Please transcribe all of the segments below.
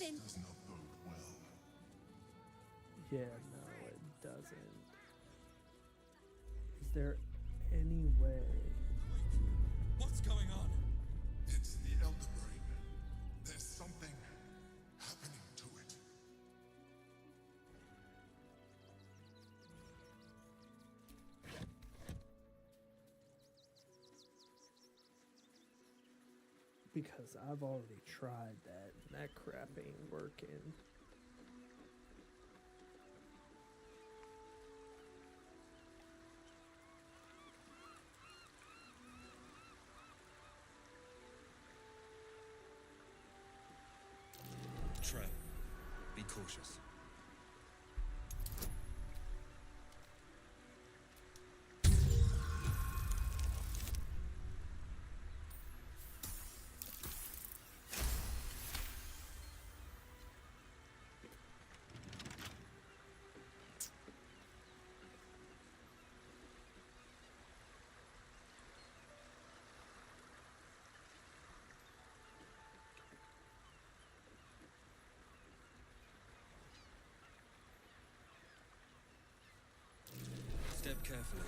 Listen. This does not bode well. Yeah, no, it doesn't. Is there any way? What's going on? It's the Elder Brain. There's something happening to it. Because I've already tried that, and that crap ain't working. Trap. Be cautious. Step carefully.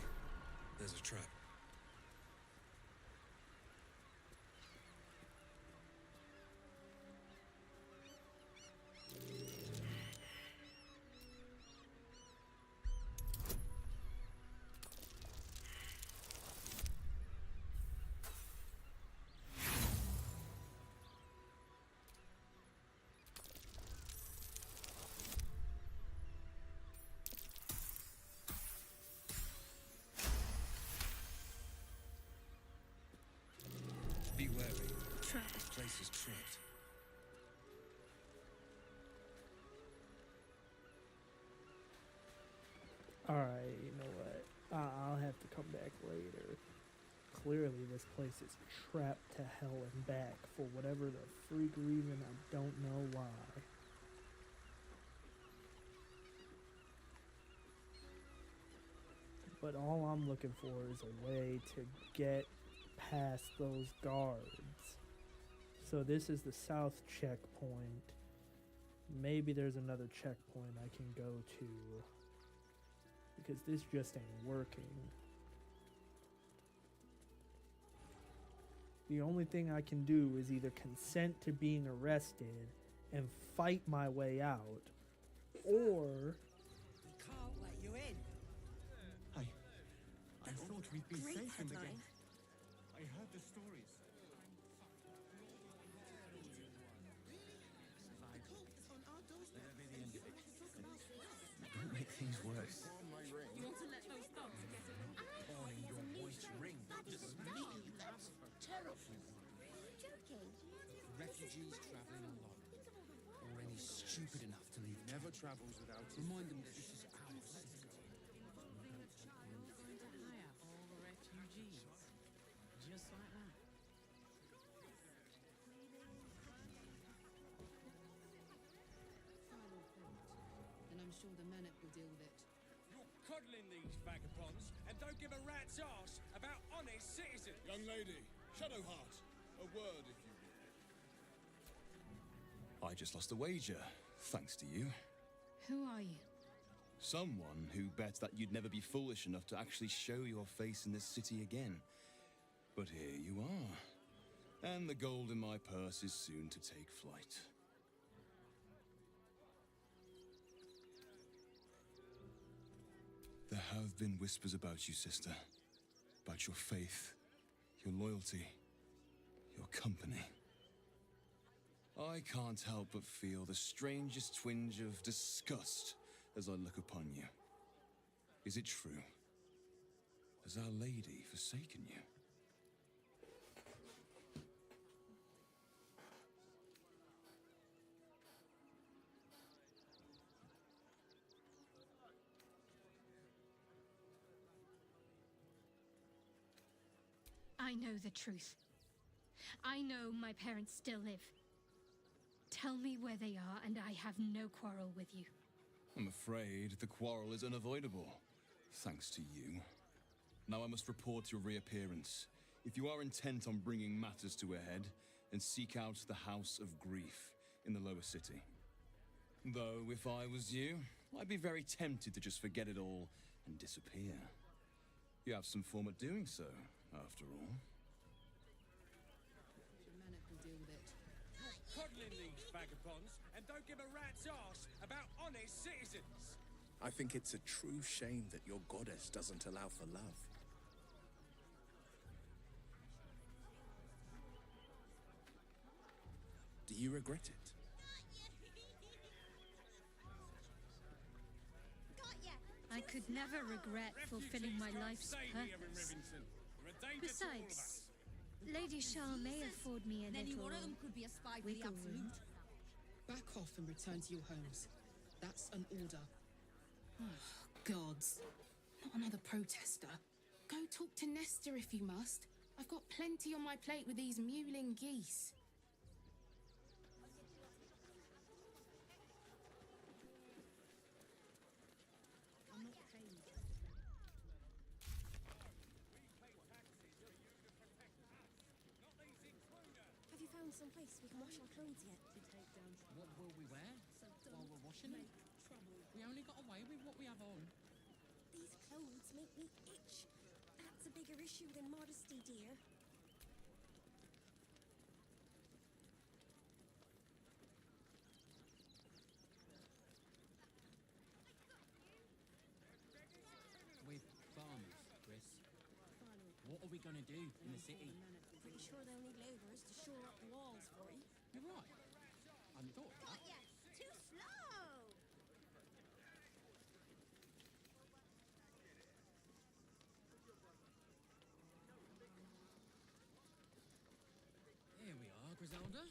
There's a trap. Be wary. This place is trapped. Alright, you know what? I'll have to come back later. Clearly, this place is trapped to hell and back for whatever the freak reason. I don't know why. But all I'm looking for is a way to get past those guards. So this is the south checkpoint. Maybe there's another checkpoint I can go to, because this just ain't working. The only thing I can do is either consent to being arrested and fight my way out, or... We can't let you in. I thought we'd be Great safe in the headline. gate. I heard the stories. Don't make things worse. You want to let those thugs get in? Pawning your voice ring. Just me? That's terrible. Joking. Refugees travelling alone. Or any stupid enough to leave. Never travels without you. Remind them that this is our city. High up all the refugees. Just like that. And I'm sure the Manic will deal with it. You're coddling these vagabonds and don't give a rat's ass about honest citizens. Young lady, Shadowheart, a word if you will. I just lost a wager, thanks to you. Who are you? Someone who bet that you'd never be foolish enough to actually show your face in this city again. But here you are. And the gold in my purse is soon to take flight. There have been whispers about you, sister. About your faith, your loyalty, your company. I can't help but feel the strangest twinge of disgust as I look upon you. Is it true? Has Our Lady forsaken you? I know the truth. I know my parents still live. Tell me where they are, and I have no quarrel with you. I'm afraid the quarrel is unavoidable, thanks to you. Now I must report your reappearance. If you are intent on bringing matters to a head, then seek out the House of Grief. in the lower city. Though, if I was you, I'd be very tempted to just forget it all and disappear. You have some form of doing so, after all. The Manic will deal with it. Coddling these vagabonds and don't give a rat's arse about honest citizens. I think it's a true shame that your goddess doesn't allow for love. Do you regret it? I could never regret fulfilling my life's purpose. Besides, Lady Shah may afford me a Any little one of them could be a spy for the wiggle room. Absolute. Back off and return to your homes. That's an order. Oh, gods. Not another protester. Go talk to Nestor if you must. I've got plenty on my plate with these mewling geese. I'm not paid. Have you found some place we can wash our clothes yet? To take down. What will we wear while we're washing them? We only got away with what we have on. These clothes make me itch. That's a bigger issue than modesty, dear. We're farmers, Chris. What are we going to do in the city? Pretty sure they'll need labourers to shore up the walls for you. You're right. I hadn't thought of that. Yes, too slow! Here we are, Griselda.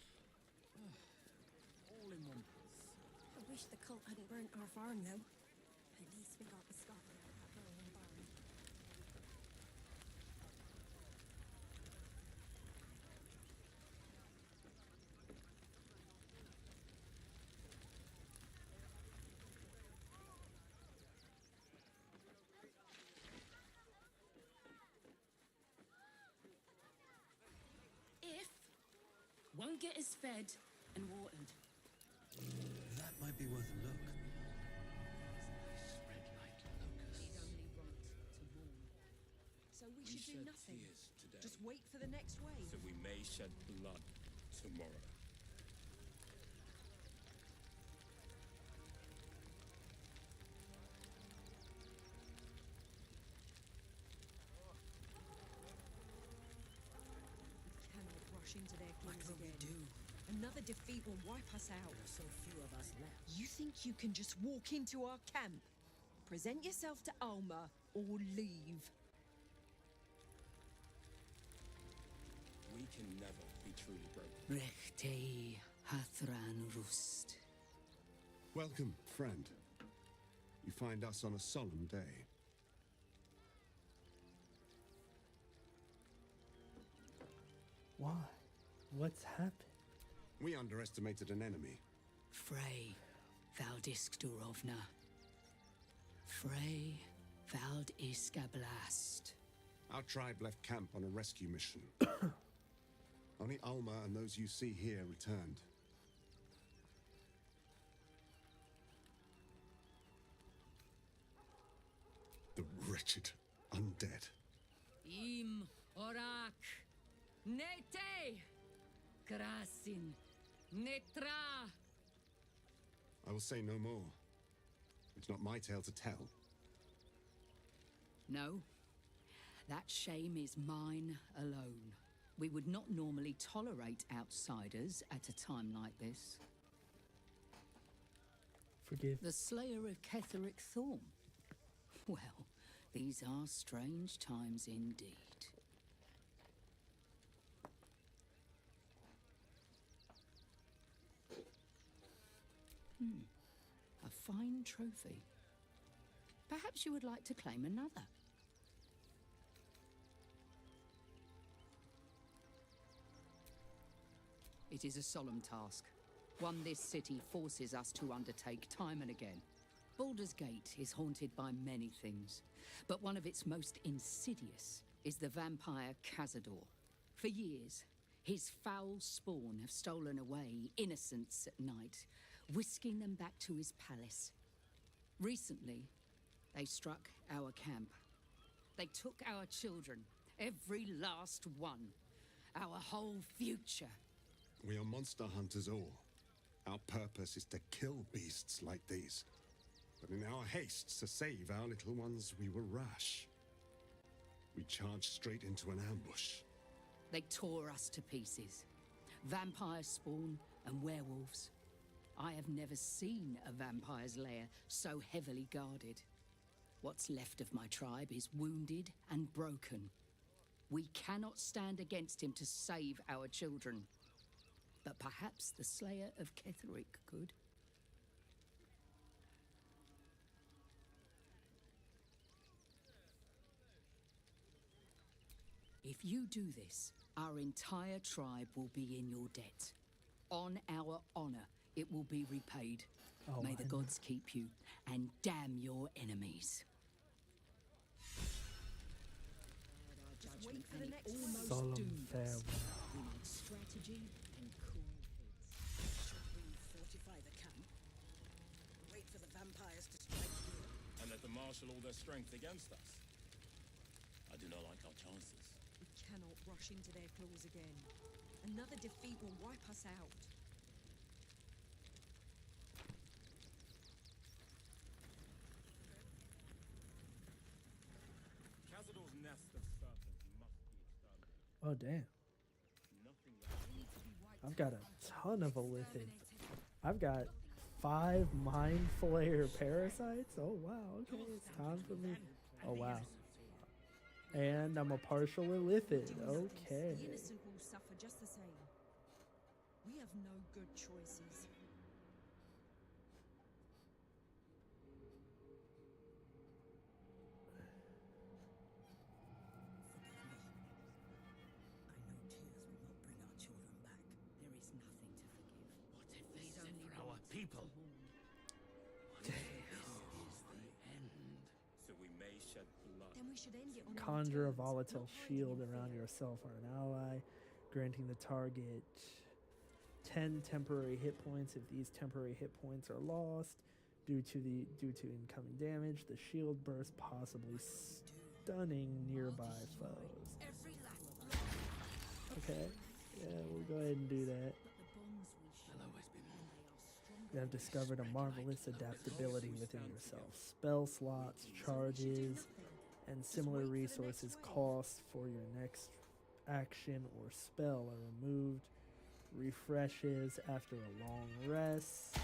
All in one piece. I wish the cult hadn't burnt our farm, though. At least we got the Scotland out of that rolling barn. If won't get us fed and watered. That might be worth a look. Spread like locusts. He'd only right to mourn. So we should do nothing. Today, Just wait for the next wave. so we may shed blood tomorrow. Cannot rush into their What kings will we again. do? Another defeat will wipe us out. There are so few of us left. You think you can just walk into our camp, present yourself to Alma, or leave? We can never be truly broken. Rechtei Hathran Rust. Welcome, friend. You find us on a solemn day. Why? What's happened? We underestimated an enemy. Frey Valdisk Durovna. Frey Valdisk Ablast. Our tribe left camp on a rescue mission. Only Alma and those you see here returned. The wretched undead. Im Orak. Nete. Krasin. Netra. I will say no more. It's not my tale to tell. No. That shame is mine alone. We would not normally tolerate outsiders at a time like this. Forgive. The slayer of Ketheric Thorn. Well, these are strange times indeed. A fine trophy. Perhaps you would like to claim another. It is a solemn task, one this city forces us to undertake time and again. Baldur's Gate is haunted by many things, but one of its most insidious is the vampire Cazador. For years, His foul spawn have stolen away innocents at night, whisking them back to his palace. Recently, they struck our camp. They took our children, every last one, our whole future. We are monster hunters all. Our purpose is to kill beasts like these. But in our haste to save our little ones, we were rash. We charged straight into an ambush. They tore us to pieces. Vampire spawn and werewolves. I have never seen a vampire's lair so heavily guarded. What's left of my tribe is wounded and broken. We cannot stand against him to save our children. But perhaps the Slayer of Ketheric could. If you do this, our entire tribe will be in your debt. On our honor, it will be repaid. Oh, May the gods keep you, and damn your enemies. Wait for the next Almost solemn doomed us. farewell. We need strategy and cool heads. Should we fortify the camp? Wait for the vampires to strike here? And let them marshal all their strength against us. I do not like our chances. We cannot rush into their claws again. Another defeat will wipe us out. Cazador's nest of serpents must be exterminated. Oh, damn. Nothing left. I've got a ton of Illithid. I've got 5 Mind Flayer parasites. Oh, wow. Okay, it's time for me. Oh, wow. And I'm a partial Illithid. Okay. The innocent will suffer just the same. We have no good choices. People. So we may shed blood. Then we should end it on our Conjure a terms, volatile not hide shield in around fear. yourself or an ally, granting the target 10 temporary hit points. If these temporary hit points are lost due to incoming damage, the shield burst, possibly stunning nearby foes. Okay, yeah, we'll go ahead and do that. You have discovered a marvelous adaptability within yourself. Spell slots, charges, and similar resources cost for your next action or spell are removed. Refreshes after a long rest.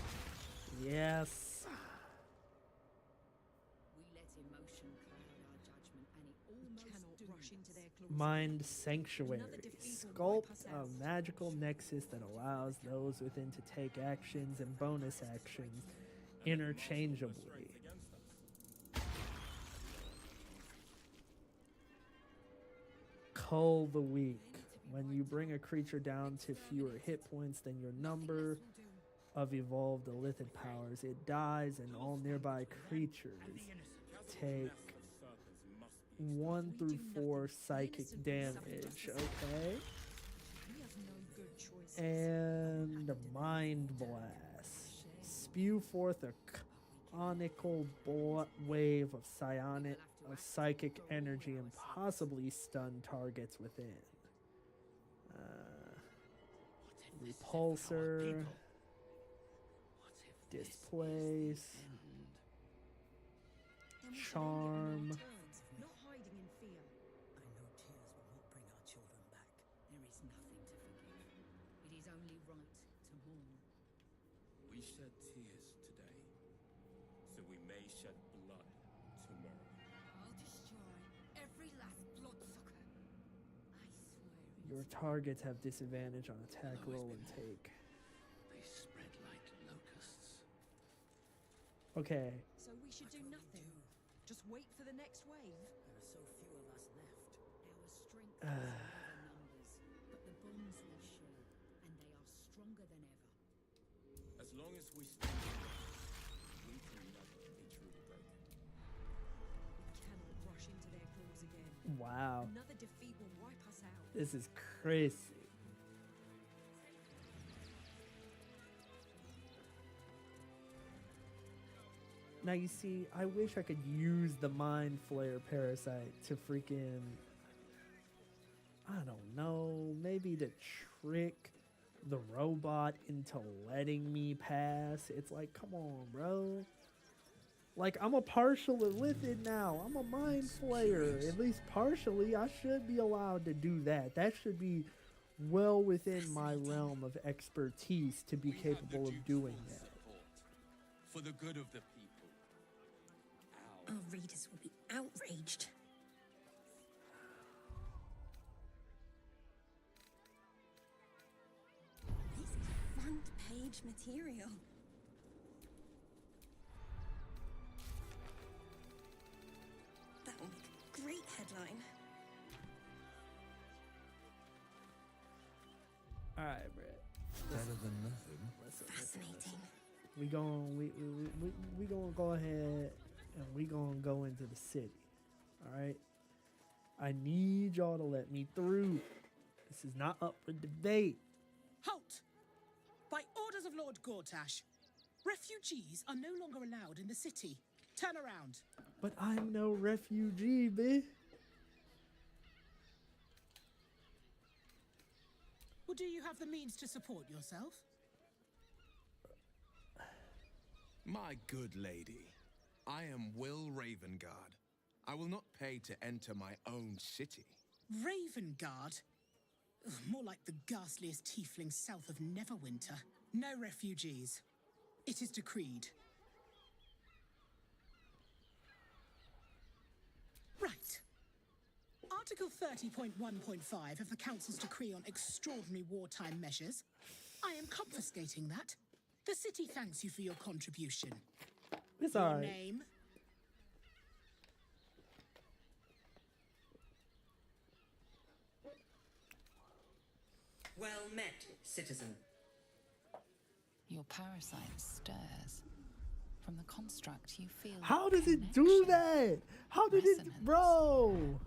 Yes. We let emotion cloud our judgment, and it almost Cannot rush into their claws. Mind Sanctuary. Another defeat will Sculpt wipe us a out. magical nexus that allows those within to take actions and bonus actions interchangeably. Cull the Weak. When you bring a creature down to fewer hit points than your number of evolved Illithid powers, it dies, and all nearby creatures take 1 through 4 psychic damage. Okay. We have no good choices. And Mind Blast. Spew forth a conical wave of psychic energy and possibly stun targets within. Repulsor. Displace. Then we should end it on our Charm. terms, not hiding in fear. I know tears will not bring our children back. There is nothing to forgive. It is only right to mourn. We shed tears today, so we may shed blood tomorrow. I'll destroy every last bloodsucker. I swear. Your targets have disadvantage on attack roll and take. They spread like locusts. Okay. So we should do nothing. Just wait for the next wave. There are so few of us left. Our strength is in our numbers, but the bonds we share, and they are stronger than ever. As long as we stand together, we can never be truly broken. We cannot rush into their claws again. Wow. Another defeat will wipe us out. This is crazy. Now you see, I wish I could use the Mind Flare Parasite to freaking, I don't know, maybe to trick the robot into letting me pass. It's like, come on, bro. Like, I'm a partial with it now. I'm a Mind Flayer. At least partially, I should be allowed to do that. That should be well within my realm of expertise to be capable of doing that. For the good of the people. Our readers will be outraged. This is front page material. That will make a great headline. All right, Brett. Better than nothing. Fascinating. We gonna go ahead and we gonna go into the city. All right. I need y'all to let me through. This is not up for debate. Halt! By orders of Lord Gortash, refugees are no longer allowed in the city. Turn around. But I'm no refugee, bitch. Well, do you have the means to support yourself? My good lady, I am Will Ravengard. I will not pay to enter my own city. Ravengard? Ugh, more like the ghastliest tiefling south of Neverwinter. No refugees. It is decreed. Right. Article 30.1.5 of the Council's decree on extraordinary wartime measures. I am confiscating that. The city thanks you for your contribution. It's Your alright. name? Well met, citizen. Your parasite stirs. From the construct, you feel. How does it do that? How did it, bro?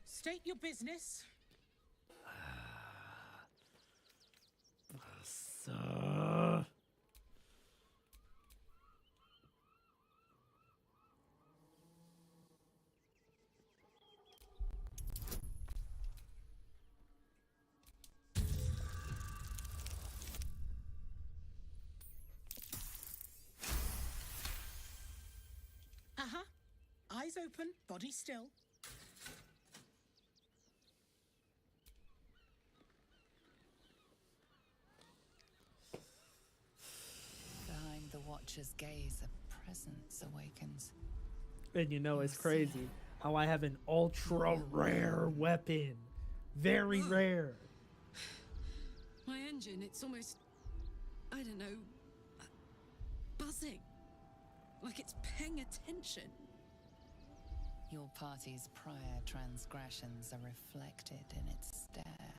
State your business. Eyes open, body still. Behind the Watcher's gaze, a presence awakens. And you know, it's crazy how I have an ultra rare weapon. Very rare. My engine, it's almost, I don't know, buzzing. Like it's paying attention. Your party's prior transgressions are reflected in its stare,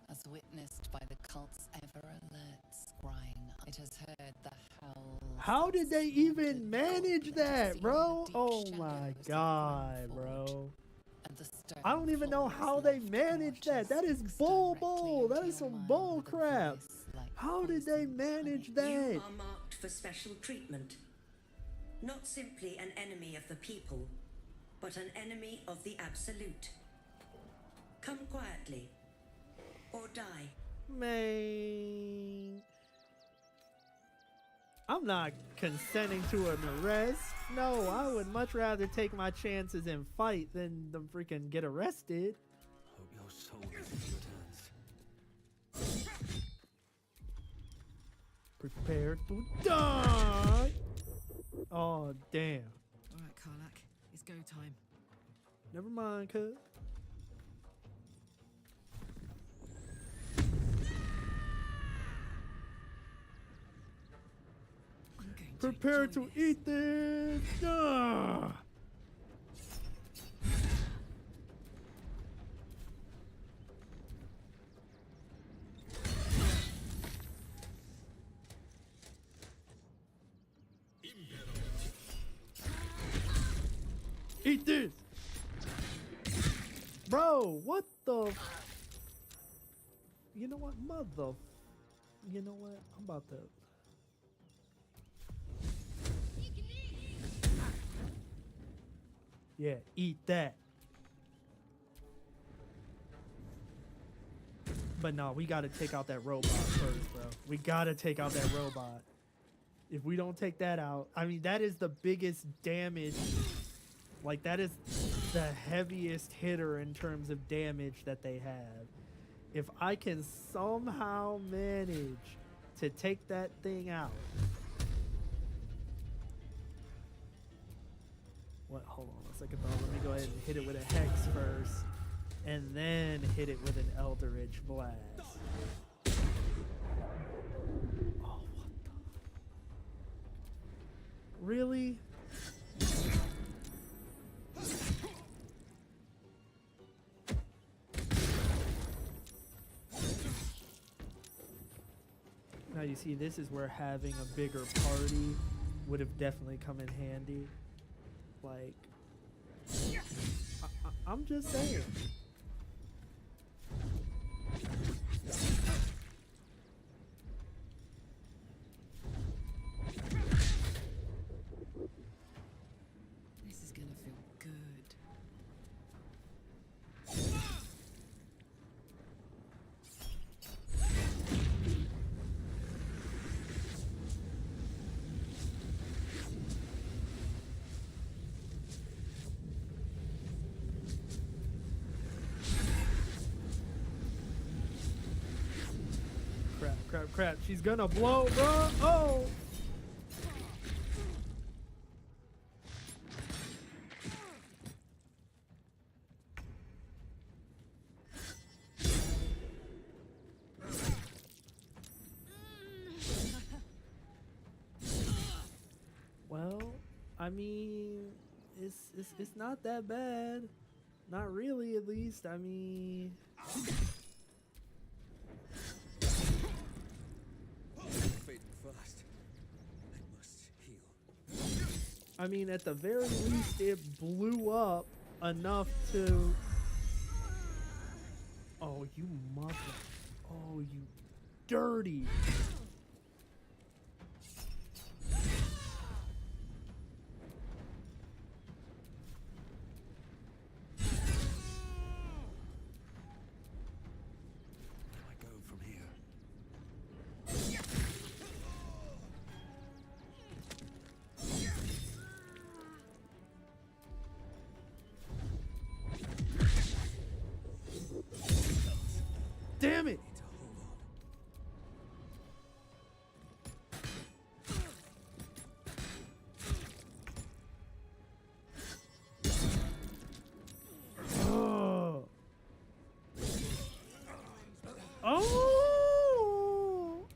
as witnessed by the cult's ever alert scrying. It has heard the howls. How did they even manage that, bro? Oh my god, bro. I don't even know how they managed that. That is bull. That is some bull crap. How did they manage that? You are marked for special treatment. Not simply an enemy of the people, but an enemy of the Absolute. Come quietly, or die. Man, I'm not consenting to an arrest. No, I would much rather take my chances and fight than to freaking get arrested. Hope your soul is in good hands. Prepare to die. Oh, damn. All right, Karlak, it's go time. Never mind, cuz. Prepare to eat this. Eat this. Bro, what the? You know what, mother? You know what? I'm about to. Yeah, eat that. But no, we gotta take out that robot first, bro. We gotta take out that robot. If we don't take that out, I mean, that is the biggest damage. Like, that is the heaviest hitter in terms of damage that they have. If I can somehow manage to take that thing out. What? Hold on a second, though. Let me go ahead and hit it with a hex first. And then hit it with an Eldritch Blast. Oh, what the? Really? Now you see, this is where having a bigger party would have definitely come in handy. Like, I'm just saying. This is gonna feel good. Crap. She's gonna blow, bro. Oh! Well, I mean, it's not that bad. Not really, at least. I mean... I mean, at the very least, it blew up enough to... Oh, you mother... Oh, you dirty... Damn it! Oh! Oh!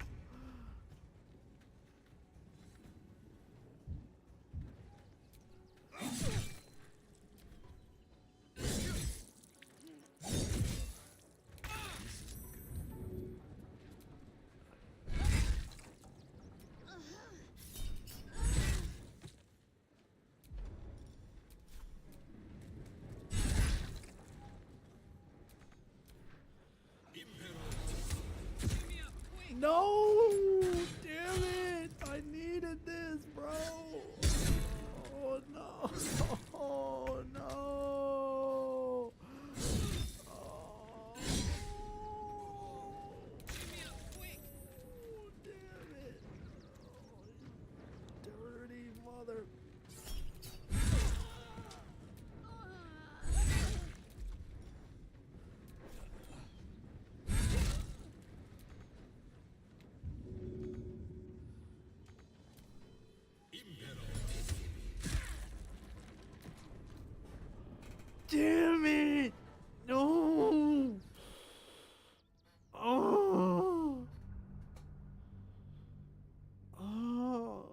No! Damn it! I needed this, bro! Oh no! Oh no! Oh, damn it! Oh, dirty mother! Damn it! No! Oh! Oh!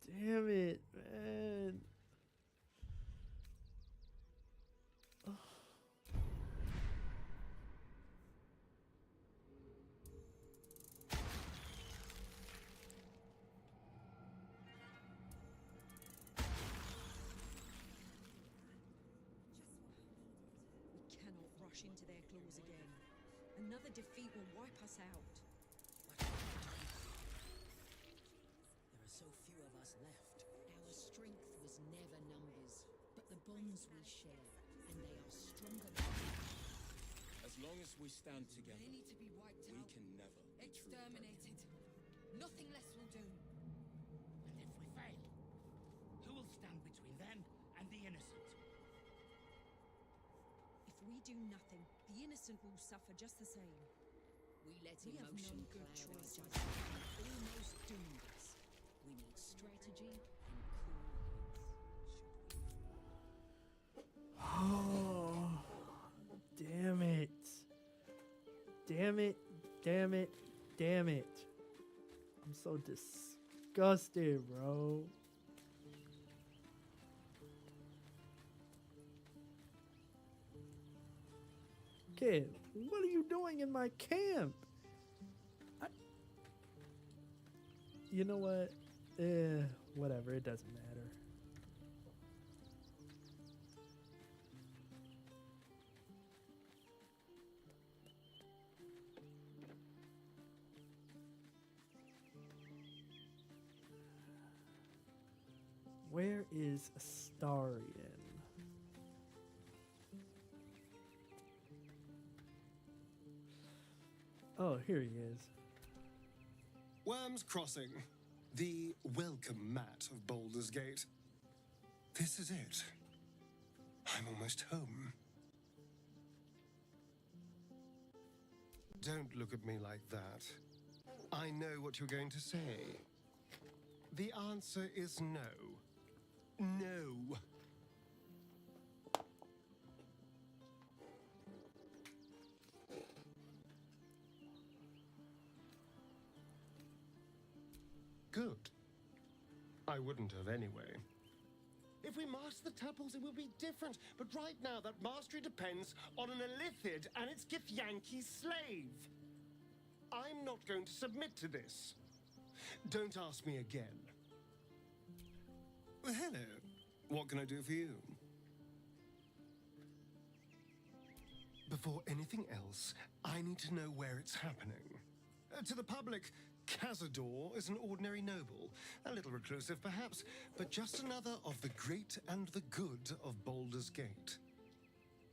Damn it, man! Oh. Into their claws again. Another defeat will wipe us out. There are so few of us left. Our strength was never numbers, but the bonds we share, and they are stronger than As long as we stand together, they need to be wiped we out, can never be truly exterminated. Nothing less will do. And if we fail, who will stand between them and the innocent? If we do nothing, the innocent will suffer just the same. We let We have emotion no good cloud our choices. judgment and almost doomed us. We need strategy and cool heads. Oh, damn it. Damn it. Damn it. Damn it. I'm so disgusted, bro. Kid, what are you doing in my camp? You know what? Whatever, it doesn't matter. Where is Astarion? Oh, here he is. Worm's Crossing, the welcome mat of Baldur's Gate. This is it. I'm almost home. Don't look at me like that. I know what you're going to say. The answer is no. No. Good. I wouldn't have anyway. If we master the temples, it will be different. But right now, that mastery depends on an Elithid and its Githyanki slave. I'm not going to submit to this. Don't ask me again. Well, hello. What can I do for you? Before anything else, I need to know where it's happening. To the public, Cazador is an ordinary noble, a little reclusive perhaps, but just another of the great and the good of Baldur's Gate.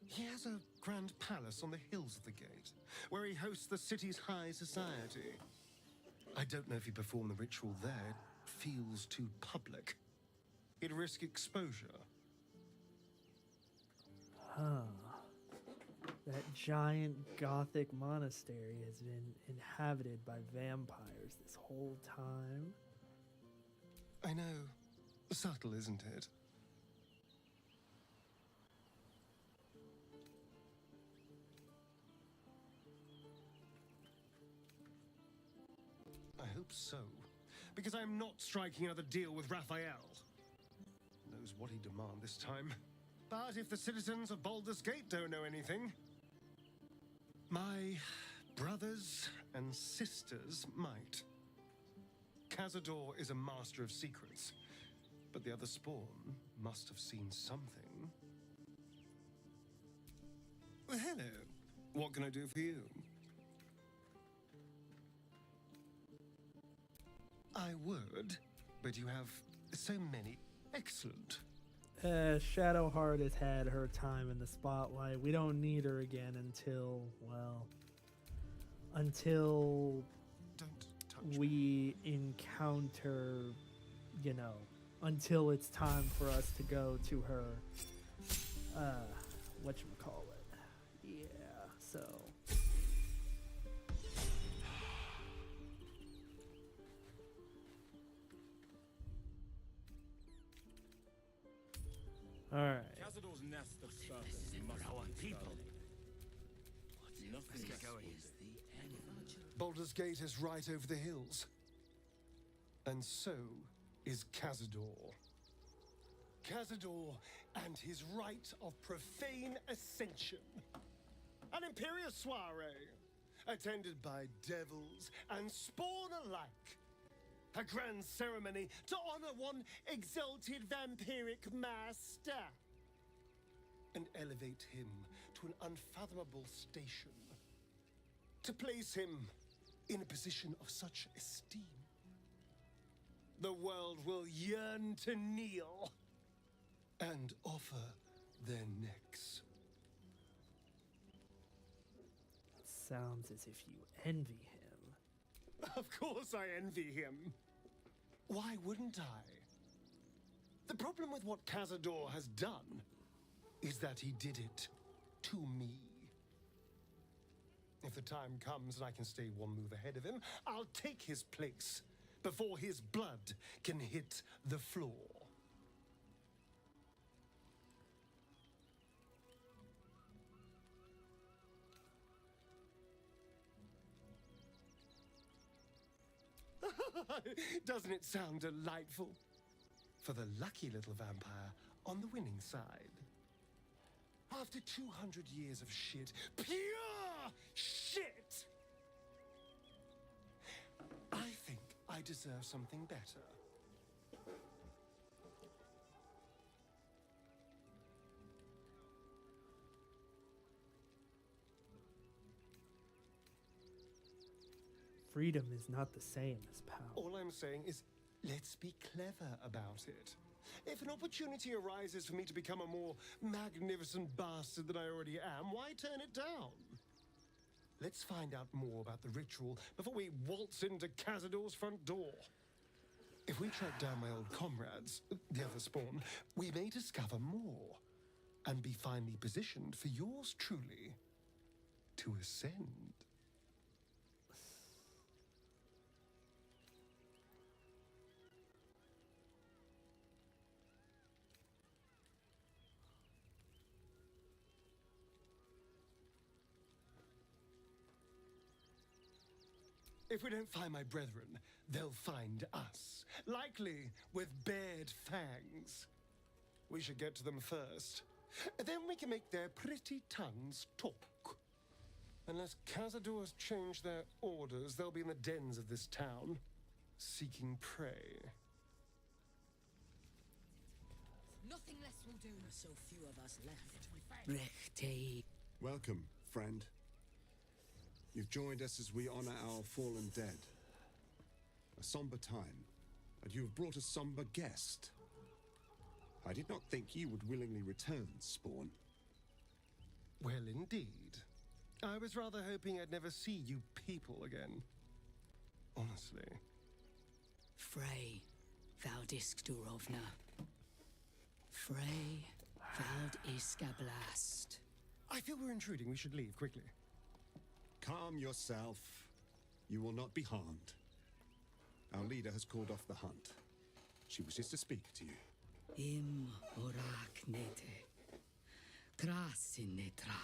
He has a grand palace on the hills of the gate, where he hosts the city's high society. I don't know if he performed the ritual there. It feels too public. He'd risk exposure. Huh. That giant gothic monastery has been inhabited by vampires this whole time. I know. Subtle, isn't it? I hope so. Because I'm not striking another deal with Raphael. Knows what he'd demand this time. But if the citizens of Baldur's Gate don't know anything, my brothers and sisters might. Cazador is a master of secrets, but the other spawn must have seen something. Well, hello. What can I do for you? I would, but you have so many. Excellent. Shadowheart has had her time in the spotlight. We don't need her again until, well, until we encounter, you know, until it's time for us to go to her, whatchamacallit. Yeah, so. Alright. Cazador's nest of serpents must our be people. disturbed. Nothing is going. Baldur's Gate is right over the hills. And so is Cazador. Cazador and his rite of profane ascension. An imperial soiree, attended by devils and spawn alike. A grand ceremony to honor one exalted vampiric master. And elevate him to an unfathomable station. To place him in a position of such esteem. the world will yearn to kneel and offer their necks. Sounds as if you envy him. Of course I envy him. Why wouldn't I? The problem with what Cazador has done is that he did it to me. If the time comes and I can stay one move ahead of him, I'll take his place before his blood can hit the floor. Doesn't it sound delightful? For the lucky little vampire on the winning side. After 200 years of shit, pure shit, I think I deserve something better. Freedom is not the same as power. All I'm saying is, let's be clever about it. If an opportunity arises for me to become a more magnificent bastard than I already am, why turn it down? Let's find out more about the ritual before we waltz into Cazador's front door. If we track down my old comrades, the other spawn, we may discover more and be finely positioned for yours truly to ascend. If we don't find my brethren, they'll find us, likely with bared fangs. We should get to them first. Then we can make their pretty tongues talk. Unless Cazador's change their orders, they'll be in the dens of this town, seeking prey. Nothing less will do. There are so few of us left. Welcome, friend. You've joined us as we honor our fallen dead. A somber time, and you have brought a somber guest. I did not think you would willingly return, Spawn. Well, indeed. I was rather hoping I'd never see you people again. Honestly. Frey Valdiskdurovna. Frey Valdiskablast. I feel we're intruding. We should leave quickly. Calm yourself. You will not be harmed. Our leader has called off the hunt. She wishes to speak to you. Im oraknete. Krasinetra.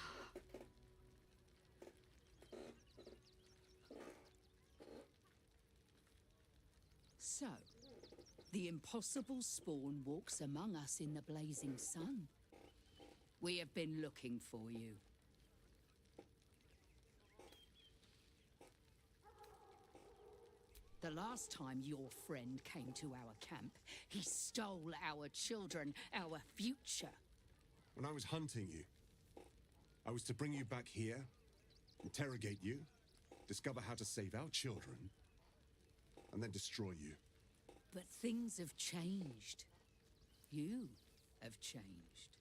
So, the impossible spawn walks among us in the blazing sun. We have been looking for you. The last time your friend came to our camp, he stole our children, our future. When I was hunting you, I was to bring you back here, interrogate you, discover how to save our children, and then destroy you. But things have changed. You have changed.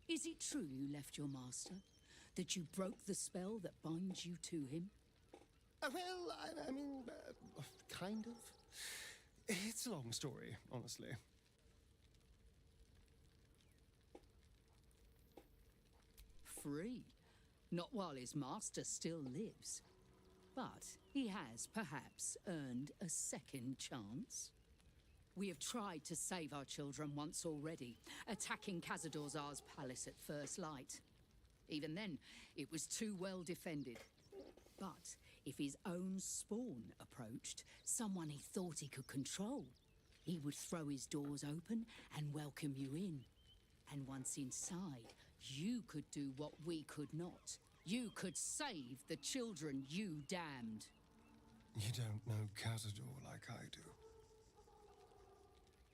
Is it true you left your master? That you broke the spell that binds you to him? Well, I mean, kind of. It's a long story, honestly. Free. Not while his master still lives. But he has perhaps earned a second chance. We have tried to save our children once already, attacking Cazador's palace at first light. Even then, it was too well defended. But if his own spawn approached, someone he thought he could control, he would throw his doors open and welcome you in. And once inside, you could do what we could not. You could save the children you damned. You don't know Cazador like I do.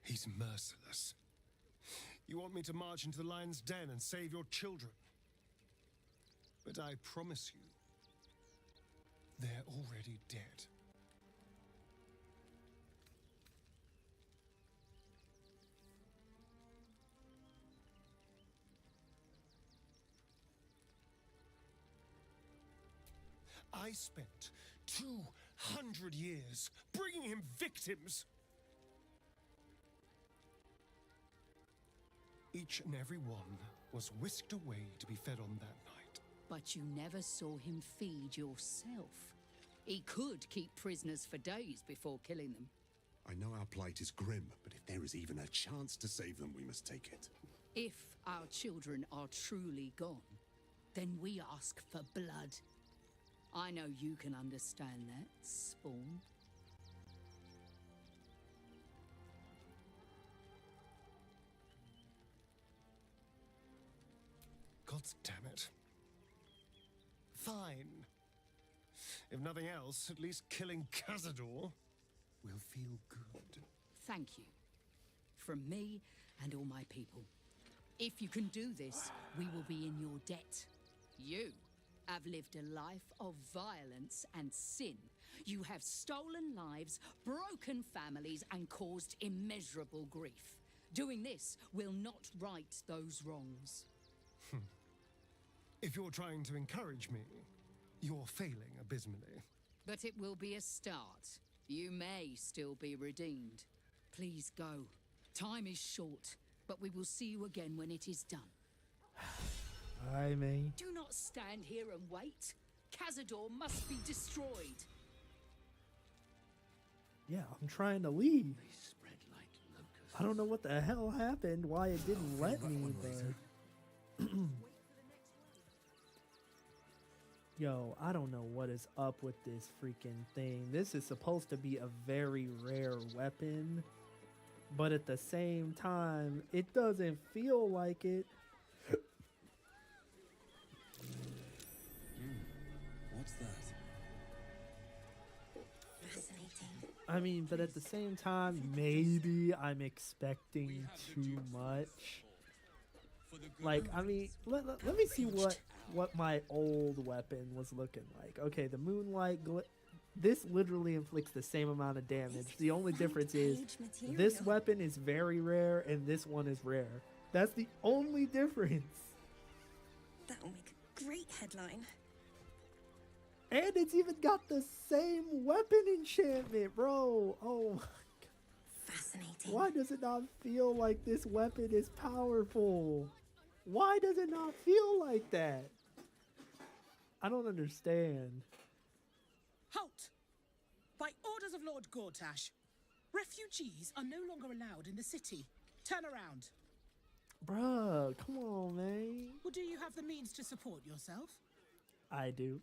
He's merciless. You want me to march into the lion's den and save your children? But I promise you, they're already dead. I spent 200 years bringing him victims. Each and every one was whisked away to be fed on that night. But you never saw him feed yourself. He could keep prisoners for days before killing them. I know our plight is grim, but if there is even a chance to save them, we must take it. If our children are truly gone, then we ask for blood. I know you can understand that, Spawn. God damn it. Fine. If nothing else, at least killing Cazador will feel good. Thank you. From me and all my people. If you can do this, we will be in your debt. You have lived a life of violence and sin. You have stolen lives, broken families, and caused immeasurable grief. Doing this will not right those wrongs. If you're trying to encourage me, you're failing abysmally. But it will be a start. You may still be redeemed. Please go. Time is short, but we will see you again when it is done. I mean, Do not stand here and wait. Cazador must be destroyed. yeah, I'm trying to leave. I don't know what the hell happened, why it didn't let me, but... Yo, I don't know what is up with this freaking thing. This is supposed to be a very rare weapon, but at the same time, it doesn't feel like it. What's that? Fascinating. I mean, but at the same time, maybe I'm expecting too much. Like, I mean, let me see what my old weapon was looking like. Okay, the moonlight this literally inflicts the same amount of damage. The only difference is this weapon is very rare and this one is rare. That's the only difference. That'll make a great headline. And it's even got the same weapon enchantment, bro. Oh my god. Fascinating. Why does it not feel like this weapon is powerful? Why does it not feel like that? I don't understand. Halt! By orders of Lord Gortash, refugees are no longer allowed in the city. Turn around. Bruh, come on, man. Well, do you have the means to support yourself? I do.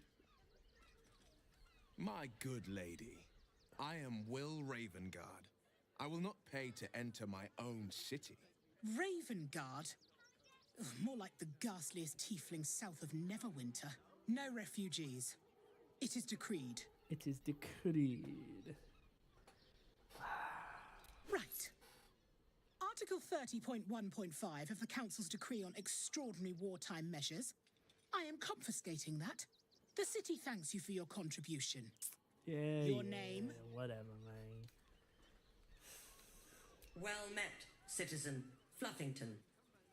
My good lady, I am Will Ravengard. I will not pay to enter my own city. Ravengard? Ugh, more like the ghastliest tiefling south of Neverwinter. No refugees. It is decreed. It is decreed. Right. Article 30.1.5 of the Council's decree on extraordinary wartime measures. I am confiscating that. The city thanks you for your contribution. Yeah. Your name? Whatever, man. Well met, citizen Fluffington.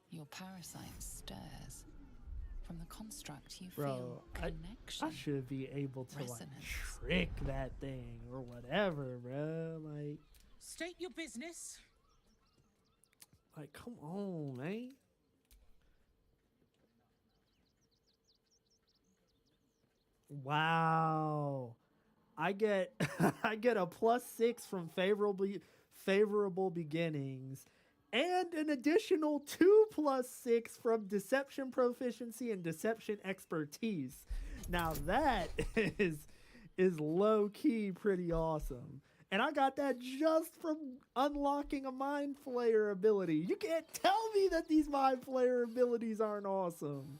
Your parasite stirs. From the construct, you Bro, feel connection. I should be able to resonance. like trick that thing or whatever, bro. State your business. Like, come on, man. Wow. I get I get a +6 from favorable beginnings and an additional 2 +6 from deception proficiency and deception expertise. Now that is low key pretty awesome. And I got that just from unlocking a Mind Flayer ability. You can't tell me that these Mind Flayer abilities aren't awesome.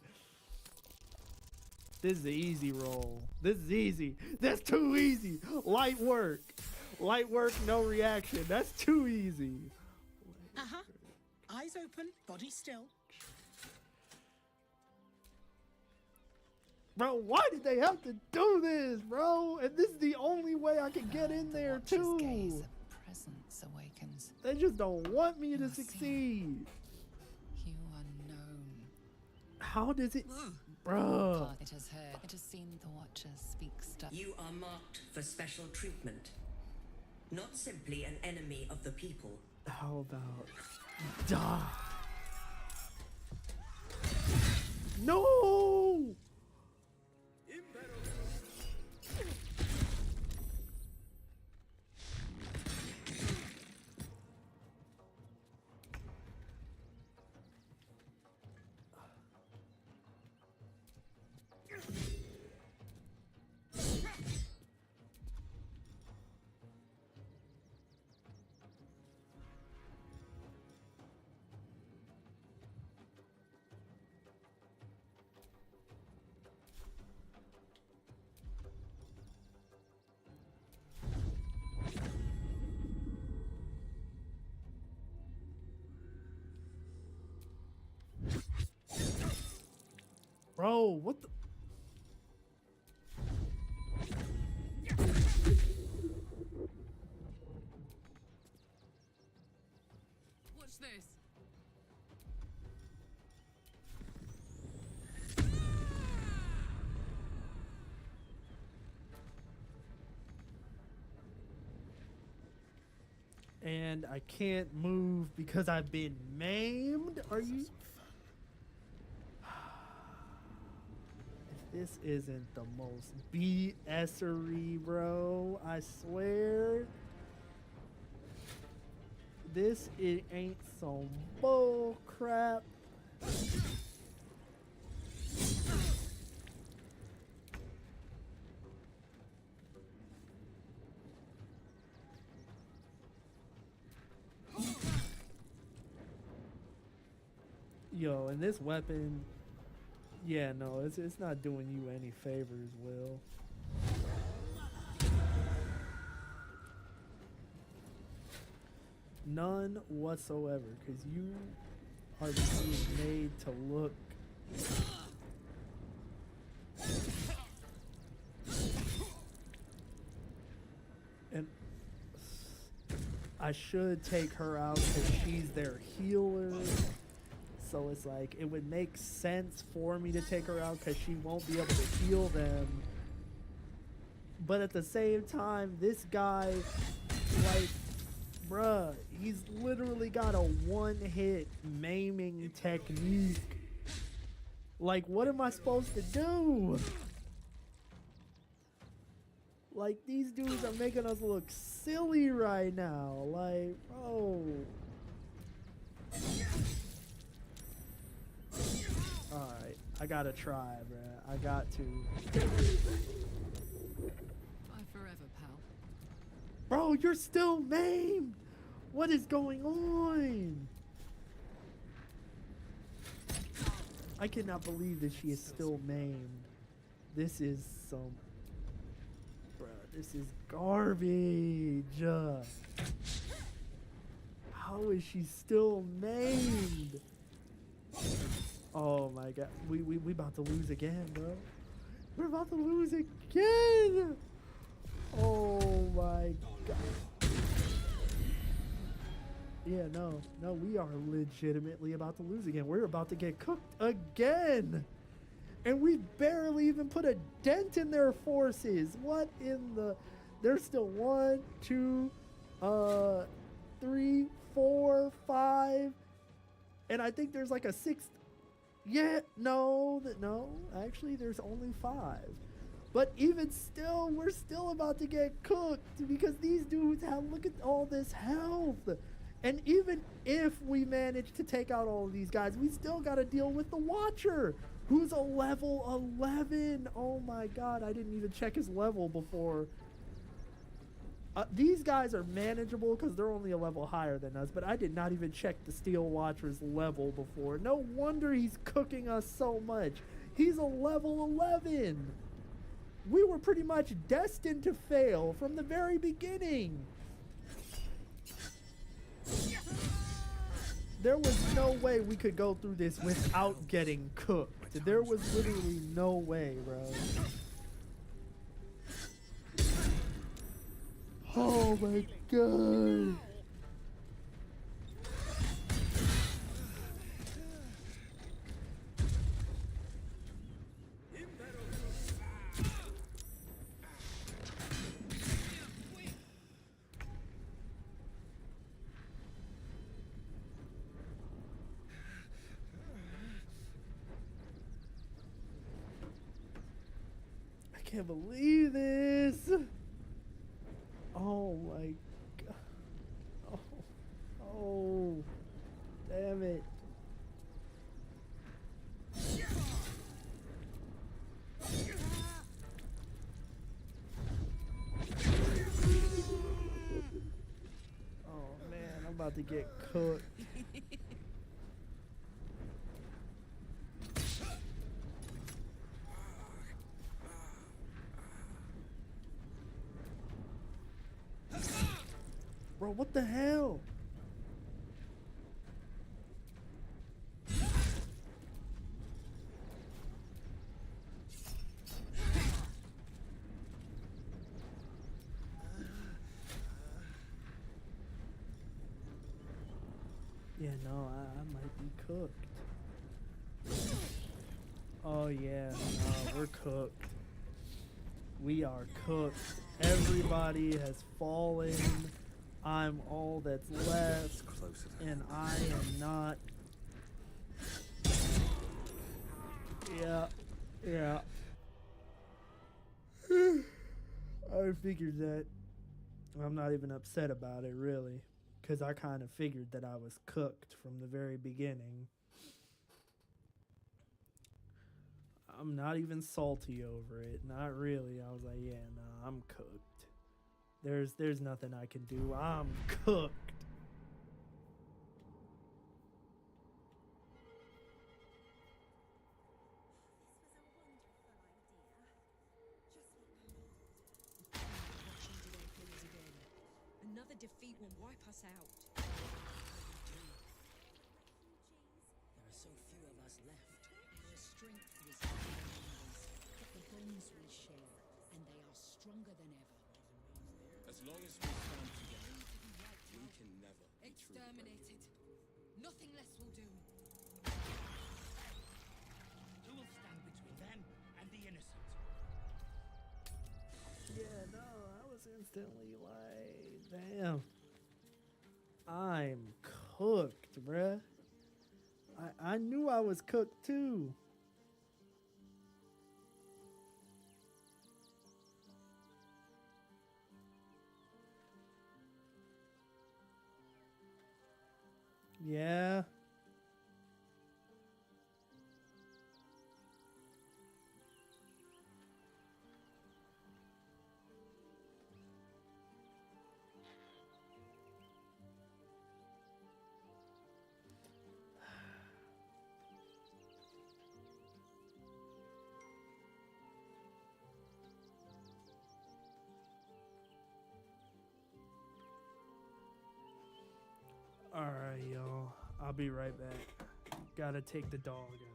This is an easy roll. This is easy. That's too easy. Light work. Light work, no reaction. That's too easy. Uh-huh. Eyes open, body still. Bro, why did they have to do this, bro? And this is the only way I can get in there, too. Gaze, a presence awakens. They just don't want me to succeed. You are known. How does it... Bruh. It has heard. It has seen the Watchers speak stuff. You are marked for special treatment. Not simply an enemy of the people. How about die? No! Bro, what the? Watch this. And I can't move because I've been maimed? Are you? If this isn't the most BS-ery, bro, I swear. This it ain't some bull crap. Yo, and this weapon, yeah, no, it's not doing you any favors, Will. None whatsoever, because you are being made to look. And I should take her out because she's their healer. So it's like, it would make sense for me to take her out because she won't be able to heal them. But at the same time, this guy, like, bruh, he's literally got a one-hit maiming technique. Like, what am I supposed to do? Like, these dudes are making us look silly right now. Like, bro. Alright, I gotta try, bruh. I got to. Bye forever, pal. Bro, you're still maimed! What is going on? I cannot believe that she is still maimed. This is some... Bruh, this is garbage. How is she still maimed? Oh my god. We about to lose again, bro. We're about to lose again! Oh my god. Yeah, no, we are legitimately about to lose again. We're about to get cooked again! And we barely even put a dent in their forces. What in the... There's still 1, 2, 3, 4, 5... And I think there's like a 6th. Yeah, no, actually there's only 5. But even still, we're still about to get cooked because these dudes have, look at all this health. And even if we manage to take out all of these guys, we still got to deal with the Watcher, who's a level 11. Oh my god, I didn't even check his level before. These guys are manageable because they're only a level higher than us, but I did not even check the Steel Watcher's level before. No wonder he's cooking us so much. He's a level 11. We were pretty much destined to fail from the very beginning. There was no way we could go through this without getting cooked. There was literally no way, bro. Oh my god. can't believe this. Oh my god. Oh, oh, damn it. Oh man, I'm about to get cooked. Bro, what the hell? Yeah, no, I might be cooked. Oh yeah, no, we're cooked. We are cooked. Everybody has fallen. I'm all that's left, and I am not. Yeah, yeah. I figured that. I'm not even upset about it, really, because I kind of figured that I was cooked from the very beginning. I'm not even salty over it. Not really. I was like, yeah, no, I'm cooked. There's nothing I can do. I'm cooked. Another defeat will wipe us out. There are so few of us left. Our strength was in our numbers, but the bonds we share, and they are stronger than ever. As long as we stand together, we can never be truly Exterminated. Nothing less will do. Who will stand between them and the innocent? Yeah, no, I was instantly like, damn. I'm cooked, bruh. I knew I was cooked too. Yeah. Alright, y'all. I'll be right back. Gotta take the dog out.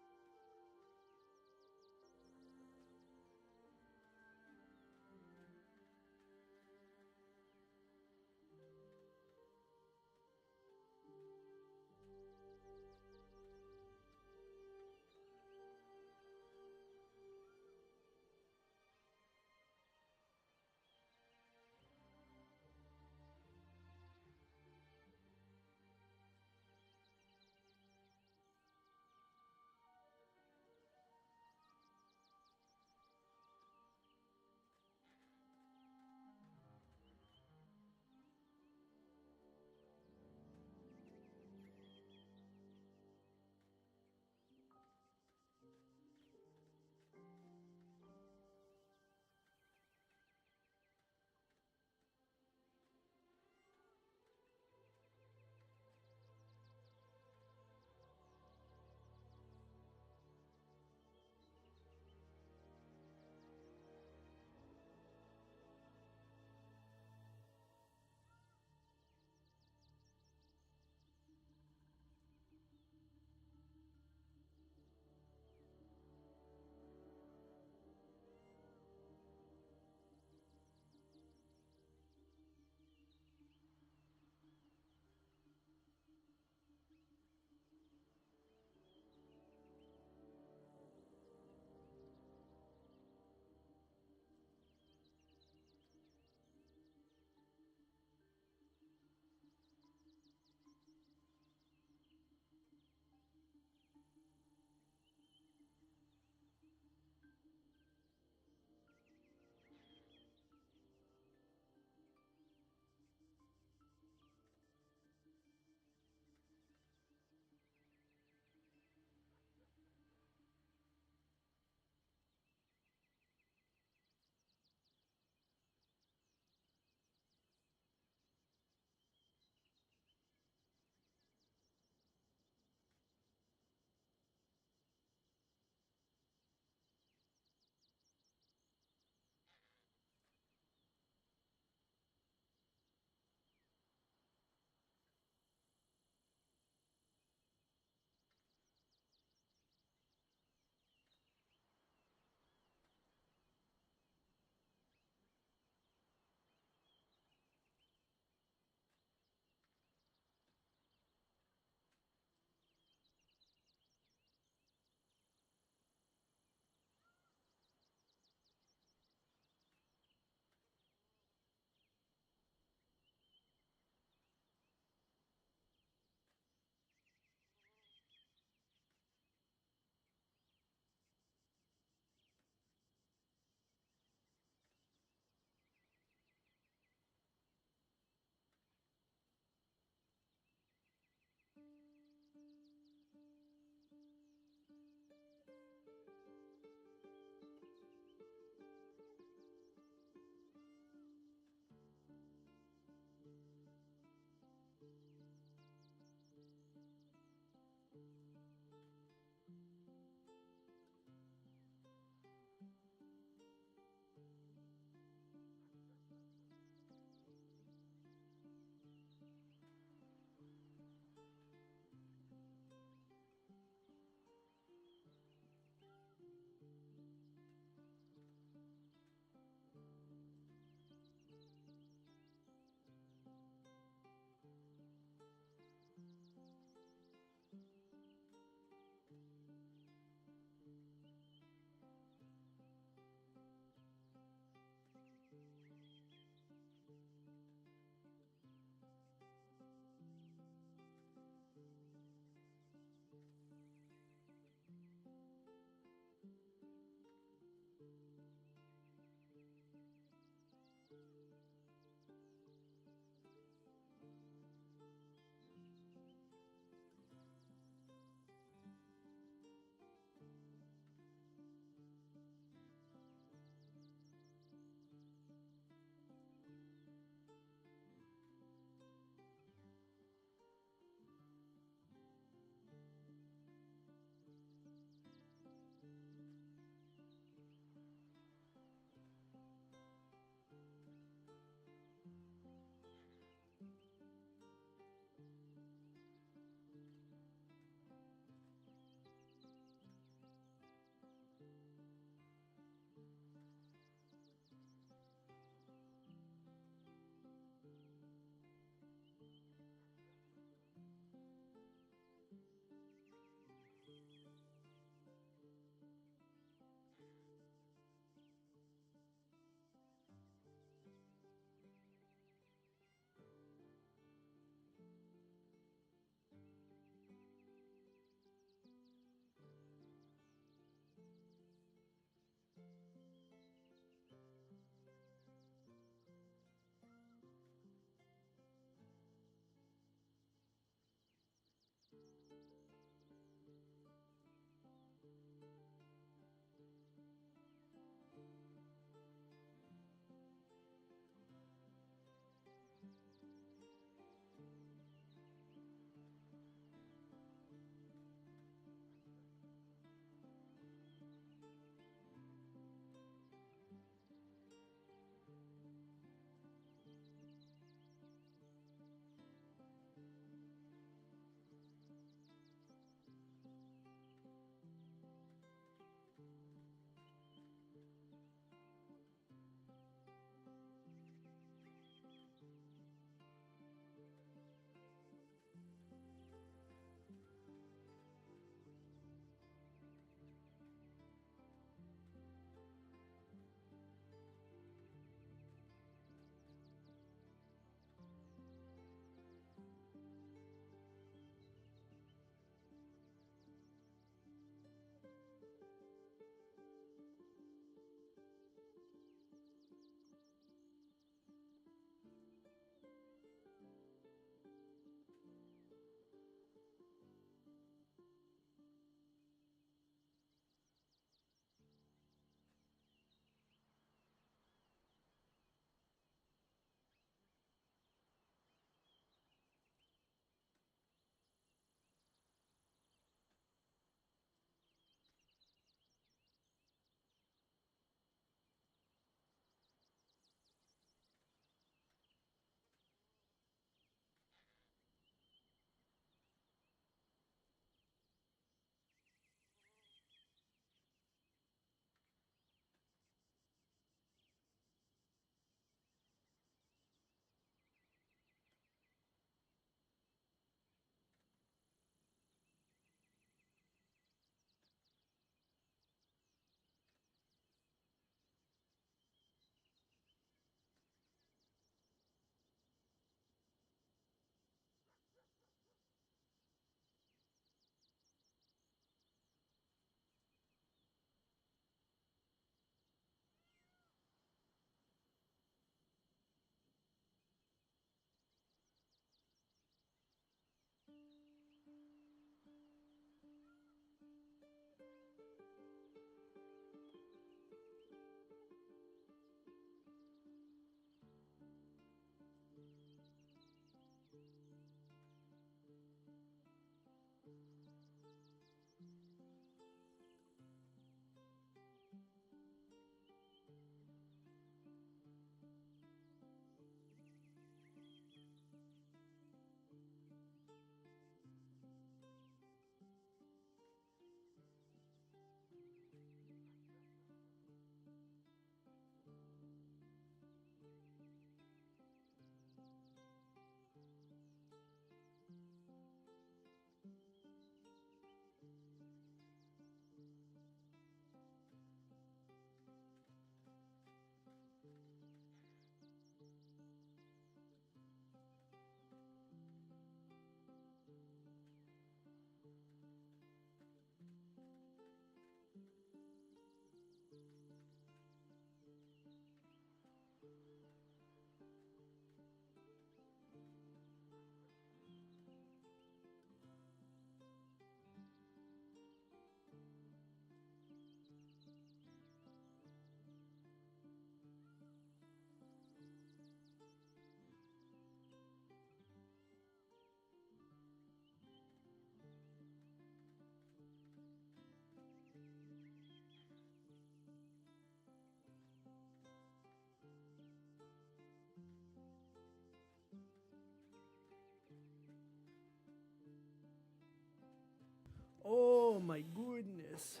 Oh my goodness.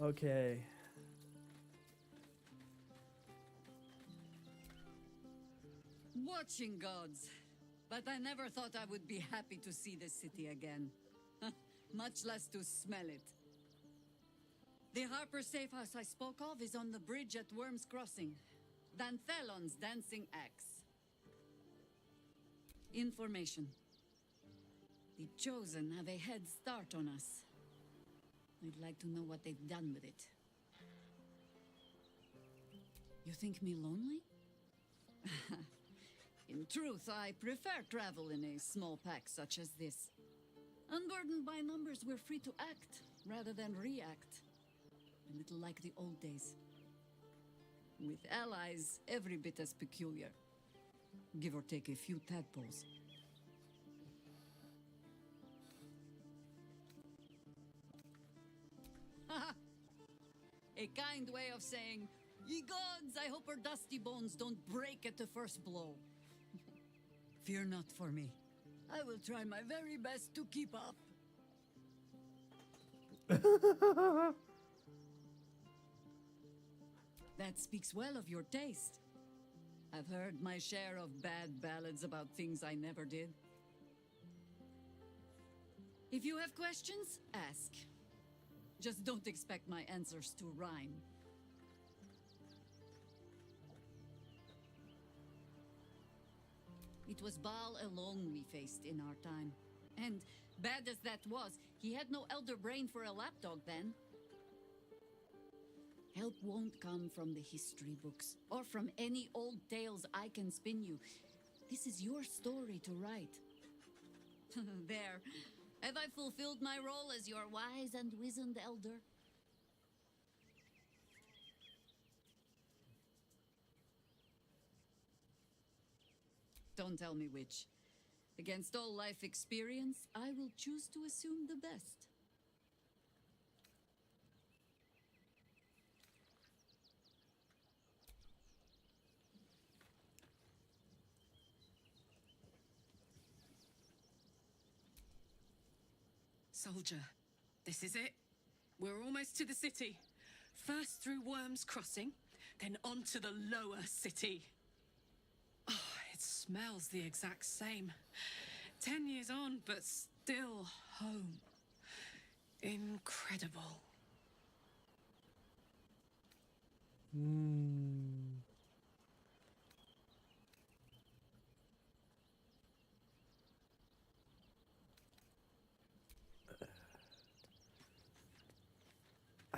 Okay. Watching gods. But I never thought I would be happy to see the city again. Much less to smell it. The Harper safe house I spoke of is on the bridge at Worm's Crossing. Danthelon's dancing axe. Information. The Chosen have a head start on us. I'd like to know what they've done with it. You think me lonely? In truth, I prefer travel in a small pack such as this. Unburdened by numbers, we're free to act rather than react. A little like the old days. With allies every bit as peculiar. Give or take a few tadpoles. A kind way of saying, ye gods, I hope our dusty bones don't break at the first blow. Fear not for me. I will try my very best to keep up. That speaks well of your taste. I've heard my share of bad ballads about things I never did. If you have questions, ask. Just don't expect my answers to rhyme. It was Baal alone we faced in our time. And bad as that was, he had no elder brain for a lapdog then. Help won't come from the history books, or from any old tales I can spin you. This is your story to write. There. Have I fulfilled my role as your wise and wizened elder? Don't tell me which. Against all life experience, I will choose to assume the best. Soldier, this is it. We're almost to the city. First through Worm's Crossing, then on to the lower city. Oh, it smells the exact same. 10 years on, but still home. Incredible.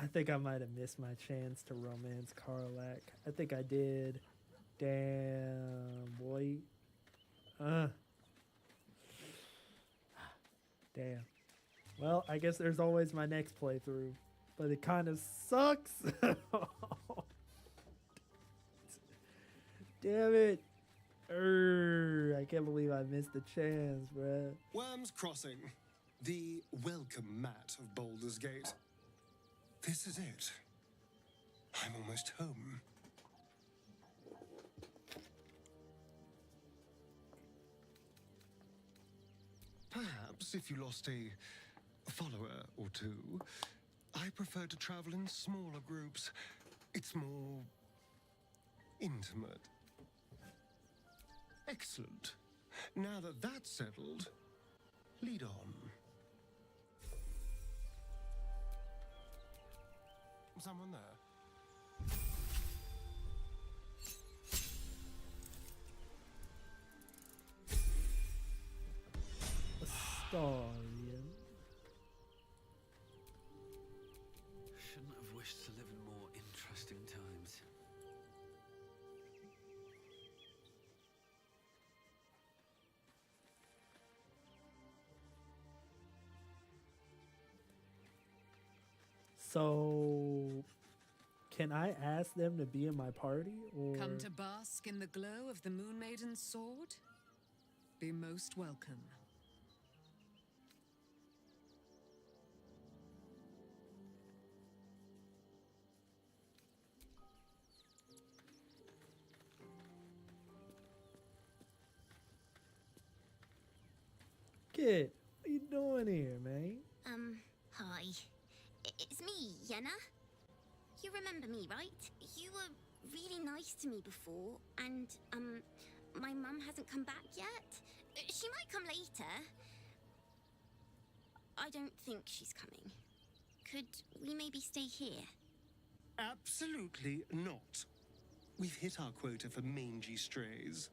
I think I might have missed my chance to romance Karlak. I think I did. Damn, boy. Damn. Well, I guess there's always my next playthrough. But it kind of sucks. Damn it. I can't believe I missed the chance, bruh. Worm's Crossing. The welcome mat of Baldur's Gate. This is it. I'm almost home. Perhaps if you lost a follower or two, I prefer to travel in smaller groups. It's more intimate. Excellent. Now that that's settled, lead on. Someone there? Astarion. Shouldn't have wished to live in more interesting times. So, can I ask them to be in my party, or Come to bask in the glow of the Moon Maiden's sword? Be most welcome. Kid, what you doing here, man? Hi. It's me, Yenna. You remember me, right? You were really nice to me before, and, my mum hasn't come back yet. She might come later. I don't think she's coming. Could we maybe stay here? Absolutely not. We've hit our quota for mangy strays.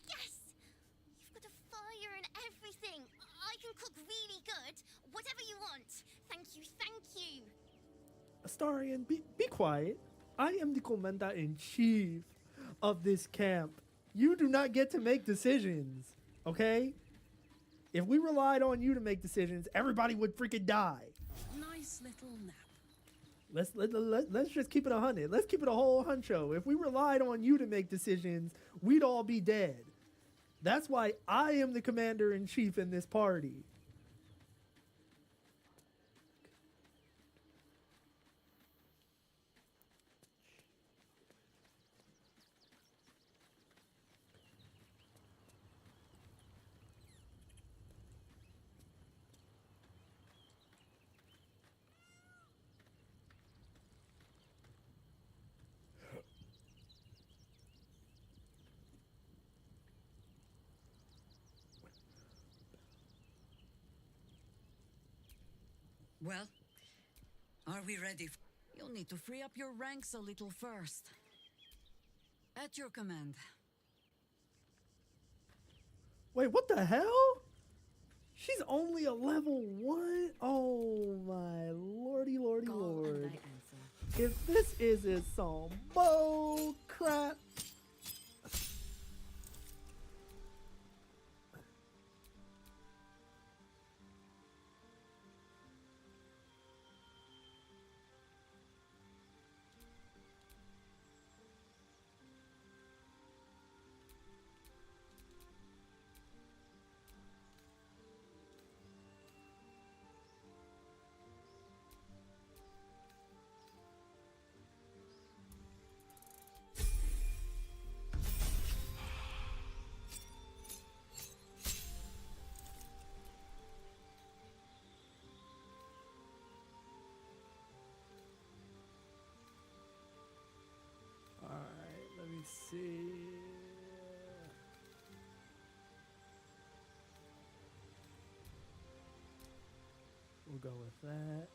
Yes! You've got a fire and everything. I can cook really good. Whatever you want. Thank you, thank you. Astarion, be quiet. I am the commander-in-chief of this camp. You do not get to make decisions, okay? If we relied on you to make decisions, everybody would freaking die. Nice little nap. Let's just keep it 100. Let's keep it a whole huncho. If we relied on you to make decisions, we'd all be dead. That's why I am the commander-in-chief in this party. Well, are we ready? You'll need to free up your ranks a little first. At your command. Wait, what the hell? She's only a level 1? Oh my lordy lord. If this isn't some bull crap. Alright, let me see. We'll go with that.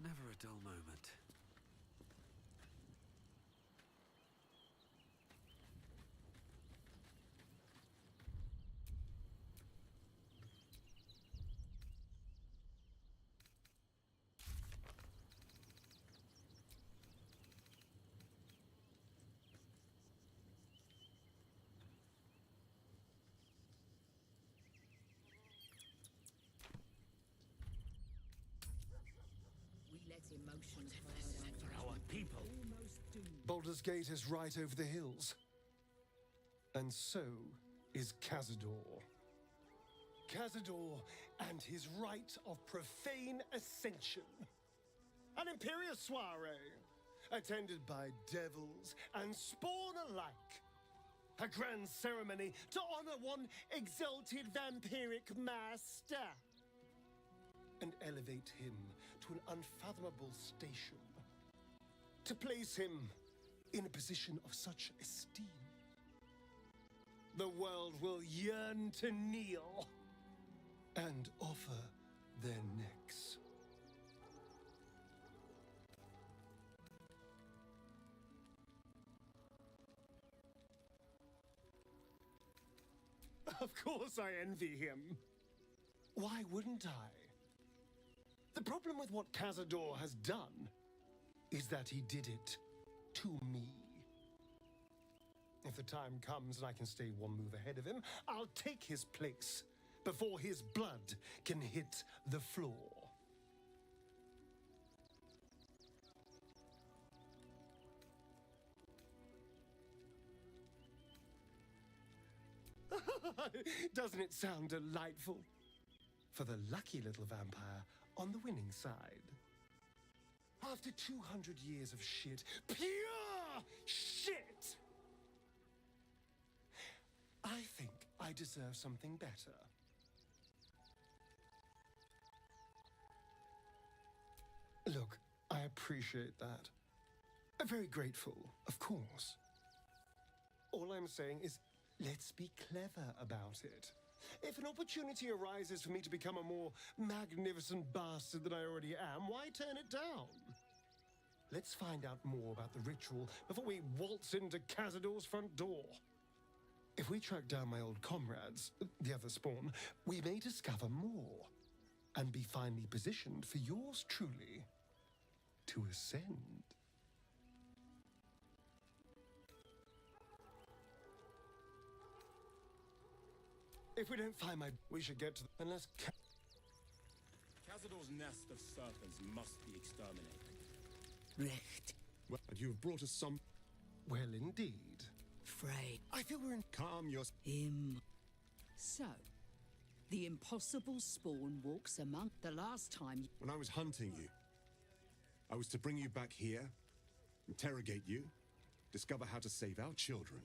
Never a dull moment. We let emotions cloud For our people. almost doomed. Baldur's Gate is right over the hills. And so is Cazador. Cazador and his rite of profane ascension. An imperial soiree, attended by devils and spawn alike. A grand ceremony to honor one exalted vampiric master. And elevate him to an unfathomable station. To place him in a position of such esteem. The world will yearn to kneel and offer their necks. Of course I envy him. Why wouldn't I? The problem with what Cazador has done is that he did it to me. If the time comes and I can stay one move ahead of him, I'll take his place before his blood can hit the floor. Doesn't it sound delightful? For the lucky little vampire on the winning side. After 200 years of shit, pure shit! I think I deserve something better. Look, I appreciate that. I'm very grateful, of course. All I'm saying is, let's be clever about it. If an opportunity arises for me to become a more magnificent bastard than I already am, why turn it down? Let's find out more about the ritual before we waltz into Cazador's front door. If we track down my old comrades, the other spawn, we may discover more and be finally positioned for yours truly to ascend. If we don't find we should get to unless Cazador's nest of serpents must be exterminated. Recht. Well, and you've brought us some. Well, indeed. Frey. I feel we're in. Calm your. Him. So, the impossible spawn walks among the last time. When I was hunting you, I was to bring you back here, interrogate you, discover how to save our children,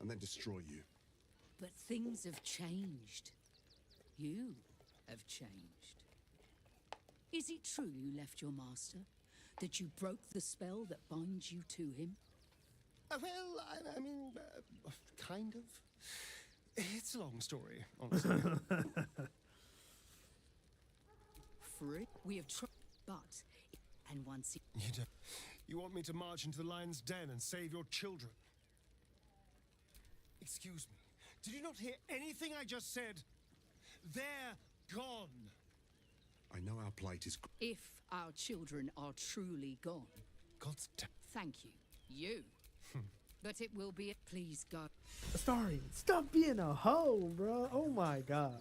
and then destroy you. But things have changed. You have changed. Is it true you left your master? That you broke the spell that binds you to him? Well, I mean, kind of. It's a long story, honestly. Free? We have tried, but... And once... You want me to march into the lion's den and save your children? Excuse me. Did you not hear anything I just said? They're gone. I know our plight is... If our children are truly gone... God's... Thank you. You. But it will be... Please, God. Astarion, stop being a hoe, bro. Oh my god.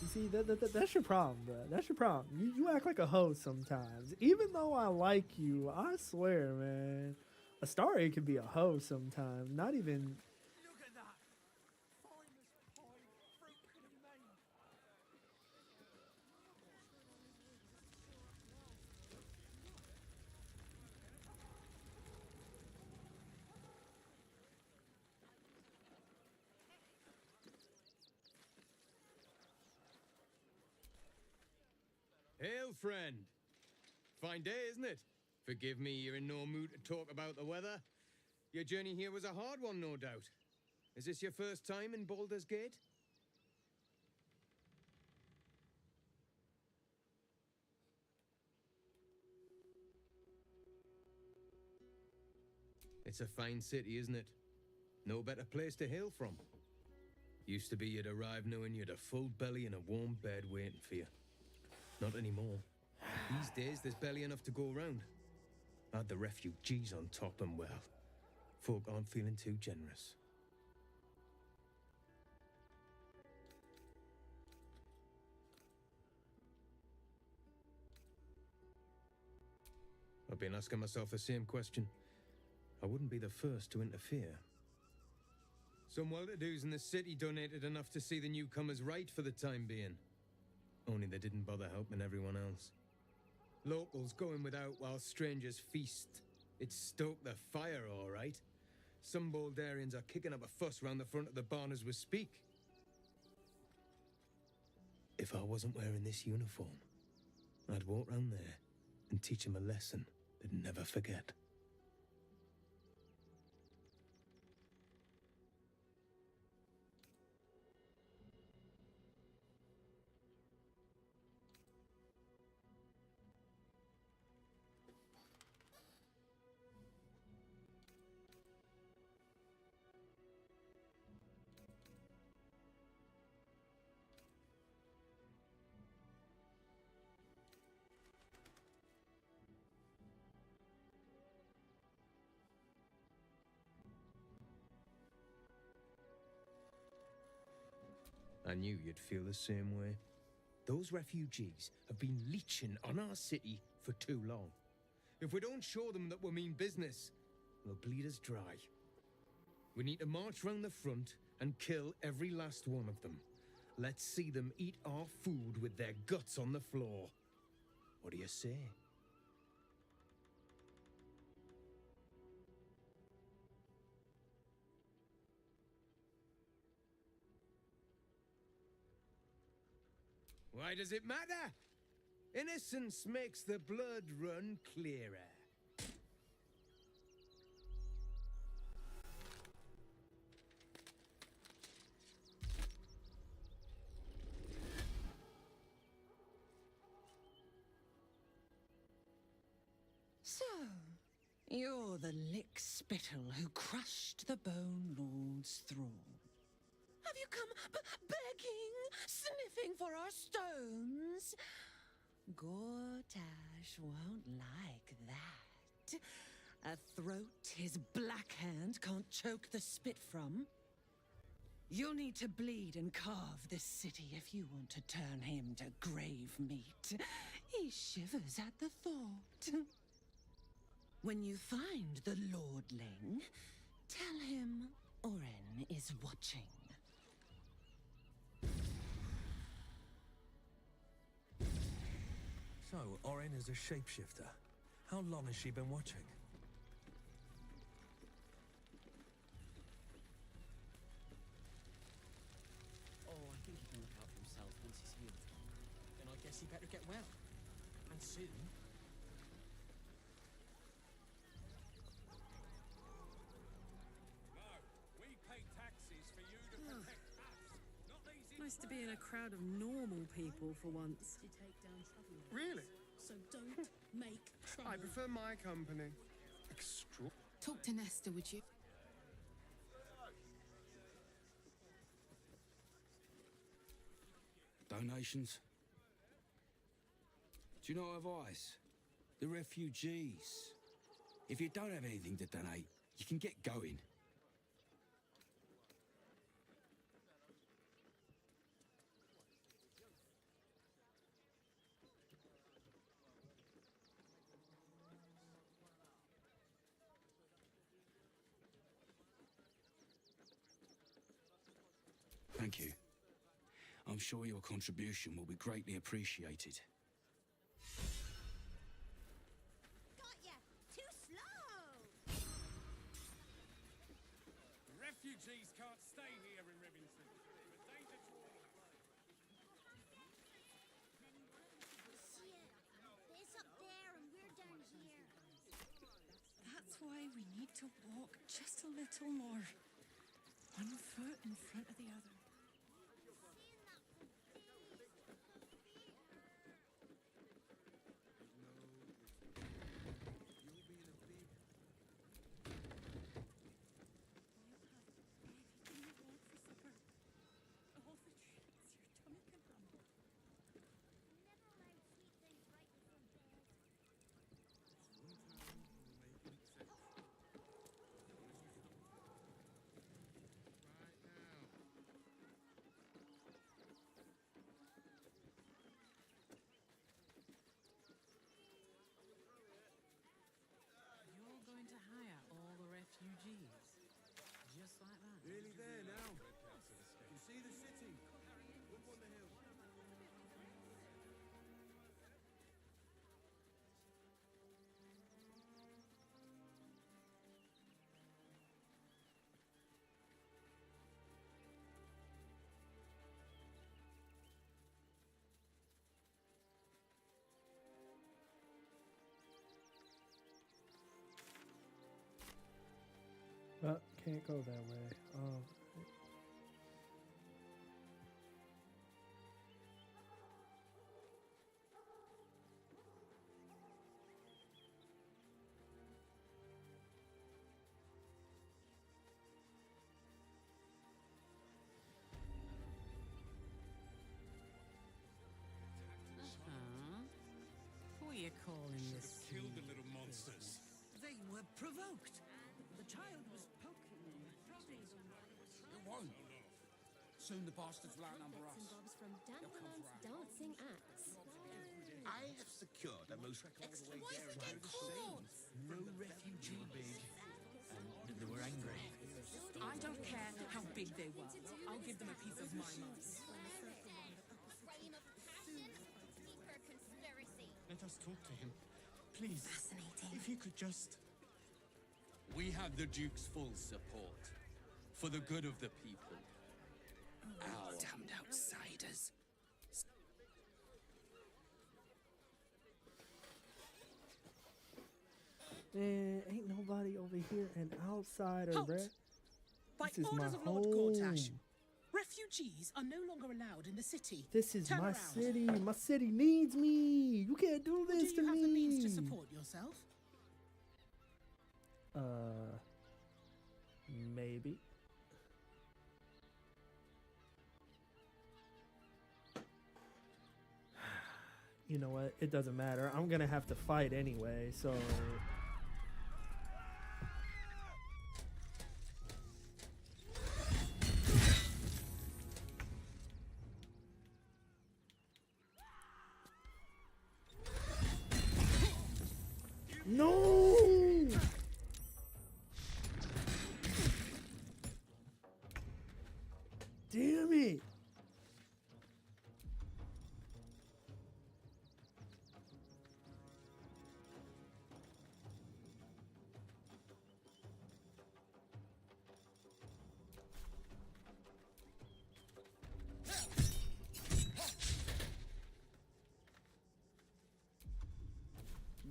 You see, that's your problem, bro. That's your problem. You act like a hoe sometimes. Even though I like you, I swear, man. Astarion can be a hoe sometimes. Not even... Hail, friend. Fine day, isn't it? Forgive me, you're in no mood to talk about the weather. Your journey here was a hard one, no doubt. Is this your first time in Baldur's Gate? It's a fine city, isn't it? No better place to hail from. Used to be you'd arrive knowing you'd a full belly and a warm bed waiting for you. Not anymore. These days, there's barely enough to go around. Add the refugees on top and, well, folk aren't feeling too generous. I've been asking myself the same question. I wouldn't be the first to interfere. Some well-to-dos in the city donated enough to see the newcomers right for the time being. Only they didn't bother helping everyone else. Locals going without while strangers feast. It stoked the fire, all right. Some Baldurians are kicking up a fuss round the front of the barn as we speak. If I wasn't wearing this uniform, I'd walk round there and teach them a lesson they'd never forget. I knew you'd feel the same way. Those refugees have been leeching on our city for too long. If we don't show them that we mean business, they'll bleed us dry. We need to march round the front and kill every last one of them. Let's see them eat our food with their guts on the floor. What do you say? Why does it matter? Innocence makes the blood run clearer. So, you're the lick-spittle who crushed the Bone Lord's thrall. Have you come begging, sniffing for our stones? Gortash won't like that. A throat his black hand can't choke the spit from. You'll need to bleed and carve this city if you want to turn him to grave meat. He shivers at the thought. When you find the Lordling, tell him Oren is watching. So, Oren is a shapeshifter. How long has she been watching? Oh, I think he can look out for himself once he's healed. Then I guess he better get well. And soon. No, we pay taxes for you to protect us, not these Nice to be in a crowd of normal people for once. To take down trouble. Really? So don't make trouble. I prefer my company. Talk to Nesta, would you? Donations? Do you know advice? The refugees. If you don't have anything to donate, you can get going. Thank you. I'm sure your contribution will be greatly appreciated. Got ya! Too slow! refugees can't stay here in Rivington. There's a danger to all. There's up there and we're down here. That's why we need to walk just a little more. One foot in front of the other. Just like that. Nearly there now. You can see the city. Up on the hill. Can't go that way. Who are you calling this? Kill the little monsters. They were provoked. The child was poking and prodding. It won't. Soon the bastards will outnumber us. Bits and bobs from Dandelions dancing acts. I have secured a most extraordinary No refugee big. And they were angry. I don't care how big they were. I'll give them a piece of my mind. Reign of passion, secret conspiracy. Let us talk to him. Please. Fascinating. If you could just... We have the Duke's full support. For the good of the people. Our Damned outsiders. Man, ain't nobody over here an outsider, Halt! bruh. By This is my orders of Lord Gortash, home. refugees are no longer allowed in the city. This is Turn my around. city. My city needs me. You can't do this Do to you have the means to me. support yourself? Maybe. You know what? It doesn't matter. I'm gonna have to fight anyway, so. No! Damn it!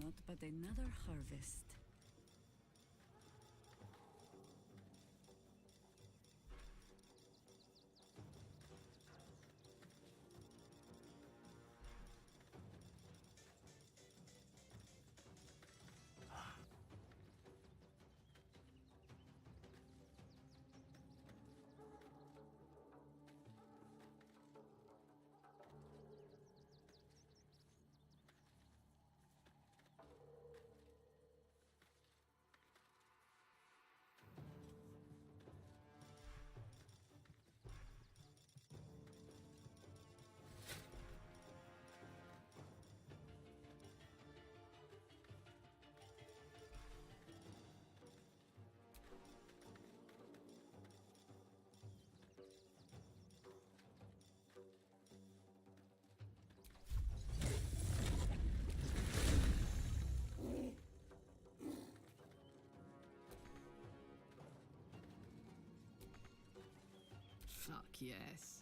Not but another harvest. Fuck yes.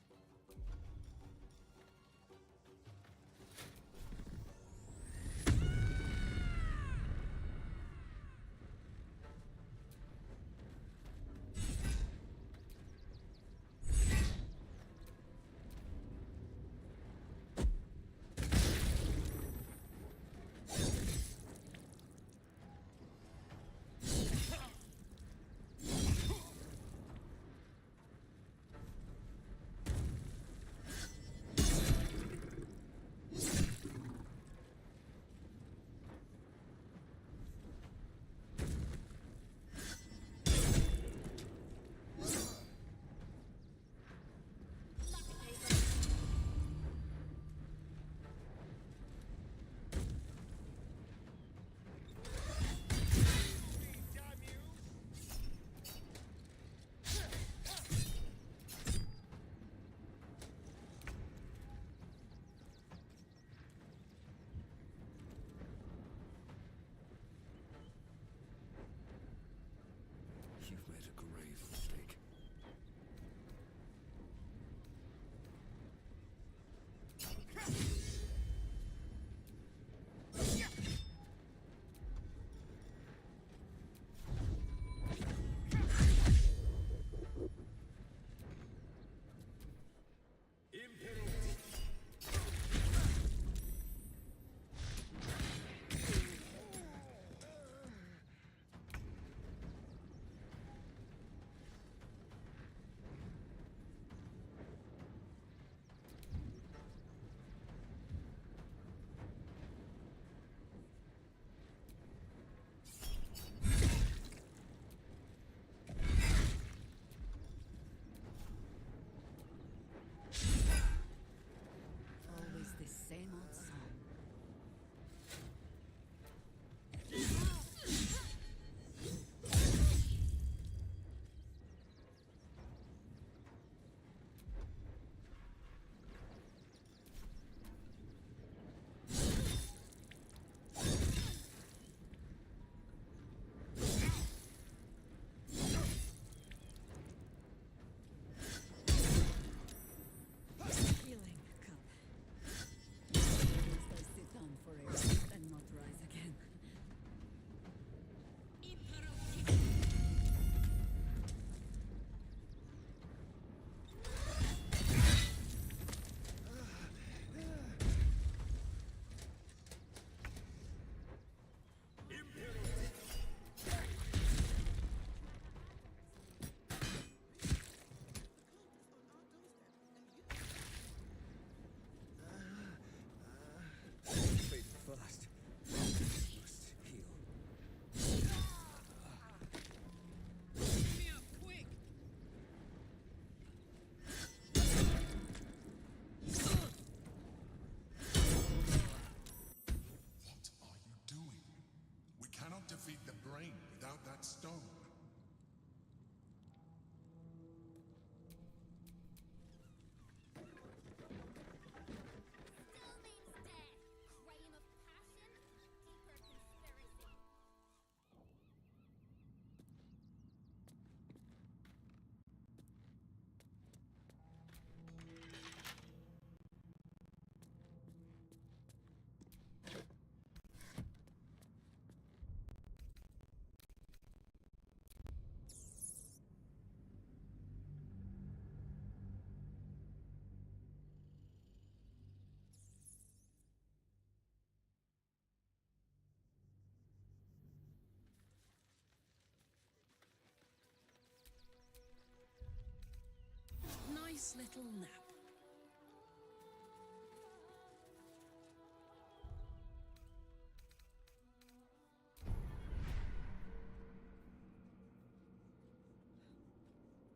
nice little nap.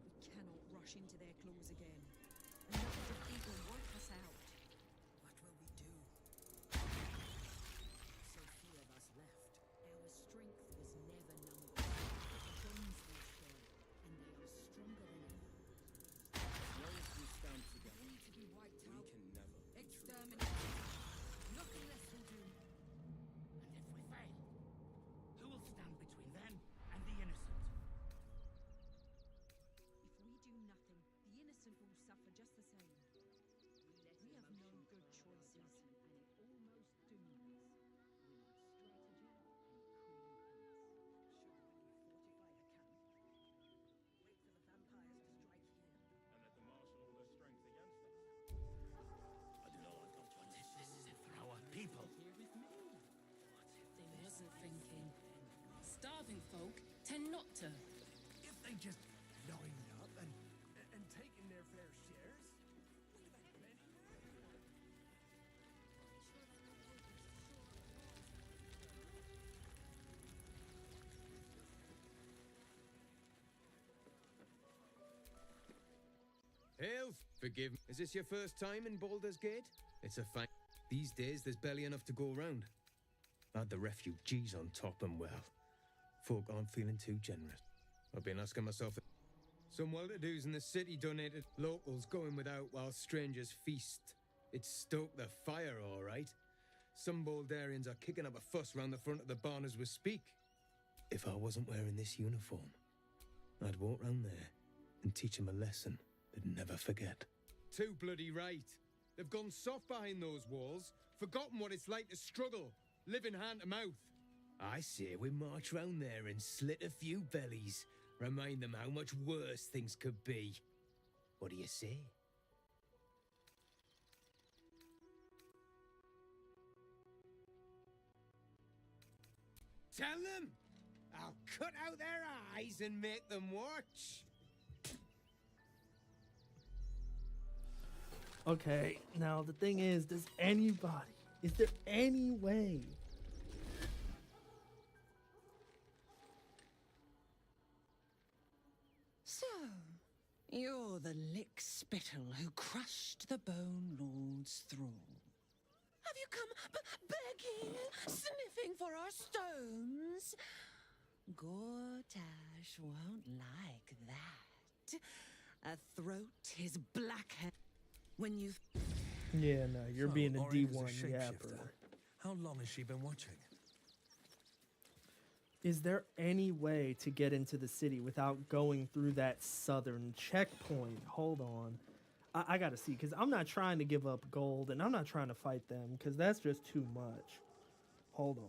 We cannot rush into their claws again. Another defeat will wipe us out. What will we do? So few of us left. Our strength was never numbered. The bones we share, and they are stronger than ever. As long as we stand together, Only to be wiped we out. can never retreat. Exterminate. Nothing less will do. And if we fail, who will stand between them and the innocent? If we do nothing, the innocent will suffer just the same. We have known good choices, and it almost doomed us. We need strategy and cool heads. Wait for the vampires to strike here. And let them marshal all their strength against us. But no one don't want this. This isn't for our people. Here with me. They wasn't thinking. Starving folk tend not to. If they just lined up and taken their fair shares, we'd have had plenty. Hail, forgive me. Is this your first time in Baldur's Gate? It's a fact. These days, there's barely enough to go around. Add the refugees on top and well, folk aren't feeling too generous. I've been asking myself, some well-to-dos in the city donated, locals going without while strangers feast. It's stoked the fire, all right. Some Baldurians are kicking up a fuss round the front of the barn as we speak. If I wasn't wearing this uniform, I'd walk round there and teach them a lesson they'd never forget. Too bloody right. They've gone soft behind those walls, forgotten what it's like to struggle, living hand to mouth. I say we march round there and slit a few bellies, remind them how much worse things could be. What do you say? Tell them! I'll cut out their eyes and make them watch. Okay, now the thing is there any way? So, you're the lick-spittle who crushed the Bone Lord's thrall. Have you come begging, sniffing for our stones? Gortash won't like that. A throat is black. When you... Yeah, no, you're being a Orin is D1 shapeshifter. yapper. How long has she been watching? Is there any way to get into the city without going through that southern checkpoint? Hold on. I gotta see, because I'm not trying to give up gold, and I'm not trying to fight them, because that's just too much. Hold on.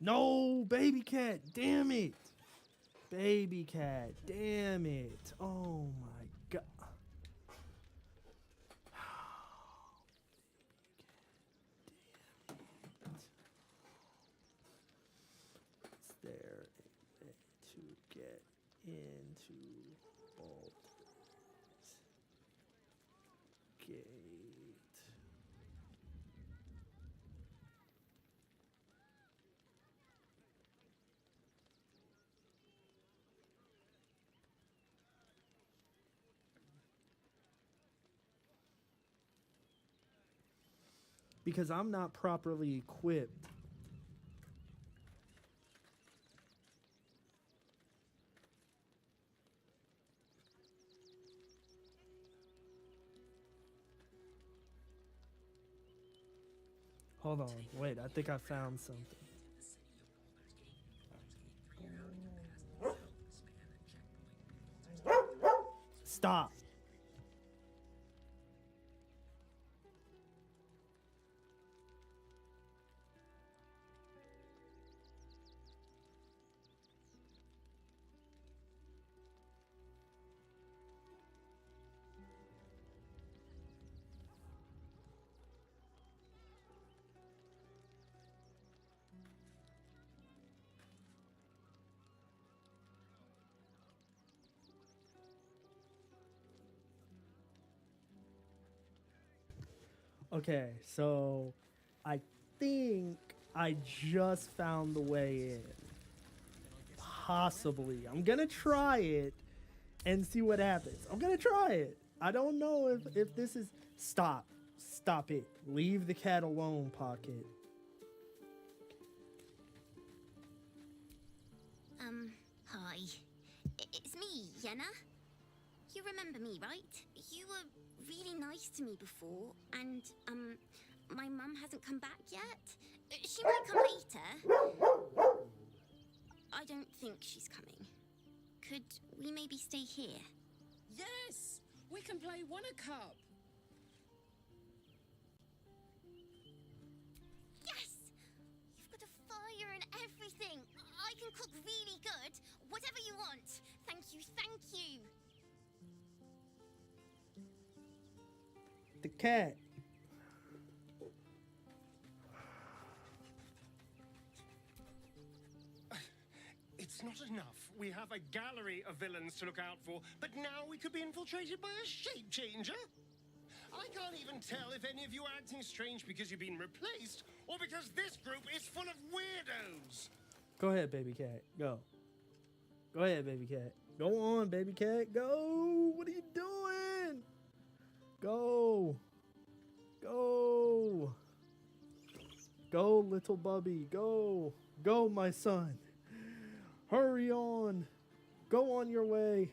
No, baby cat, damn it. Baby cat, damn it. Oh my god. Is there a way to get into Baldur's Gate? Because I'm not properly equipped. Hold on, wait, I think I found something. Stop. Okay, so I think I just found the way in. Possibly. I'm gonna try it and see what happens. I'm gonna try it. I don't know if this is... Stop. Stop it. Leave the cat alone, Pocket. Hi. It's me, Yenna. You remember me, right? You were really nice to me before, and, my mum hasn't come back yet. She might come later. I don't think she's coming. Could we maybe stay here? Yes! We can play One-A-Cup. Yes! You've got a fire and everything. I can cook really good. Whatever you want. Thank you, thank you. The cat. It's not enough. We have a gallery of villains to look out for, but now we could be infiltrated by a shape changer. I can't even tell if any of you are acting strange because you've been replaced or because this group is full of weirdos. Go ahead, baby cat. Go. Go ahead, baby cat. Go on, baby cat. Go. What are you doing? Go. Go. Go, little bubby. Go. Go, my son. Hurry on. Go on your way.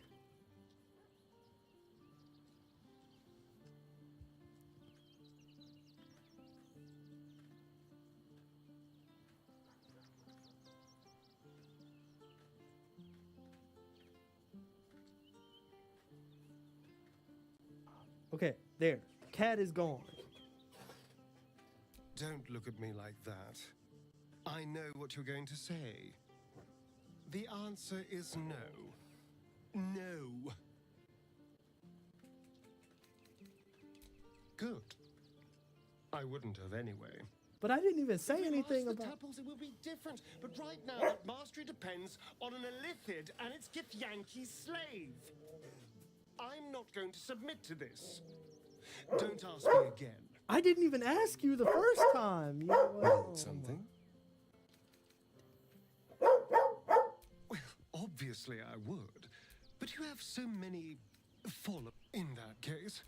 Okay, there. Cat is gone. Don't look at me like that. I know what you're going to say. The answer is no. No. Good. I wouldn't have anyway. But I didn't even say anything the about... Tupples, it will be different. But right now, that mastery depends on an Illithid and its Githyanki slave. I'm not going to submit to this. Don't ask me again. I didn't even ask you the first time. You Want something? Well, obviously I would. But you have so many follow in that case.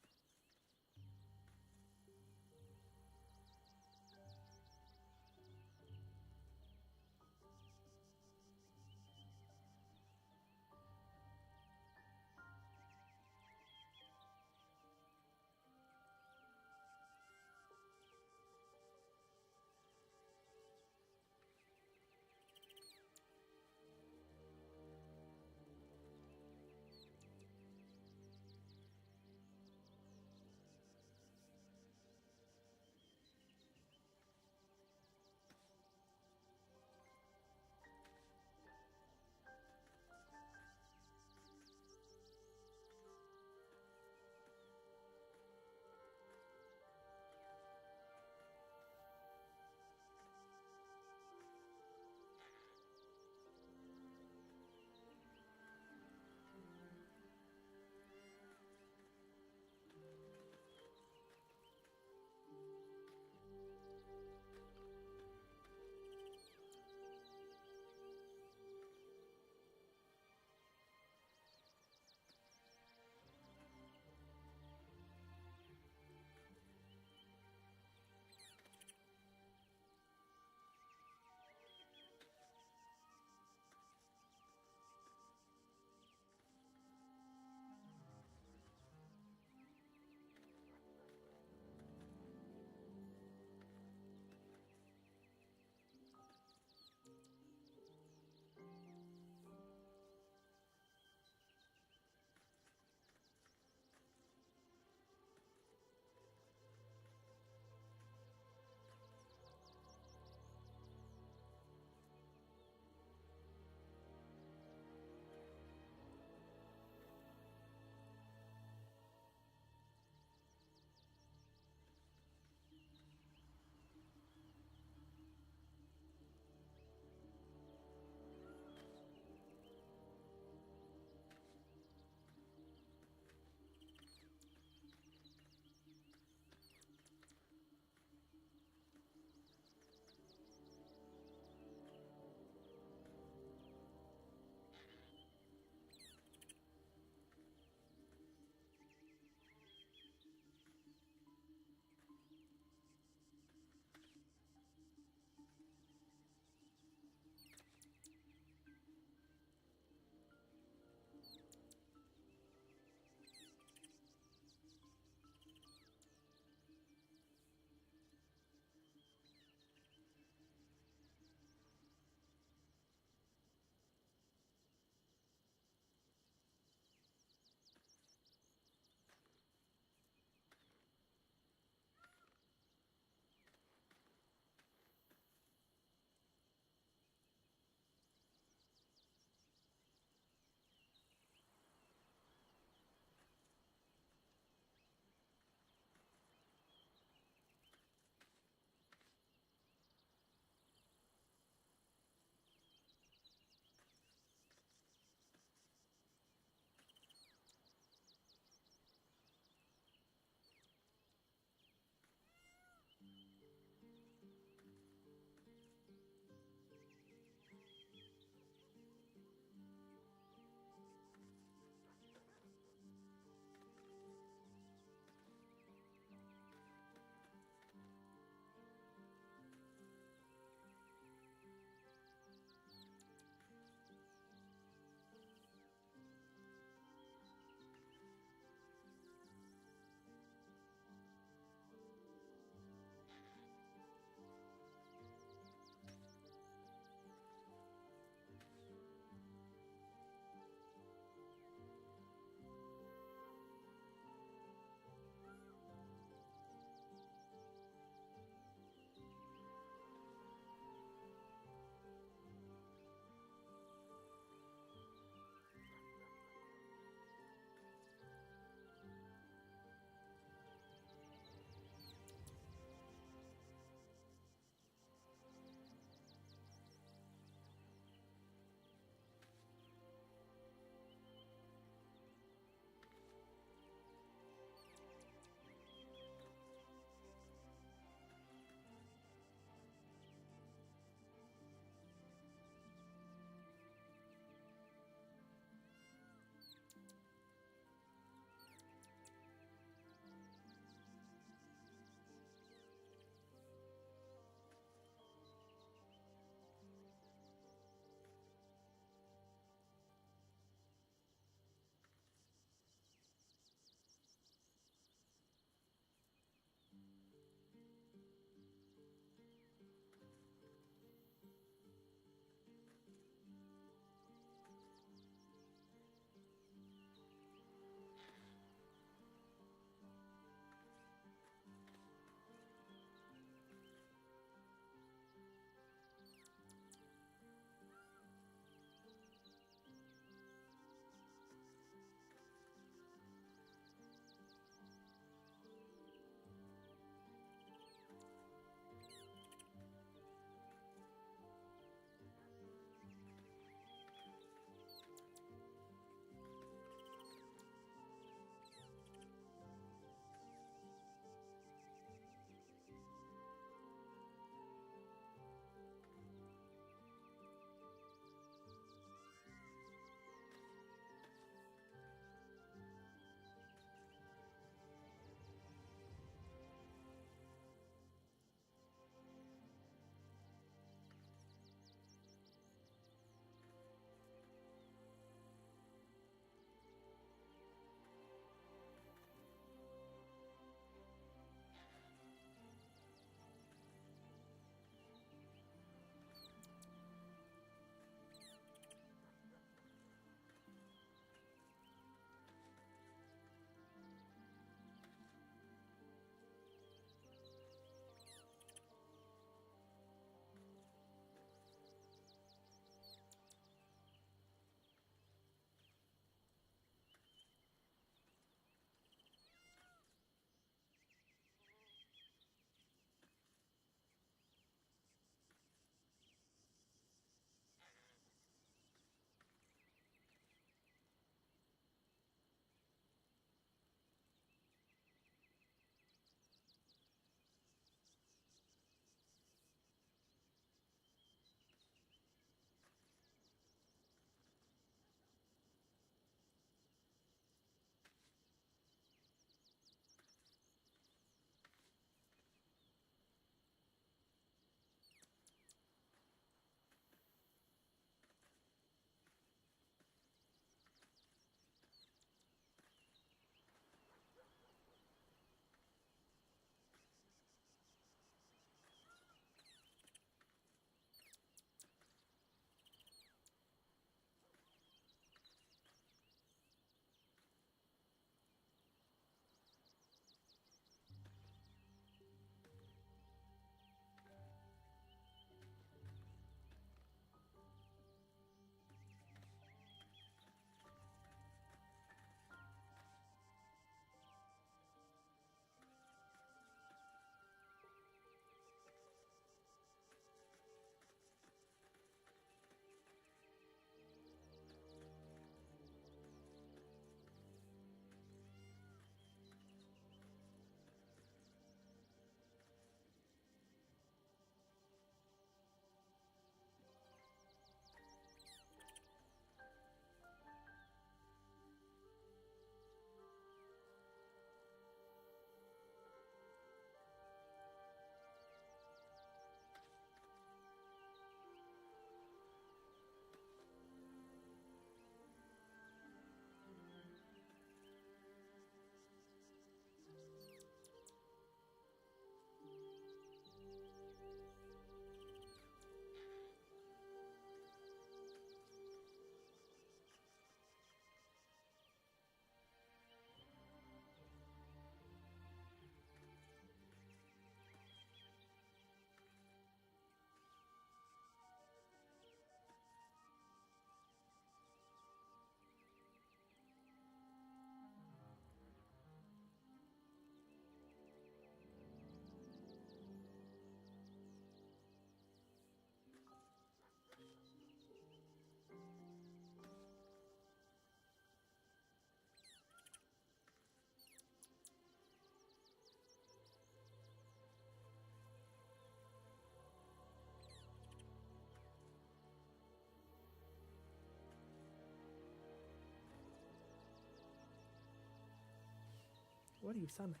What do you sound like?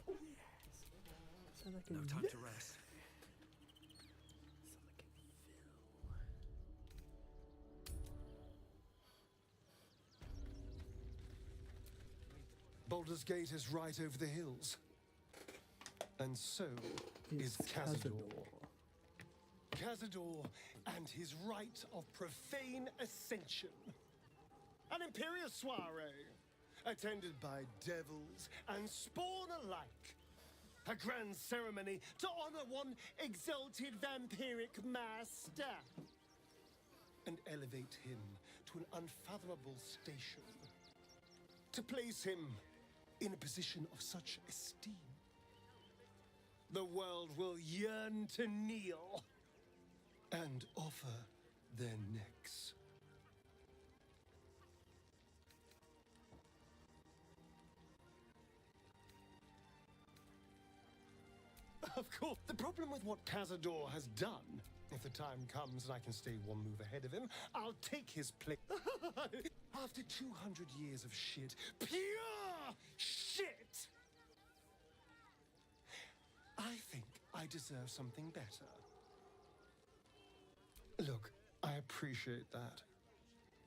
Oh, yes. Sound like No a time yes. to rest. Baldur's Gate is right over the hills. And so is Cazador. Cazador and his rite of profane ascension. An imperial soiree, attended by devils and spawn alike. A grand ceremony to honor one exalted vampiric master. And elevate him to an unfathomable station. To place him in a position of such esteem. The world will yearn to kneel and offer their necks. Of course, the problem with what Cazador has done, if the time comes and I can stay one move ahead of him, I'll take his place. After 200 years of shit, pure shit, I think I deserve something better. Look, I appreciate that.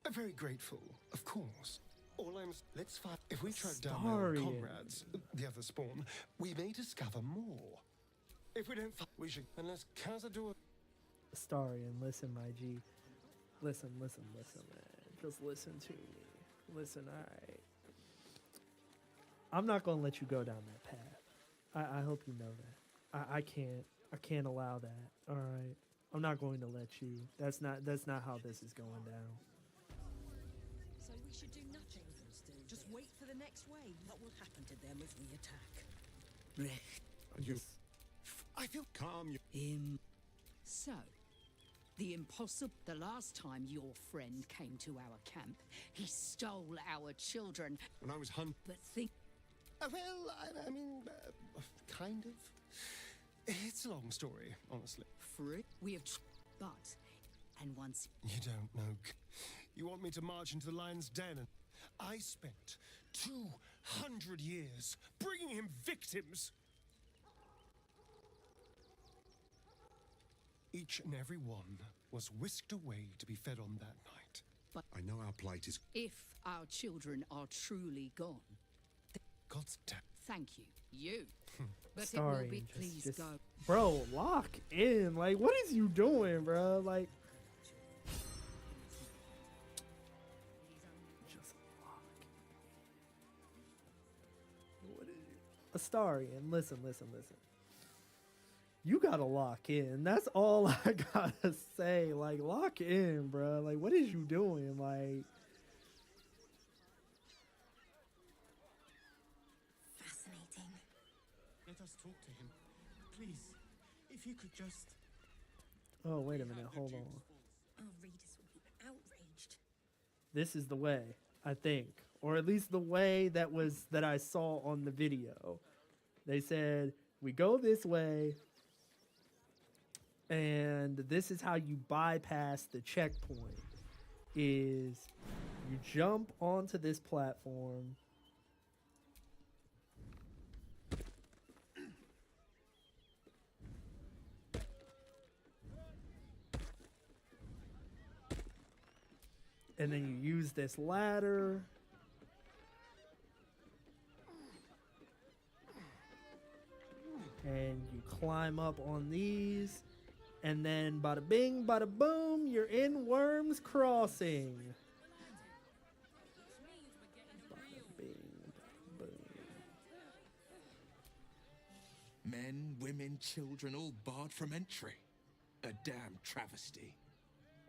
I'm very grateful, of course. All I'm... Let's find... If we track down my old comrades, the other spawn, we may discover more. If we don't find... We should... Unless Cazador... Astarion, listen, my G. Listen, man. Just listen to me. Listen, alright. I'm not gonna let you go down that path. I hope you know that. I can't allow that. Alright. I'm not going to let you. That's not how this is going down. So we should do nothing. Just wait for the next wave. What will happen to them if we attack? I feel calm. So, the last time your friend came to our camp, he stole our children. When I was hunting. But think... well, I mean, kind of. It's a long story, honestly. We have... But, and once... You don't know. You want me to march into the lion's den, and I spent 200 years bringing him victims. Each and every one was whisked away to be fed on that night. But I know our plight is... If our children are truly gone... God's damn... Thank you. You. But Sorry, it will be... Please go. Bro, lock in. Like, what is you doing, bro? Like... Just lock in. What is you... Astarion, listen. You gotta lock in. That's all I gotta say. Like, lock in, bro. Like, what is you doing? Like... Fascinating. Let us talk to him. Please, if you could just... Oh, wait a minute. Hold on. Our readers will be outraged. This is the way, I think. Or at least the way that I saw on the video. They said, we go this way, and this is how you bypass the checkpoint. Is you jump onto this platform. And then you use this ladder. And you climb up on these. And then bada bing, bada boom, you're in Worm's Crossing. Bada bing, bada boom. Men, women, children, all barred from entry. A damn travesty.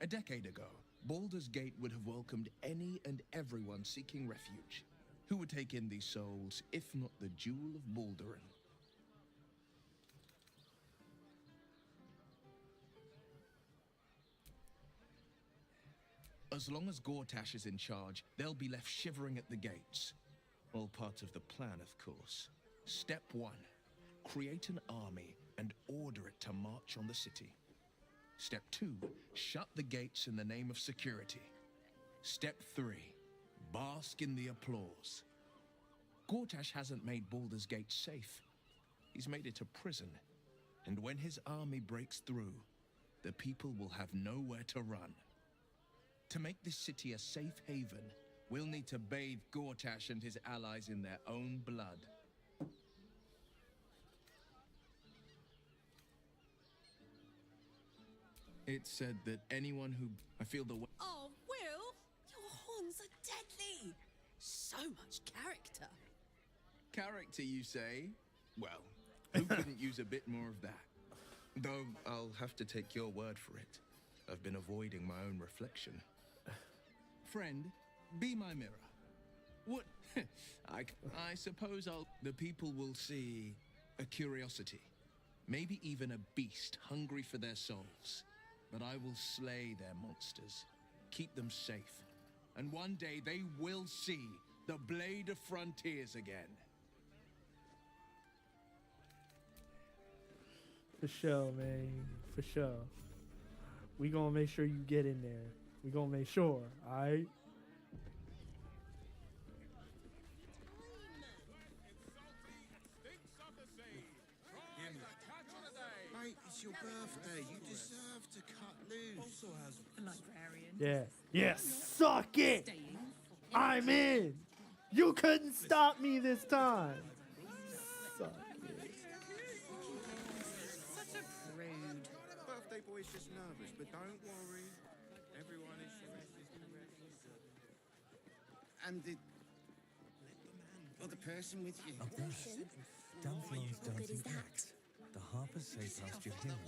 A decade ago, Baldur's Gate would have welcomed any and everyone seeking refuge. Who would take in these souls, if not the Jewel of Baldurin? As long as Gortash is in charge, they'll be left shivering at the gates. All part of the plan, of course. Step 1. Create an army and order it to march on the city. Step 2. Shut the gates in the name of security. Step 3. Bask in the applause. Gortash hasn't made Baldur's Gate safe. He's made it a prison. And when his army breaks through, the people will have nowhere to run. To make this city a safe haven, we'll need to bathe Gortash and his allies in their own blood. It's said that anyone who... I feel the... Oh, Will! Your horns are deadly! So much character. Character, you say? Well, who couldn't use a bit more of that? Though I'll have to take your word for it. I've been avoiding my own reflection. Friend, be my mirror. What? I suppose the people will see a curiosity. Maybe even a beast hungry for their souls. But I will slay their monsters. Keep them safe. And one day they will see the Blade of Frontiers again. For sure, man. For sure. We gonna make sure you get in there. We gonna make sure, alright? Mate, it's your birthday. You deserve to cut loose. Also has The librarian. Yeah. Yeah, suck it! I'm in! You couldn't stop me this time! Suck it. Such a prude. Birthday boy's just nervous, but don't worry. Everyone is and the person with you. Up this. Dunflon's dancing act. The harpers say past your hearing.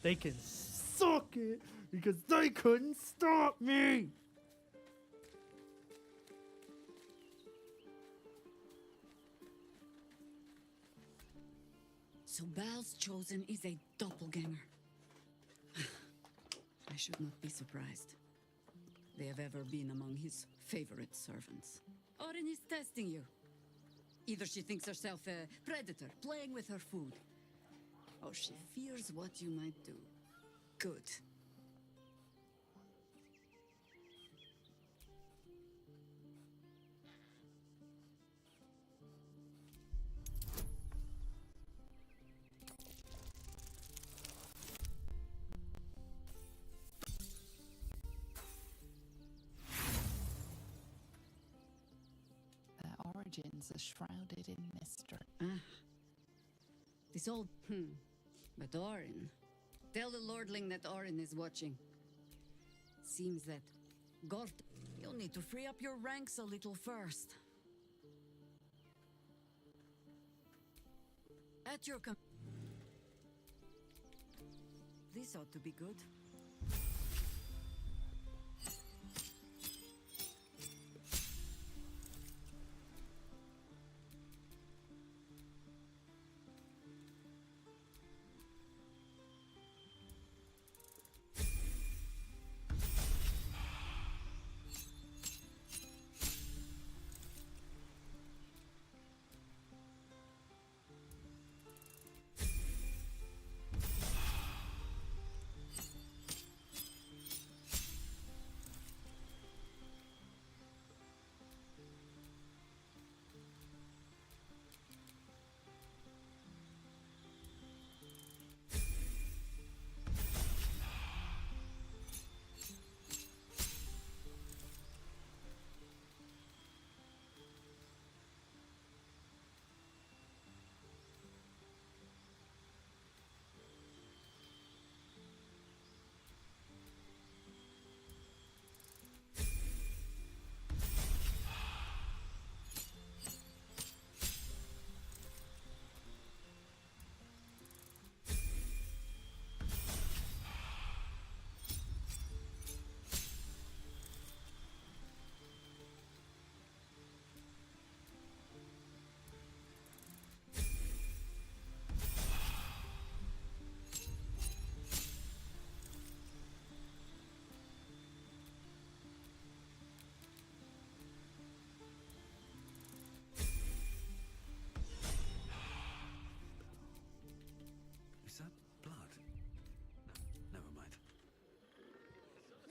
They can suck it because they couldn't stop me! So Bal's chosen is a doppelganger. I should not be surprised. They have ever been among his favorite servants. Orin is testing you. Either she thinks herself a predator, playing with her food, or she fears what you might do. Good. Their origins are shrouded in mystery. This old... But Orin... Tell the Lordling that Orin is watching. Seems that... Gort... You'll need to free up your ranks a little first. At your This ought to be good.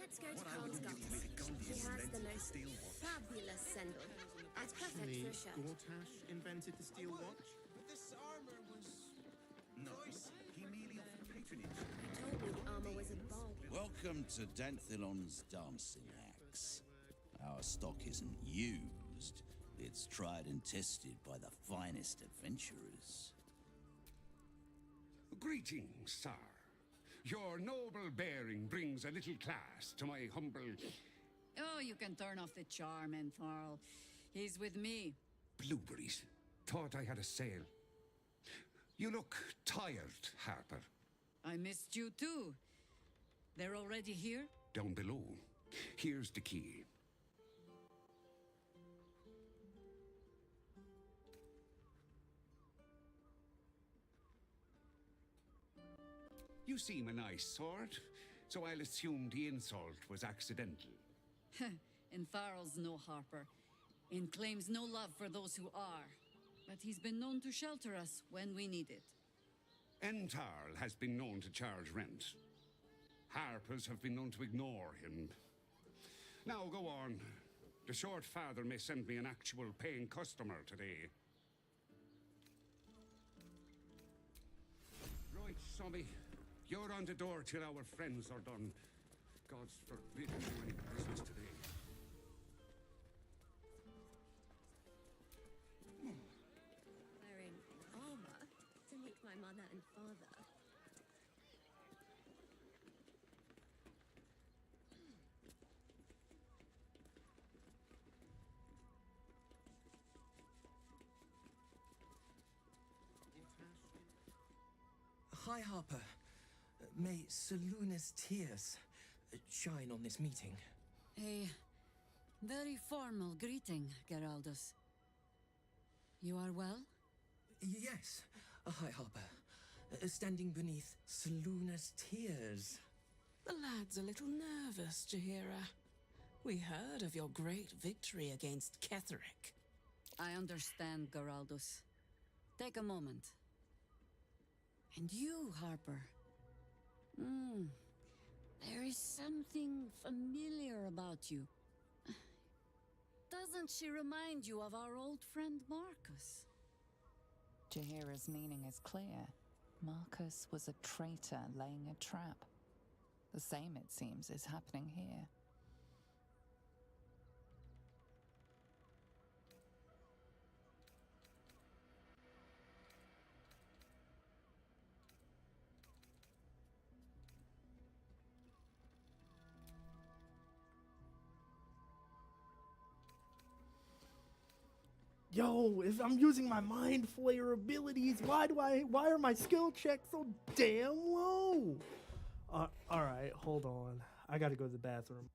Let's go to Carl's He has the most fabulous sandal. That's perfect actually for a shirt. Gortash invented the steel watch? But this armor was... No, he merely offered patronage. You told me the armor was a bargain. Welcome to Danthilon's dancing axe. Our stock isn't used. It's tried and tested by the finest adventurers. Greetings, sir. Your noble bearing brings a little class to my humble... Oh, you can turn off the charm, Entharl. He's with me. Blueberries. Thought I had a sale. You look tired, Harper. I missed you too. They're already here? Down below. Here's the key. You seem a nice sort, so I'll assume the insult was accidental. Entharl's no Harper, and claims no love for those who are. But he's been known to shelter us when we need it. Entarl has been known to charge rent. Harpers have been known to ignore him. Now go on. The short father may send me an actual paying customer today. Right, Sommy. You're on the door till our friends are done. God's forbid you any business today. Wearing armor to meet my mother and father. Hi, Harper. May Seluna's tears shine on this meeting. A very formal greeting, Geraldus. You are well? Yes. Hi, Harper. Standing beneath Seluna's tears. The lad's a little nervous, Jaheira. We heard of your great victory against Ketherick. I understand, Geraldus. Take a moment. And you, Harper. There is something familiar about you. Doesn't she remind you of our old friend Marcus? Jaheira's meaning is clear. Marcus was a traitor laying a trap. The same, it seems, is happening here. Yo, if I'm using my mind flayer abilities, why are my skill checks so damn low? Alright, hold on. I gotta go to the bathroom.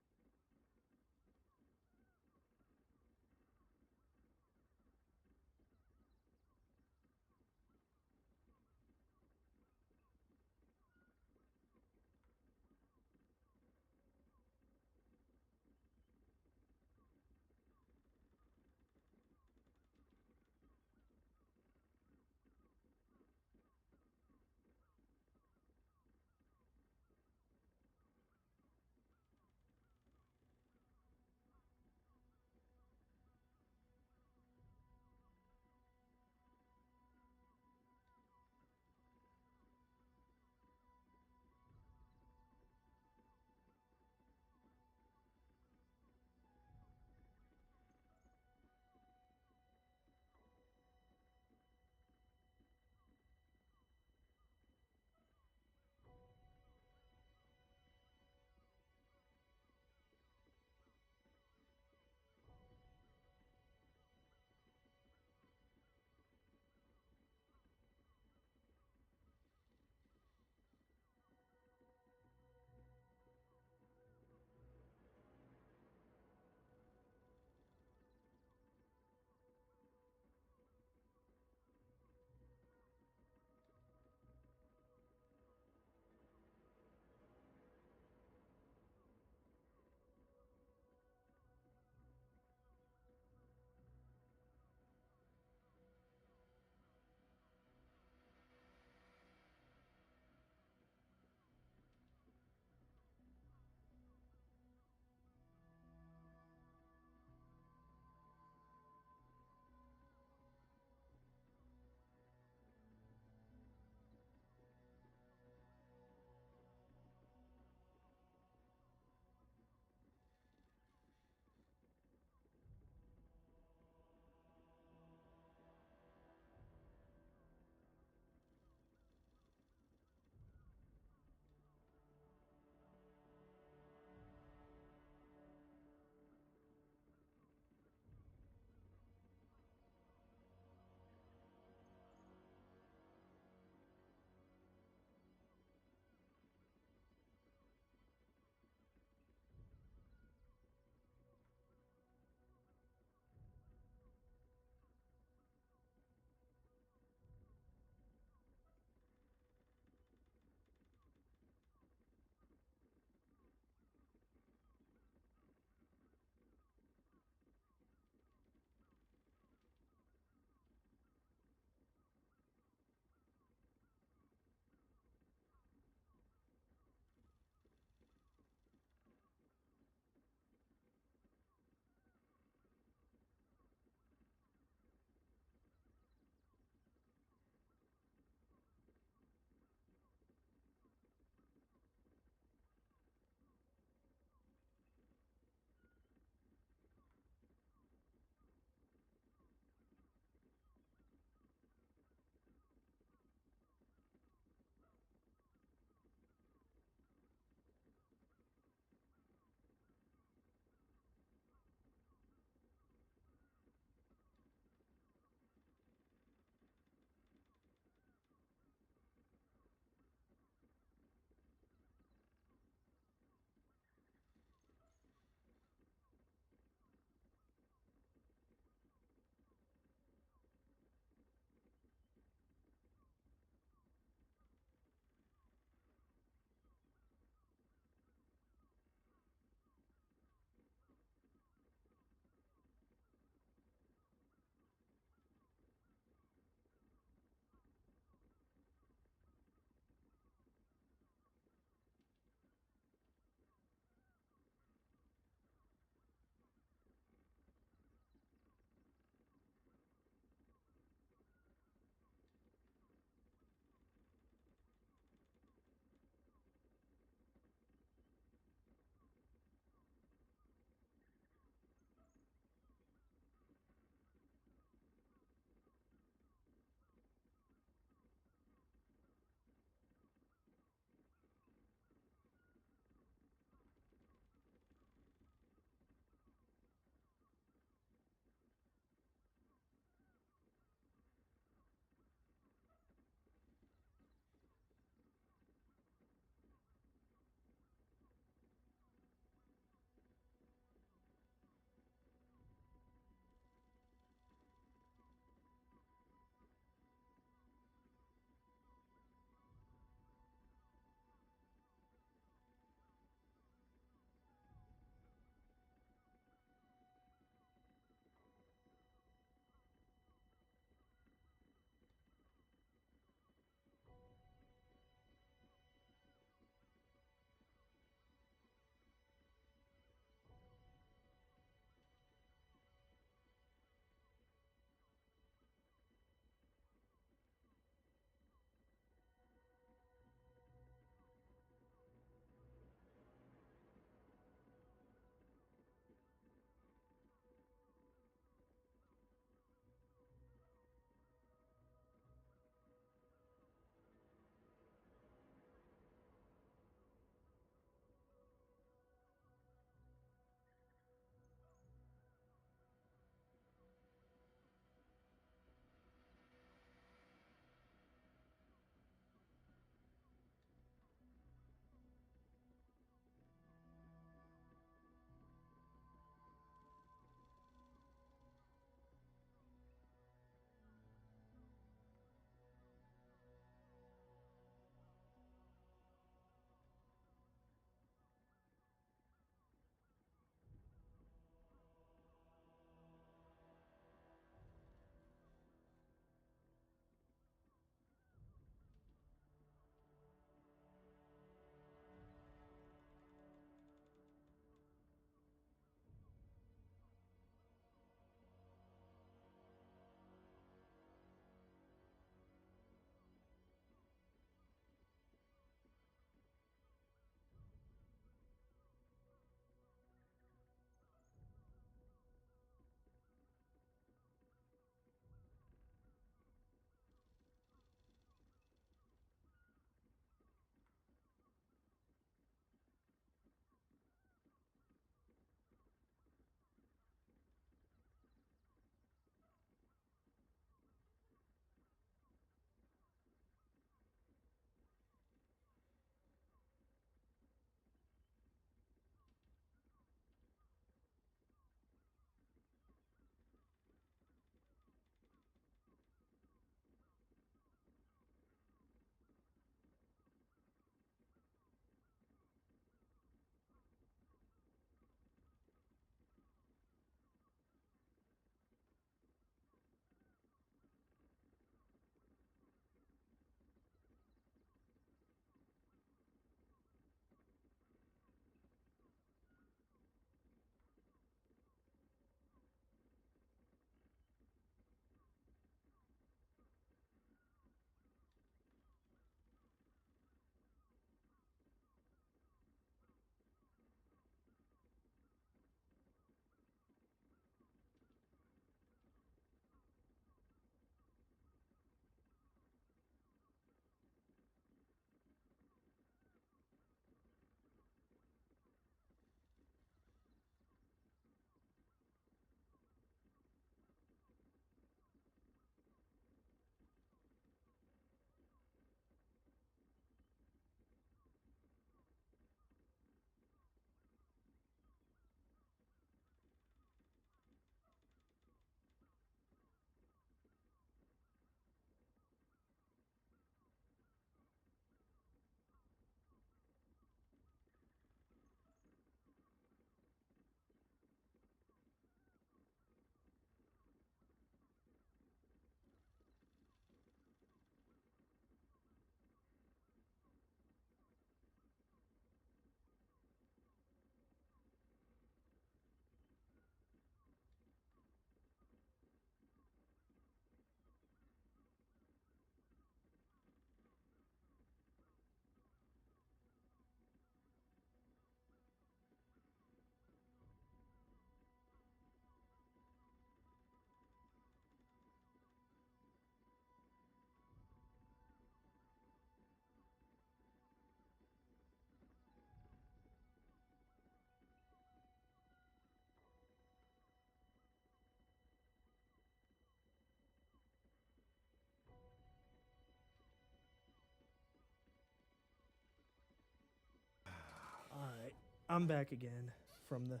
I'm back again from the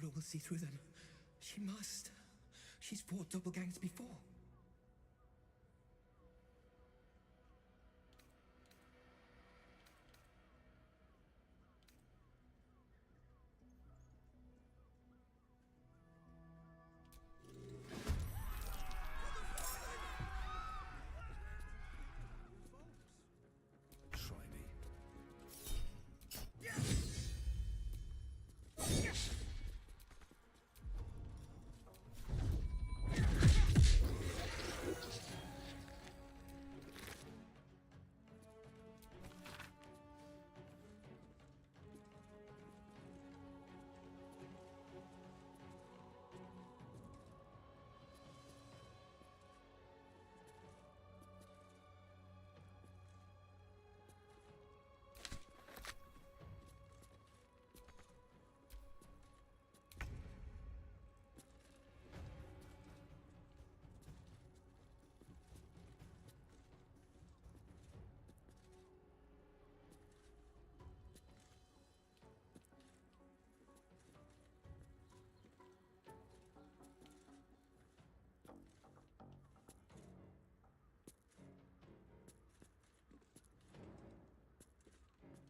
Chihiro will see through them. She must. She's fought doppelgangers before. Try me.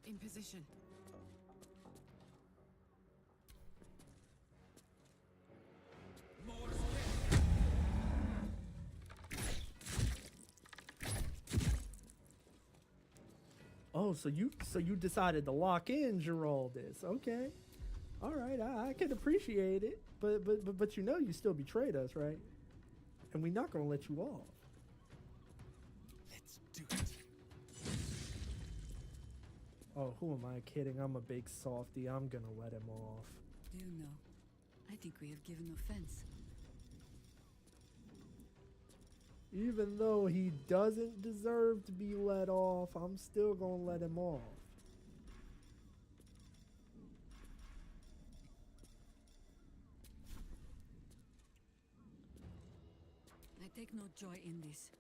In position. Oh, so you decided to lock in Geraldus. Okay. All right, I can appreciate it. But you know you still betrayed us, right? And we're not going to let you off. Let's do it. Oh, who am I kidding? I'm a big softy. I'm going to let him off. Do you know? I think we have given offense. Even though he doesn't deserve to be let off, I'm still going to let him off. I take no joy in this.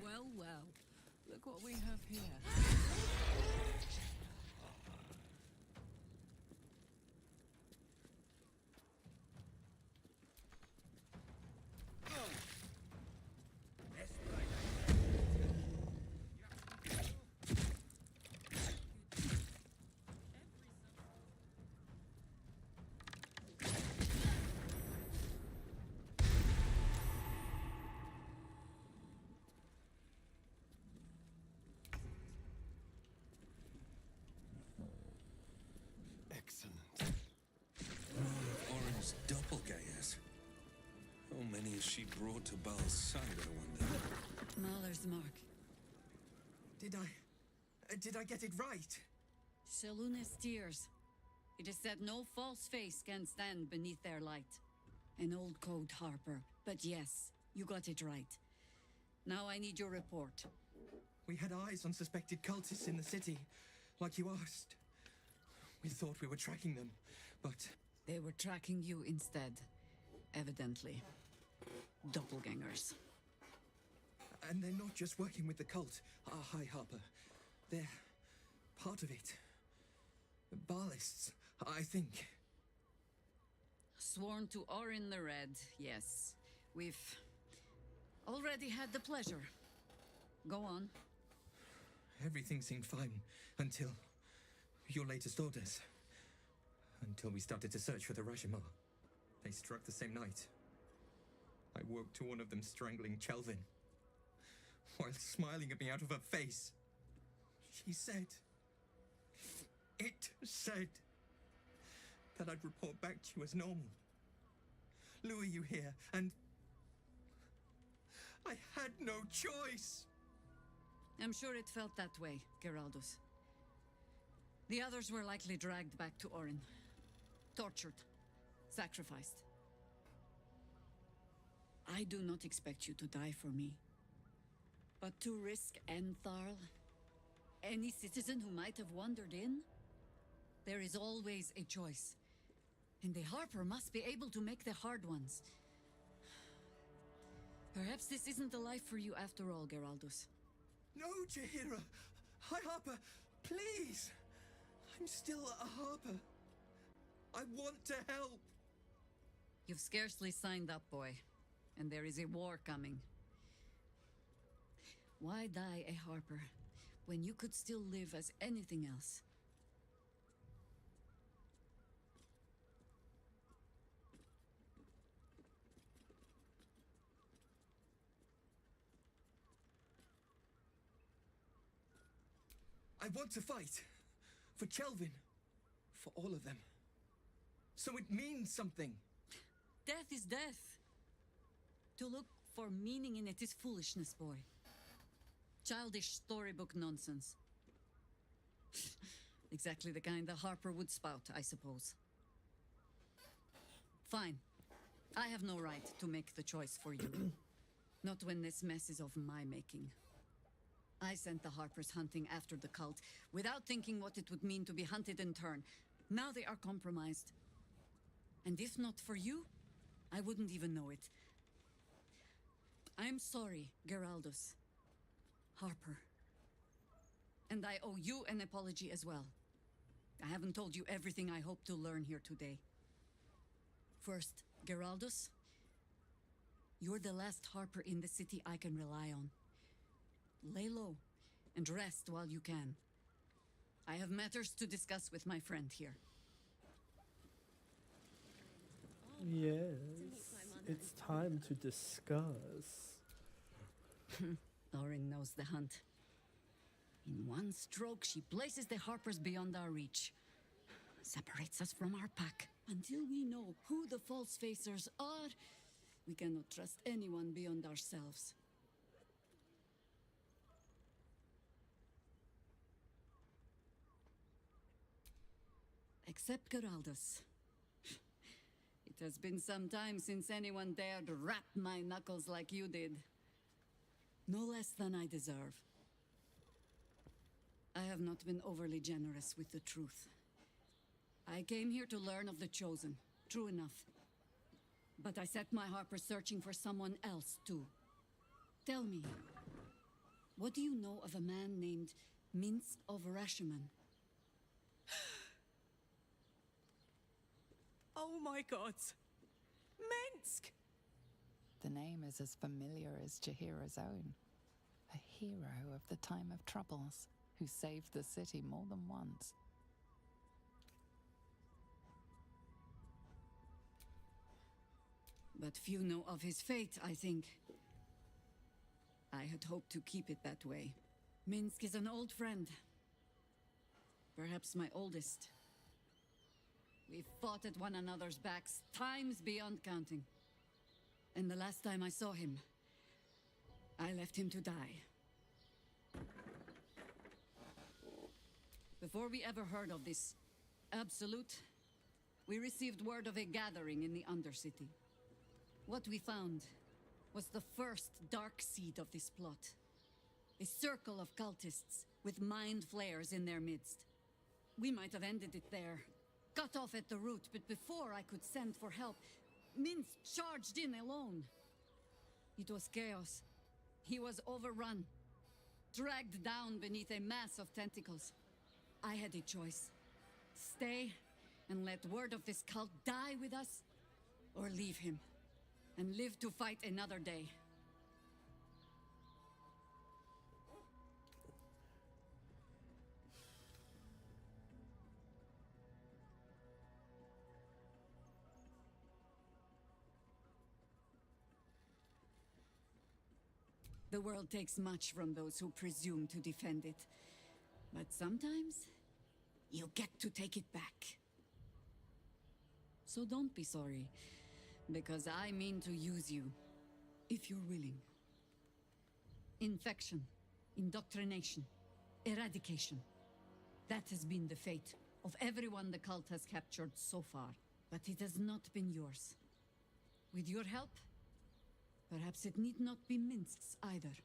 Well, well. Look what we have here. Excellent. Orin's doppelgangers. How many has she brought to Baal's side, I wonder? Mahler's mark. Did I get it right? Seluna's tears. It is said no false face can stand beneath their light. An old code, Harper. But yes, you got it right. Now I need your report. We had eyes on suspected cultists in the city, like you asked. We thought we were tracking them, but... They were tracking you instead. Evidently. Doppelgangers. And they're not just working with the cult. Hi, Harper. They're part of it. Baalists, I think. Sworn to Orin the Red, yes. We've already had the pleasure. Go on. Everything seemed fine until your latest orders. Until we started to search for the Rajamar. They struck the same night. I woke to one of them strangling Chelvin. while smiling at me out of her face. She said, it said, that I'd report back to you as normal. Lure you here, and I had no choice. I'm sure it felt that way, Geraldus. The others were likely dragged back to Orin. Tortured. Sacrificed. I do not expect you to die for me. But to risk Entharl, any citizen who might have wandered in, there is always a choice. And the Harper must be able to make the hard ones. Perhaps this isn't the life for you after all, Geraldus. No, Jaheira! Hi, Harper! Please! I'm still a Harper. I want to help! You've scarcely signed up, boy. And there is a war coming. Why die a Harper when you could still live as anything else? I want to fight. For Kelvin. For all of them. So it means something. Death is death. To look for meaning in it is foolishness, boy. Childish storybook nonsense. Exactly the kind the Harper would spout, I suppose. Fine. I have no right to make the choice for you. Not when this mess is of my making. I sent the Harpers hunting after the cult, without thinking what it would mean to be hunted in turn. Now they are compromised. And if not for you, I wouldn't even know it. I'm sorry, Geraldus. Harper. And I owe you an apology as well. I haven't told you everything I hope to learn here today. First, Geraldus, you're the last Harper in the city I can rely on. Lay low and rest while you can. I have matters to discuss with my friend here. Yes, it's time to discuss. Orin knows the hunt. In one stroke, she places the Harpers beyond our reach. Separates us from our pack. Until we know who the false facers are, we cannot trust anyone beyond ourselves. Except Geraldus. It has been some time since anyone dared rap my knuckles like you did. No less than I deserve. I have not been overly generous with the truth. I came here to learn of the Chosen. True enough. But I set my Harper searching for someone else, too. Tell me, what do you know of a man named Minsk of Rashomon? Oh my god! Minsk! The name is as familiar as Jaheira's own. A hero of the time of troubles, who saved the city more than once. But few know of his fate, I think. I had hoped to keep it that way. Minsk is an old friend. Perhaps my oldest. We fought at one another's backs, times beyond counting. And the last time I saw him, I left him to die. Before we ever heard of this Absolute, we received word of a gathering in the Undercity. What we found was the first dark seed of this plot. A circle of cultists with mind flayers in their midst. We might have ended it there, cut off at the root, but before I could send for help, Minsk charged in alone. It was chaos. He was overrun, dragged down beneath a mass of tentacles. I had a choice. Stay and let word of this cult die with us, or leave him and live to fight another day. The world takes much from those who presume to defend it. But sometimes, you get to take it back. So don't be sorry, because I mean to use you, if you're willing. Infection, indoctrination, eradication. That has been the fate of everyone the cult has captured so far. But it has not been yours. With your help, perhaps it need not be Minsk's either.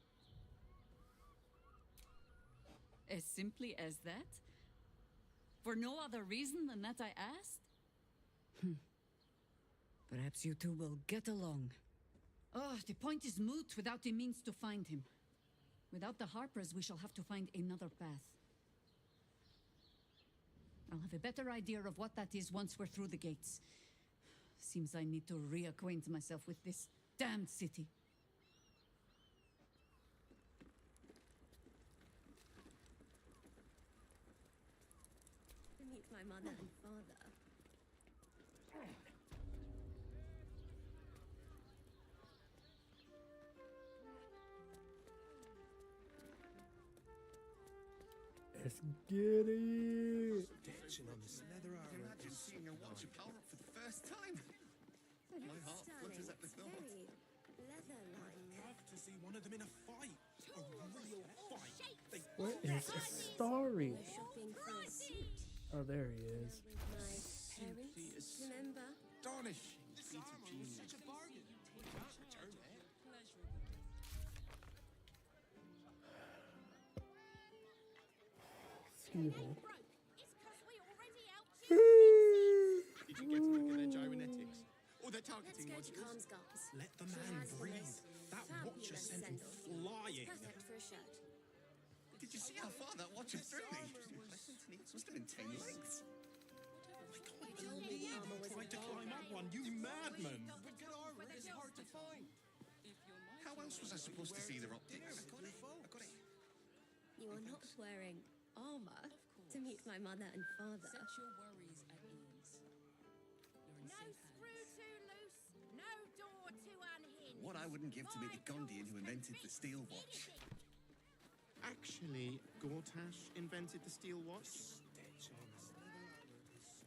As simply as that? For no other reason than that I asked? Perhaps you two will get along. Oh, the point is moot without the means to find him. Without the Harpers, we shall have to find another path. I'll have a better idea of what that is once we're through the gates. Seems I need to reacquaint myself with this damned city. To meet my mother and father. Let's get it. Stitching on this leather armor. Imagine seeing a watch power up for the first time. My heart flutters at the thought. Very leather-like. Love to see one of them in a fight. A real fight. Where is Starry? We're shopping for a suit. Oh, there he is. With my parents, remember? Astonishing feat of genius. Such a bargain. We can't return it. Pleasure. Excuse me. Did you get to look at their gyrometics? Or their targeting Let's go to modules? Calm's guards. Let the She man has the breathe. most That watcher fabulous sent him send-off. flying. Perfect for a shirt. Did you see how far that watch threw me? It must have been 10 lengths. You told me the armor was Tried to climb up one, you madman! It's hard to find. How else was I supposed to see their optics? I got it. You are not wearing armor to meet my mother and father. Set your worries at ease. You're in safe hands. too loose, no door too unhinged. What I wouldn't give to meet the Gondian who invented the steel watch. Actually, Gortash invented the steel watch?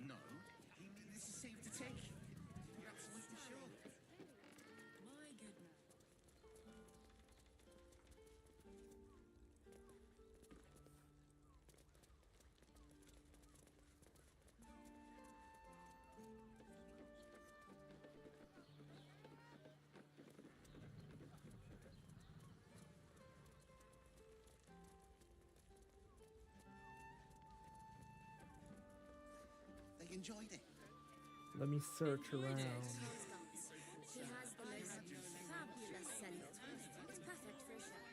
No. This is safe to take. You're absolutely sure. My goodness. They enjoyed it. Let me search around. Calm's guards. She has the most fabulous send-off. It's perfect for a shirt.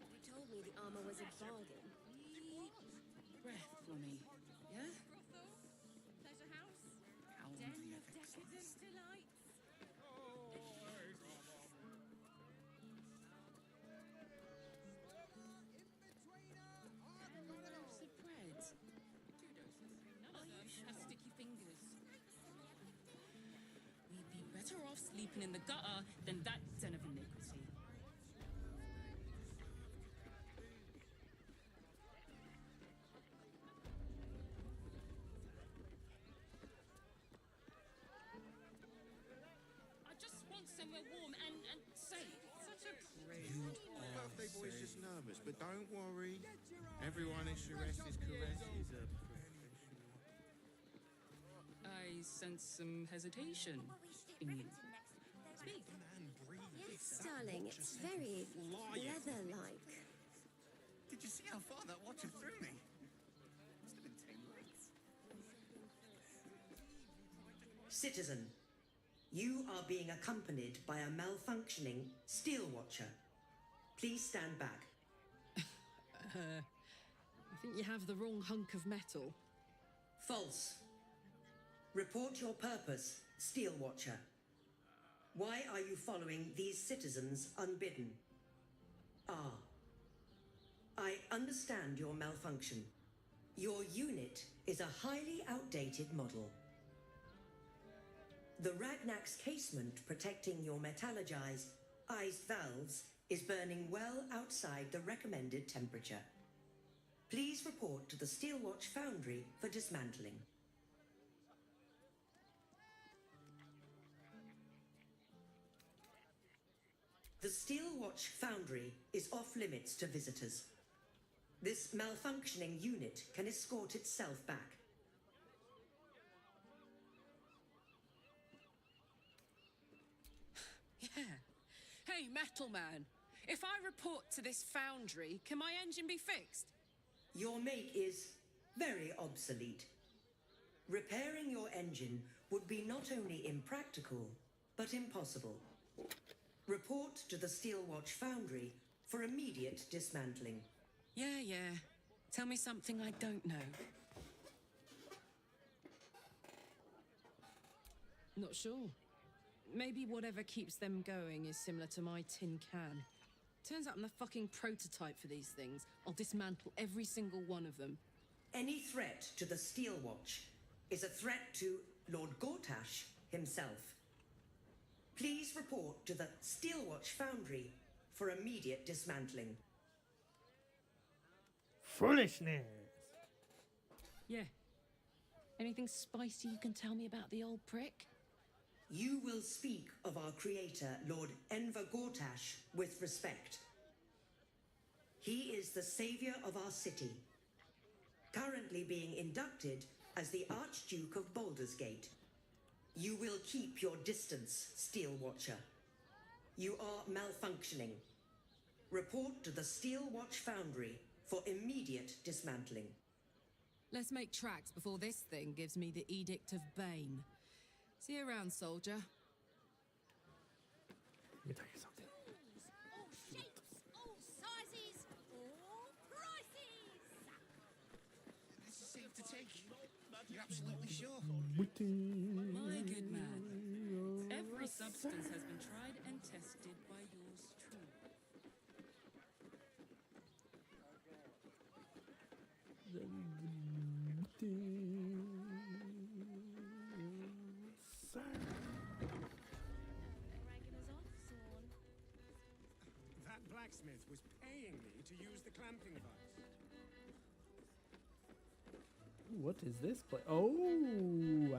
You told me the armor was a bargain. Breath for me. Yeah? Pleasure house. How Den the of decadent delights. Loaves of bread. 2 doses. None of them have sticky fingers. We'd be better off sleeping in the gutter than that den of iniquity. I just want somewhere warm and safe. Such a praise. Birthday boy's just nervous, but don't worry. Everyone in Shire's caress is a professional. I sense some hesitation in you. Speak. Yes, darling, it's very leather-like. Did you see how far that watcher threw me? Must have been 10 lengths. Citizen, you are being accompanied by a malfunctioning steel watcher. Please stand back. I think you have the wrong hunk of metal. False. Report your purpose, steel watcher. Why are you following these citizens unbidden? Ah. I understand your malfunction. Your unit is a highly outdated model. The Ragnak's casement protecting your metallurgized iced valves is burning well outside the recommended temperature. Please report to the Steelwatch Foundry for dismantling. The Steelwatch Foundry is off limits to visitors. This malfunctioning unit can escort itself back. Yeah. Hey, Metal Man. If I report to this foundry, can my engine be fixed? Your make is very obsolete. Repairing your engine would be not only impractical, but impossible. Report to the Steelwatch Foundry for immediate dismantling. Yeah. Tell me something I don't know. Not sure. Maybe whatever keeps them going is similar to my tin can. Turns out I'm the fucking prototype for these things. I'll dismantle every single one of them. Any threat to the Steelwatch is a threat to Lord Gortash himself. Please report to the Steelwatch Foundry for immediate dismantling. Foolishness! Yeah. Anything spicy you can tell me about the old prick? You will speak of our creator, Lord Enver Gortash, with respect. He is the savior of our city, currently being inducted as the Archduke of Baldur's Gate. You will keep your distance, Steelwatcher. You are malfunctioning. Report to the Steelwatch Foundry for immediate dismantling. Let's make tracks before this thing gives me the Edict of Bane. See you around, soldier. Let me tell you something. All shapes, all sizes, all prices. This is safe to take. You're absolutely sure? My good man, every substance has been tried and tested by yours truly. That blacksmith was paying me to use the clamping device. What is this place? Oh,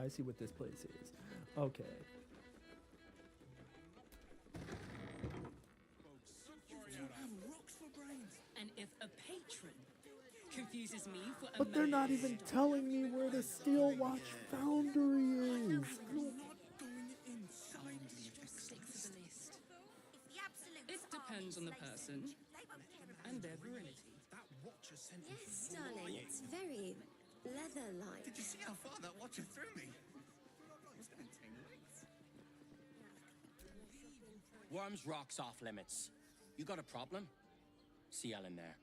I see what this place is. Okay. Rocks for brains. And if a patron confuses me for a But they're not even telling me where the Steelwatch Foundry is. It depends on the person and their virility. Yes, darling, it's very leather-like. Did you see how far that watcher threw me? Must have been 10 weeks. Worms rocks off limits. You got a problem? See Ellen there.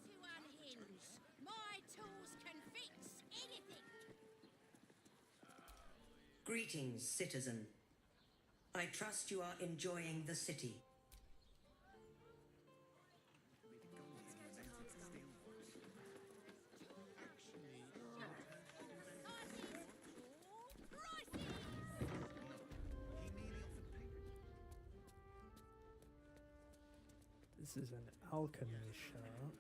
To unhinge. My tools can fix anything. Greetings, citizen. I trust you are enjoying the city. This is an alchemy shop.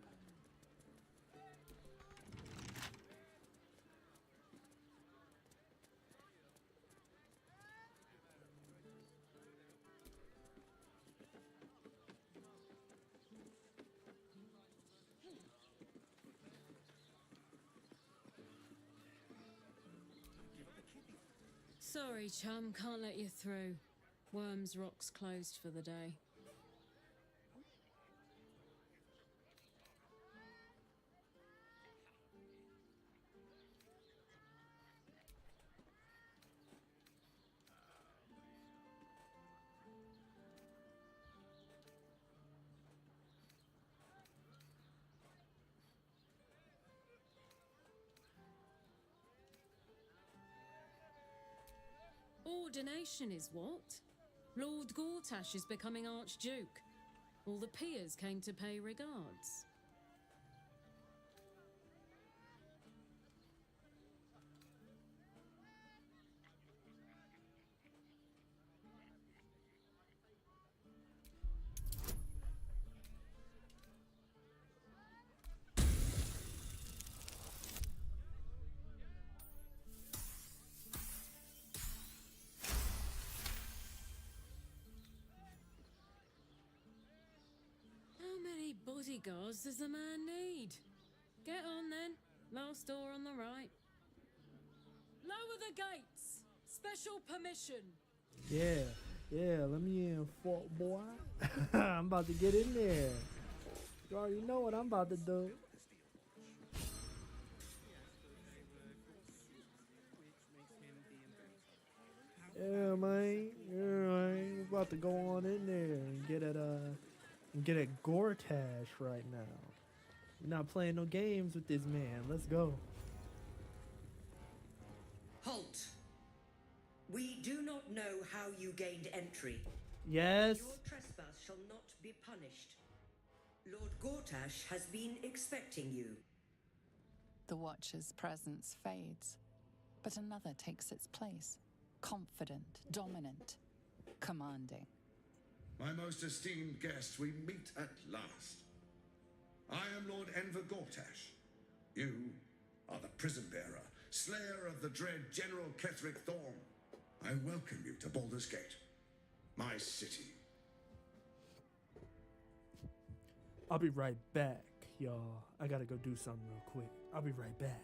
Sorry, chum, can't let you through. Worms Rock's closed for the day. Ordination is what? Lord Gortash is becoming Archduke. All the peers came to pay regards. gods does the man need? Get on then. Last door on the right. Lower the gates! Special permission! Yeah, let me in, fuck boy. I'm about to get in there. You already know what I'm about to do. Yeah, man. We're about to go on in there and get at Gortash right now. We're not playing no games with this man. Let's go. Halt! We do not know how you gained entry. Yes. Your trespass shall not be punished. Lord Gortash has been expecting you. The Watcher's presence fades, but another takes its place. Confident, dominant, commanding. My most esteemed guest, we meet at last. I am Lord Enver Gortash. You are the prison bearer, slayer of the dread General Ketheric Thorm. I welcome you to Baldur's Gate, my city. I'll be right back, y'all. I gotta go do something real quick. I'll be right back.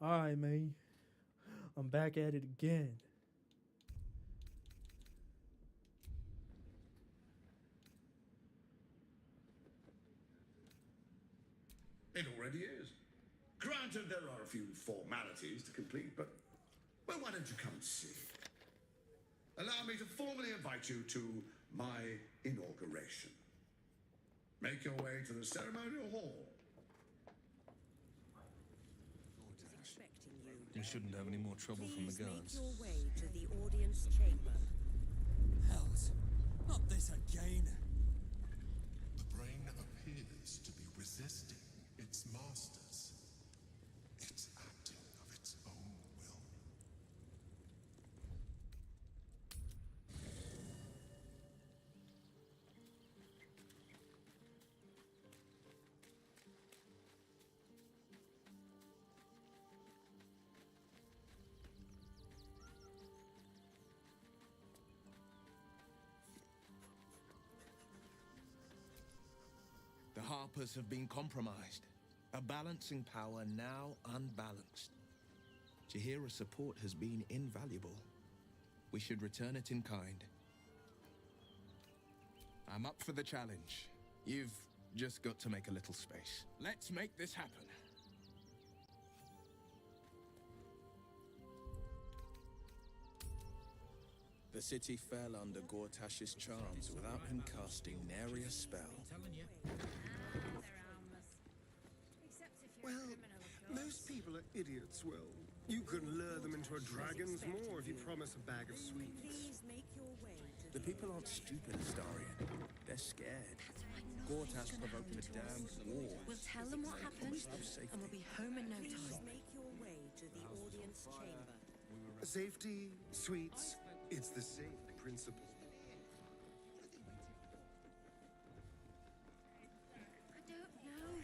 Alright, man. I'm back at it again. It already is. Granted, there are a few formalities to complete, but well, why don't you come and see? Allow me to formally invite you to my inauguration. Make your way to the ceremonial hall. You shouldn't have any more trouble from the guards. Make your way to the audience chamber. Hells, not this again. The brain appears to be resisting its masters. It's acting of its own will. The Harpers have been compromised. A balancing power now unbalanced. Jaheira's support has been invaluable. We should return it in kind. I'm up for the challenge. You've just got to make a little space. Let's make this happen. The city fell under Gortash's charms without him casting nary a spell. Well, most people are idiots, Will. You can lure them into a dragon's maw if you promise a bag of sweets. Please make your way to The people aren't stupid, Astarion. They're scared. Gortash provoked a damned war. We'll tell them what happened, Safety. and we'll be home in no Please time. make your way to the audience chamber. Safety, sweets, it's the same principle. I don't know.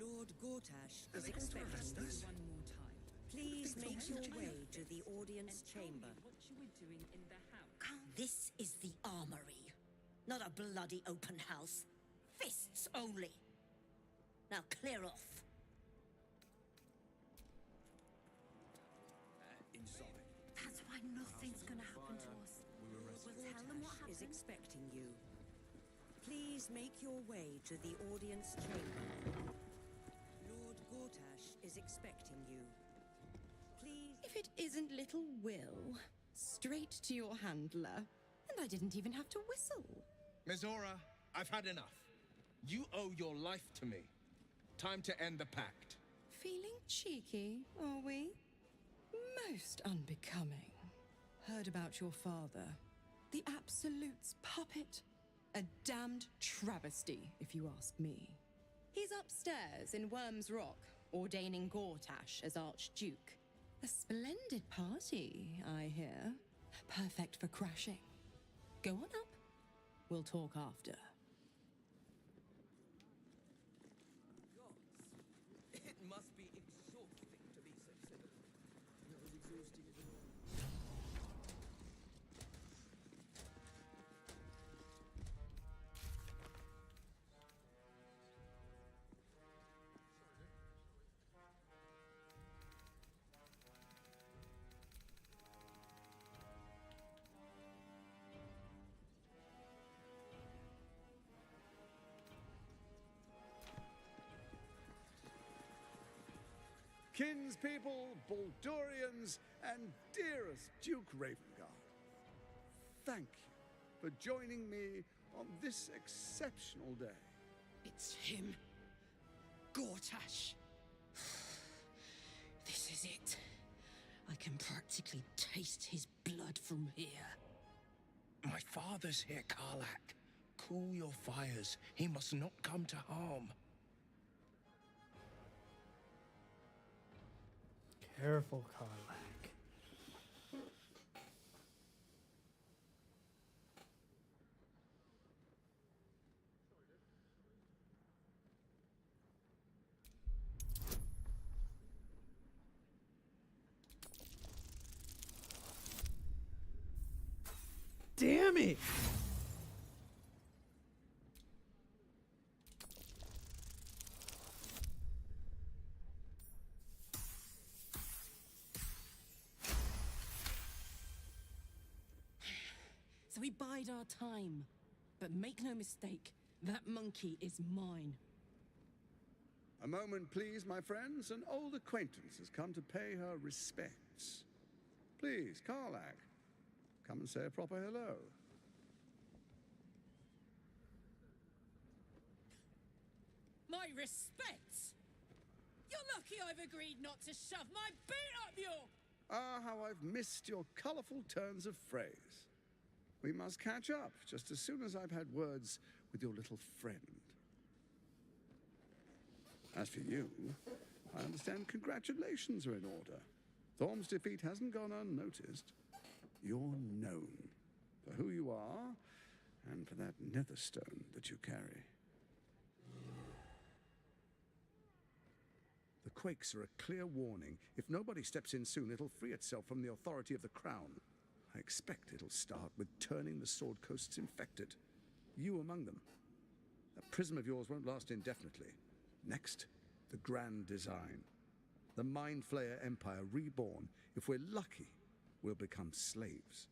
Lord Gortash Are is they going to expecting arrest you. us? One more time. Please make your way to the audience chamber. This is the armory, not a bloody open house. Fists only. Now clear off. Inside. That's why nothing's gonna happen to us. We'll tell them what Gortash is happened. expecting you. Please make your way to the audience chamber. Lord Gortash is expecting you. Please. If it isn't little Will, straight to your handler, and I didn't even have to whistle. Mizora, I've had enough. You owe your life to me. Time to end the pact. Feeling cheeky, are we? Most unbecoming. Heard about your father. The Absolute's puppet. A damned travesty, if you ask me. He's upstairs in Worm's Rock, ordaining Gortash as Archduke. A splendid party, I hear. Perfect for crashing. Go on up. We'll talk after. It must be exhausting to be so civil. Not as exhausting as Kinspeople, Baldurians, and dearest Duke Ravengard, thank you for joining me on this exceptional day. It's him. Gortash. This is it. I can practically taste his blood from here. My father's here, Karlak. Cool your fires. He must not come to harm. Careful, Karlak. Damn it! So we bide our time. But make no mistake, that monkey is mine. A moment, please, my friends. An old acquaintance has come to pay her respects. Please, Karlak, come and say a proper hello. My respects! You're lucky I've agreed not to shove my boot up your... Ah, how I've missed your colourful turns of phrase. We must catch up just as soon as I've had words with your little friend. As for you, I understand congratulations are in order. Thorm's defeat hasn't gone unnoticed. you're known for who you are and for that netherstone that you carry. The quakes are a clear warning. If nobody steps in soon, it'll free itself from the authority of the crown. I expect it'll start with turning the Sword Coasts infected. You among them. That prism of yours won't last indefinitely. Next, the grand design. The Mind Flayer Empire reborn. If we're lucky, we'll become slaves.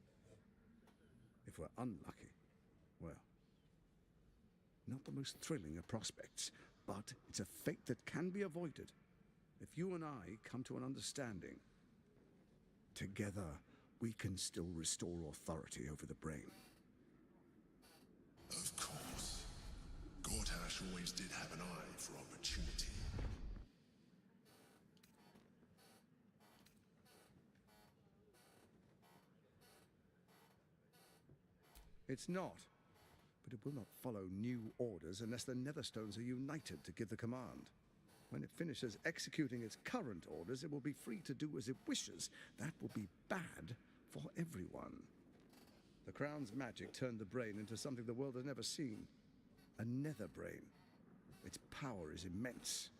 If we're unlucky, well, not the most thrilling of prospects, but it's a fate that can be avoided. If you and I come to an understanding, together we can still restore authority over the brain. Of course. Gortash always did have an eye for opportunity. It's not, but it will not follow new orders unless the Netherstones are united to give the command. When it finishes executing its current orders, it will be free to do as it wishes. That will be bad for everyone. The Crown's magic turned the brain into something the world has never seen. A nether brain. Its power is immense.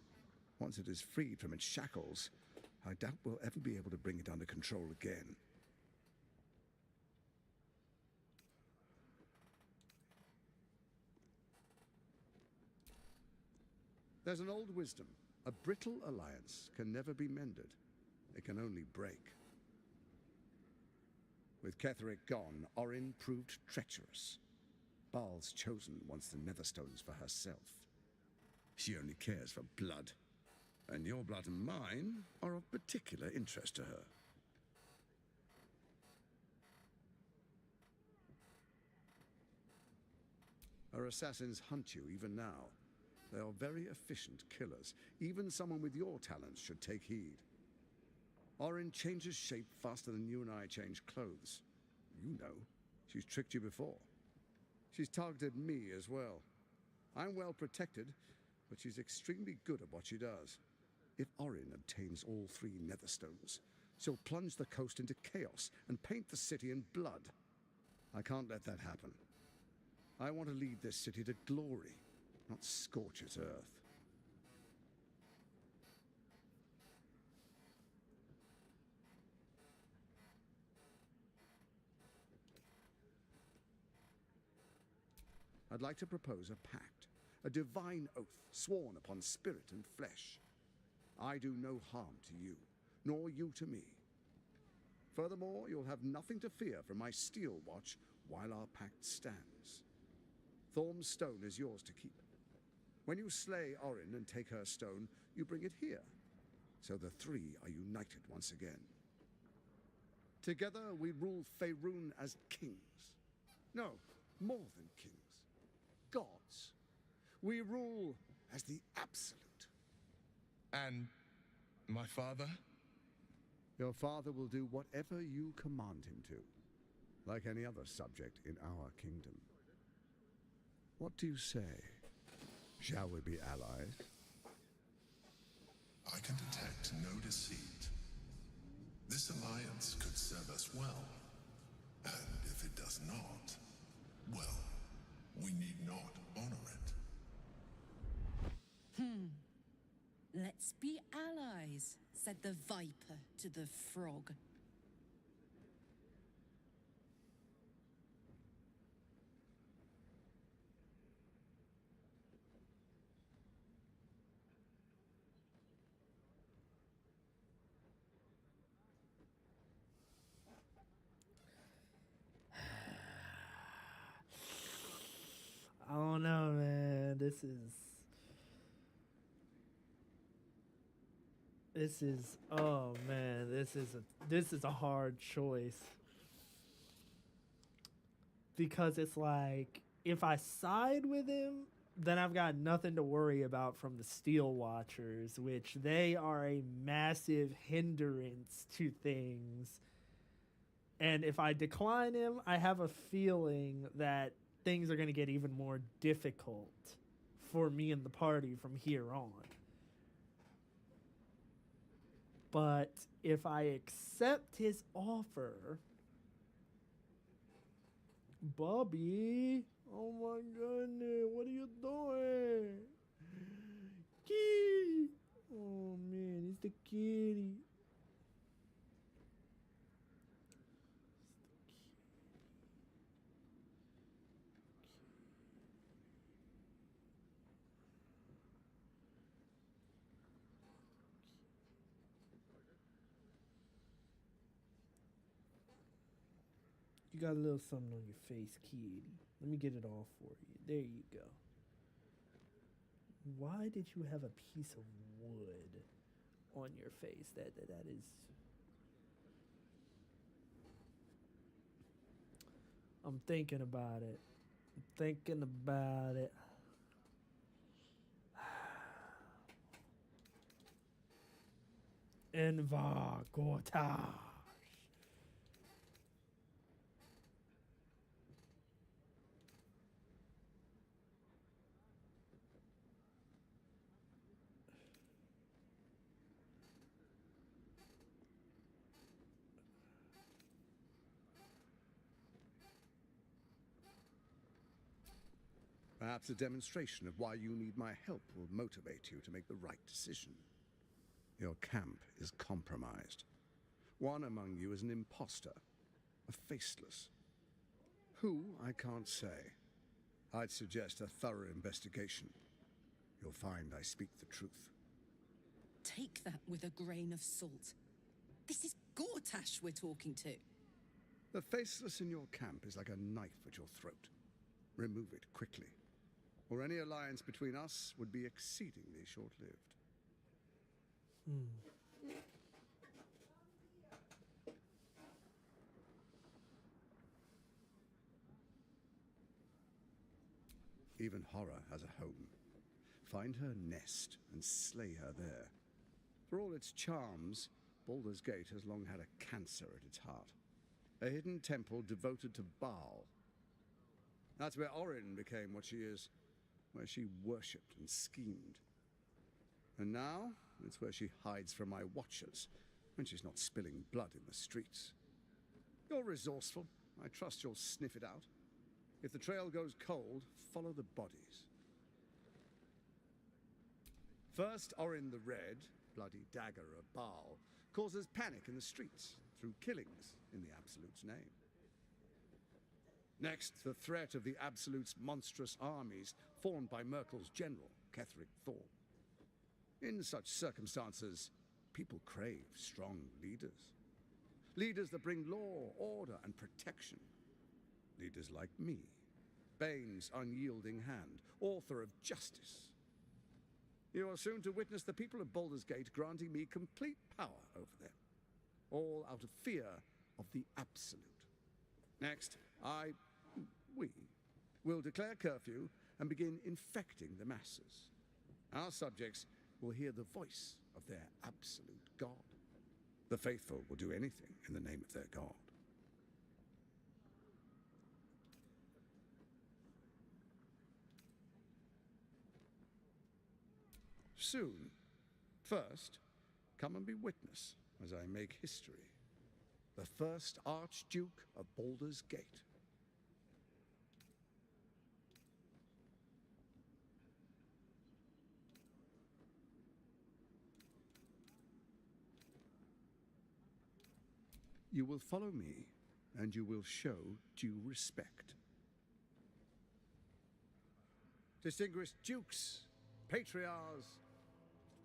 Once it is freed from its shackles, I doubt we'll ever be able to bring it under control again. There's an old wisdom. A brittle alliance can never be mended. It can only break. With Ketheric gone, Orin proved treacherous. Baal's chosen wants the Netherstones for herself. She only cares for blood. And your blood and mine are of particular interest to her. Her assassins hunt you even now. They are very efficient killers. Even someone with your talents should take heed. Orin changes shape faster than you and I change clothes. You know, she's tricked you before. She's targeted me as well. I'm well protected, but she's extremely good at what she does. If Orin obtains all 3 Netherstones, she'll plunge the coast into chaos and paint the city in blood. I can't let that happen. I want to lead this city to glory, not scorch its earth. I'd like to propose a pact, a divine oath sworn upon spirit and flesh. I do no harm to you, nor you to me. Furthermore, you'll have nothing to fear from my steel watch while our pact stands. Thorm's stone is yours to keep. When you slay Orin and take her stone, you bring it here, so the 3 are united once again. Together we rule Faerun as kings. No, more than kings. Gods. We rule as the absolute. And my father? Your father will do whatever you command him to, like any other subject in our kingdom. What do you say? Shall we be allies? I can detect no deceit. This alliance could serve us well. And if it does not, well, we need not honor it. Let's be allies, said the viper to the frog. I don't know, man. This is oh man, this is a hard choice. Because it's like, if I side with him, then I've got nothing to worry about from the Steel Watchers, which they are a massive hindrance to things. And if I decline him, I have a feeling that things are going to get even more difficult for me and the party from here on. But if I accept his offer, Bobby! Oh my goodness, what are you doing? Kitty! Oh man, it's the kitty. You got a little something on your face, kitty. Let me get it all for you. There you go. Why did you have a piece of wood on your face? That is. I'm thinking about it. I'm thinking about it. Enva Gortash. Perhaps a demonstration of why you need my help will motivate you to make the right decision. Your camp is compromised. One among you is an imposter, a faceless. Who, I can't say. I'd suggest a thorough investigation. You'll find I speak the truth. Take that with a grain of salt. This is Gortash we're talking to. The faceless in your camp is like a knife at your throat. Remove it quickly, or any alliance between us would be exceedingly short-lived. Even horror has a home. Find her nest and slay her there. For all its charms, Baldur's Gate has long had a cancer at its heart. A hidden temple devoted to Baal. That's where Orin became what she is, where she worshipped and schemed. And now, it's where she hides from my watchers, when she's not spilling blood in the streets. You're resourceful. I trust you'll sniff it out. If the trail goes cold, follow the bodies. First, Orin the Red, bloody dagger of Baal, causes panic in the streets through killings in the Absolute's name. Next, the threat of the Absolute's monstrous armies formed by Merkel's general, Ketheric Thorn. In such circumstances, people crave strong leaders. Leaders that bring law, order, and protection. Leaders like me, Bane's unyielding hand, author of justice. You are soon to witness the people of Baldur's Gate granting me complete power over them, all out of fear of the Absolute. Next, we will declare curfew and begin infecting the masses. Our subjects will hear the voice of their absolute God. The faithful will do anything in the name of their God. Soon. First, come and be witness as I make history. The first Archduke of Baldur's Gate. You will follow me, and you will show due respect. Distinguished dukes, patriarchs,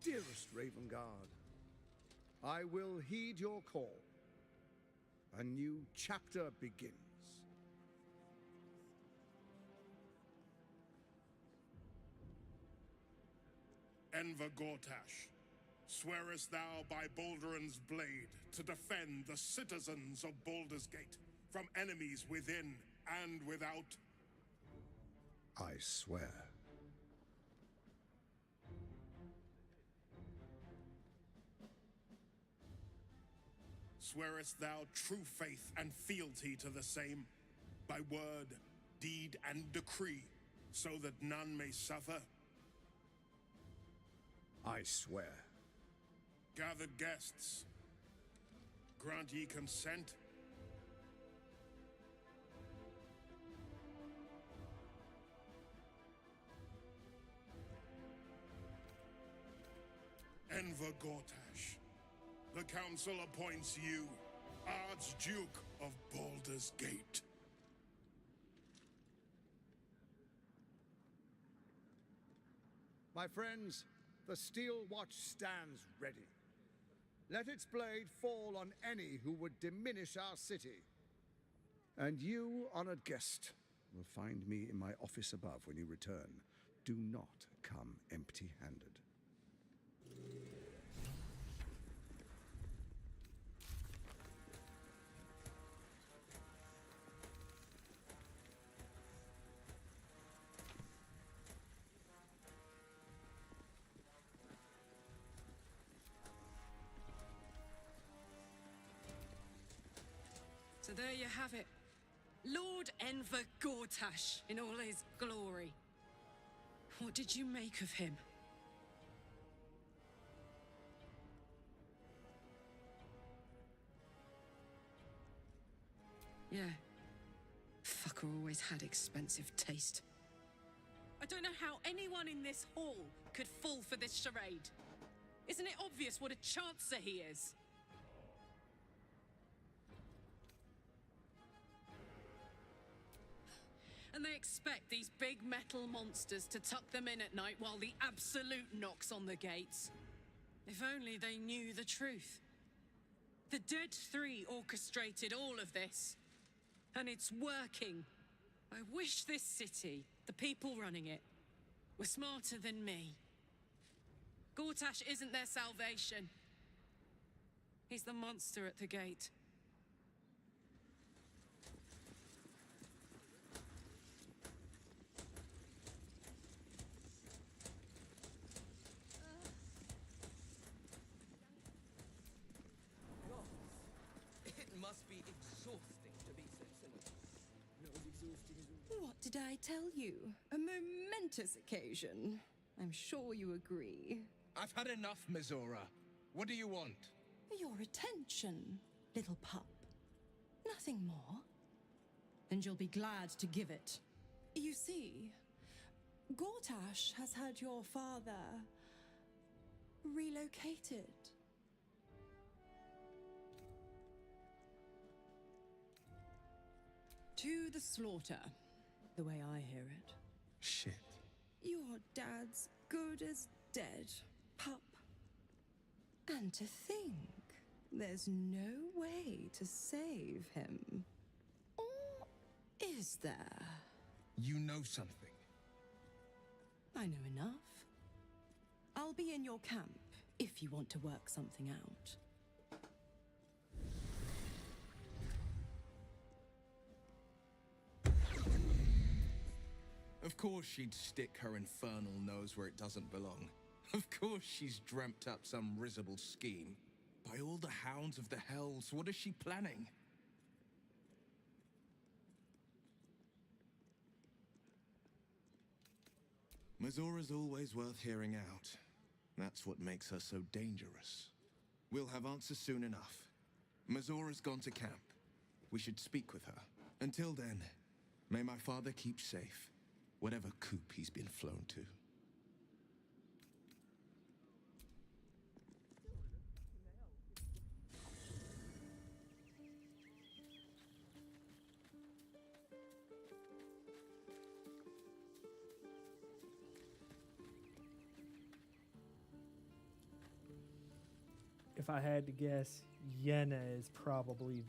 dearest Ravengard, I will heed your call. A new chapter begins. Enver Gortash, swearest thou by Balduran's blade to defend the citizens of Baldur's Gate from enemies within and without? I swear. Swearest thou true faith and fealty to the same, by word, deed, and decree, so that none may suffer? I swear. Gathered guests, grant ye consent? Enver Gortash, the council appoints you Archduke of Baldur's Gate. My friends, the Steel Watch stands ready. Let its blade fall on any who would diminish our city. And you, honored guest, will find me in my office above when you return. Do not come empty-handed. So there you have it. Lord Enver Gortash in all his glory. What did you make of him? Yeah. Fucker always had expensive taste. I don't know how anyone in this hall could fall for this charade. Isn't it obvious what a chancer he is? And they expect these big metal monsters to tuck them in at night while the Absolute knocks on the gates. If only they knew the truth. The Dead Three orchestrated all of this. And it's working. I wish this city, the people running it, were smarter than me. Gortash isn't their salvation. He's the monster at the gate. It must be exhausting to be so cynical. Not as exhausting as... What did I tell you? A momentous occasion. I'm sure you agree. I've had enough, Mizora. What do you want? Your attention, little pup. Nothing more. And you'll be glad to give it. You see, Gortash has had your father relocated. To the slaughter, the way I hear it. Shit. Your dad's good as dead, pup. And to think, there's no way to save him. Or is there? You know something. I know enough. I'll be in your camp if you want to work something out. Of course she'd stick her infernal nose where it doesn't belong. Of course she's dreamt up some risible scheme. By all the hounds of the hells, what is she planning? Mizora's always worth hearing out. That's what makes her so dangerous. We'll have answers soon enough. Mizora's gone to camp. We should speak with her. Until then, may my father keep safe. Whatever coop he's been flown to. If I had to guess, Yenna is probably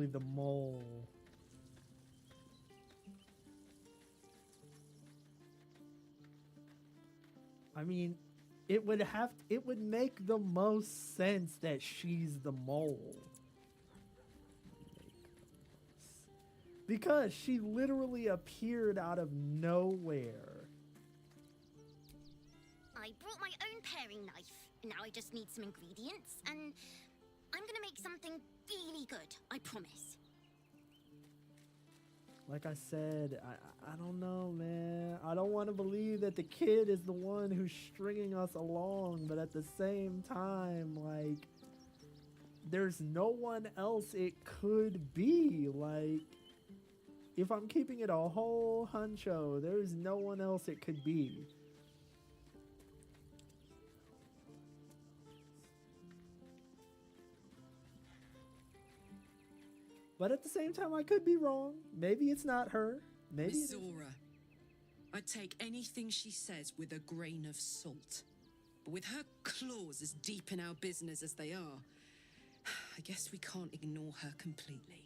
the mole. I mean, it would make the most sense that she's the mole. Because she literally appeared out of nowhere. I brought my own paring knife. Now I just need some ingredients, and I'm gonna make something really good, I promise. Like I said, I don't know, man. I don't want to believe that the kid is the one who's stringing us along, but at the same time, like, there's no one else it could be. Like, if I'm keeping it a whole huncho, there's no one else it could be. But at the same time, I could be wrong. Maybe it's not her. Maybe Miss it is. Zora, I'd take anything she says with a grain of salt. But with her claws as deep in our business as they are, I guess we can't ignore her completely.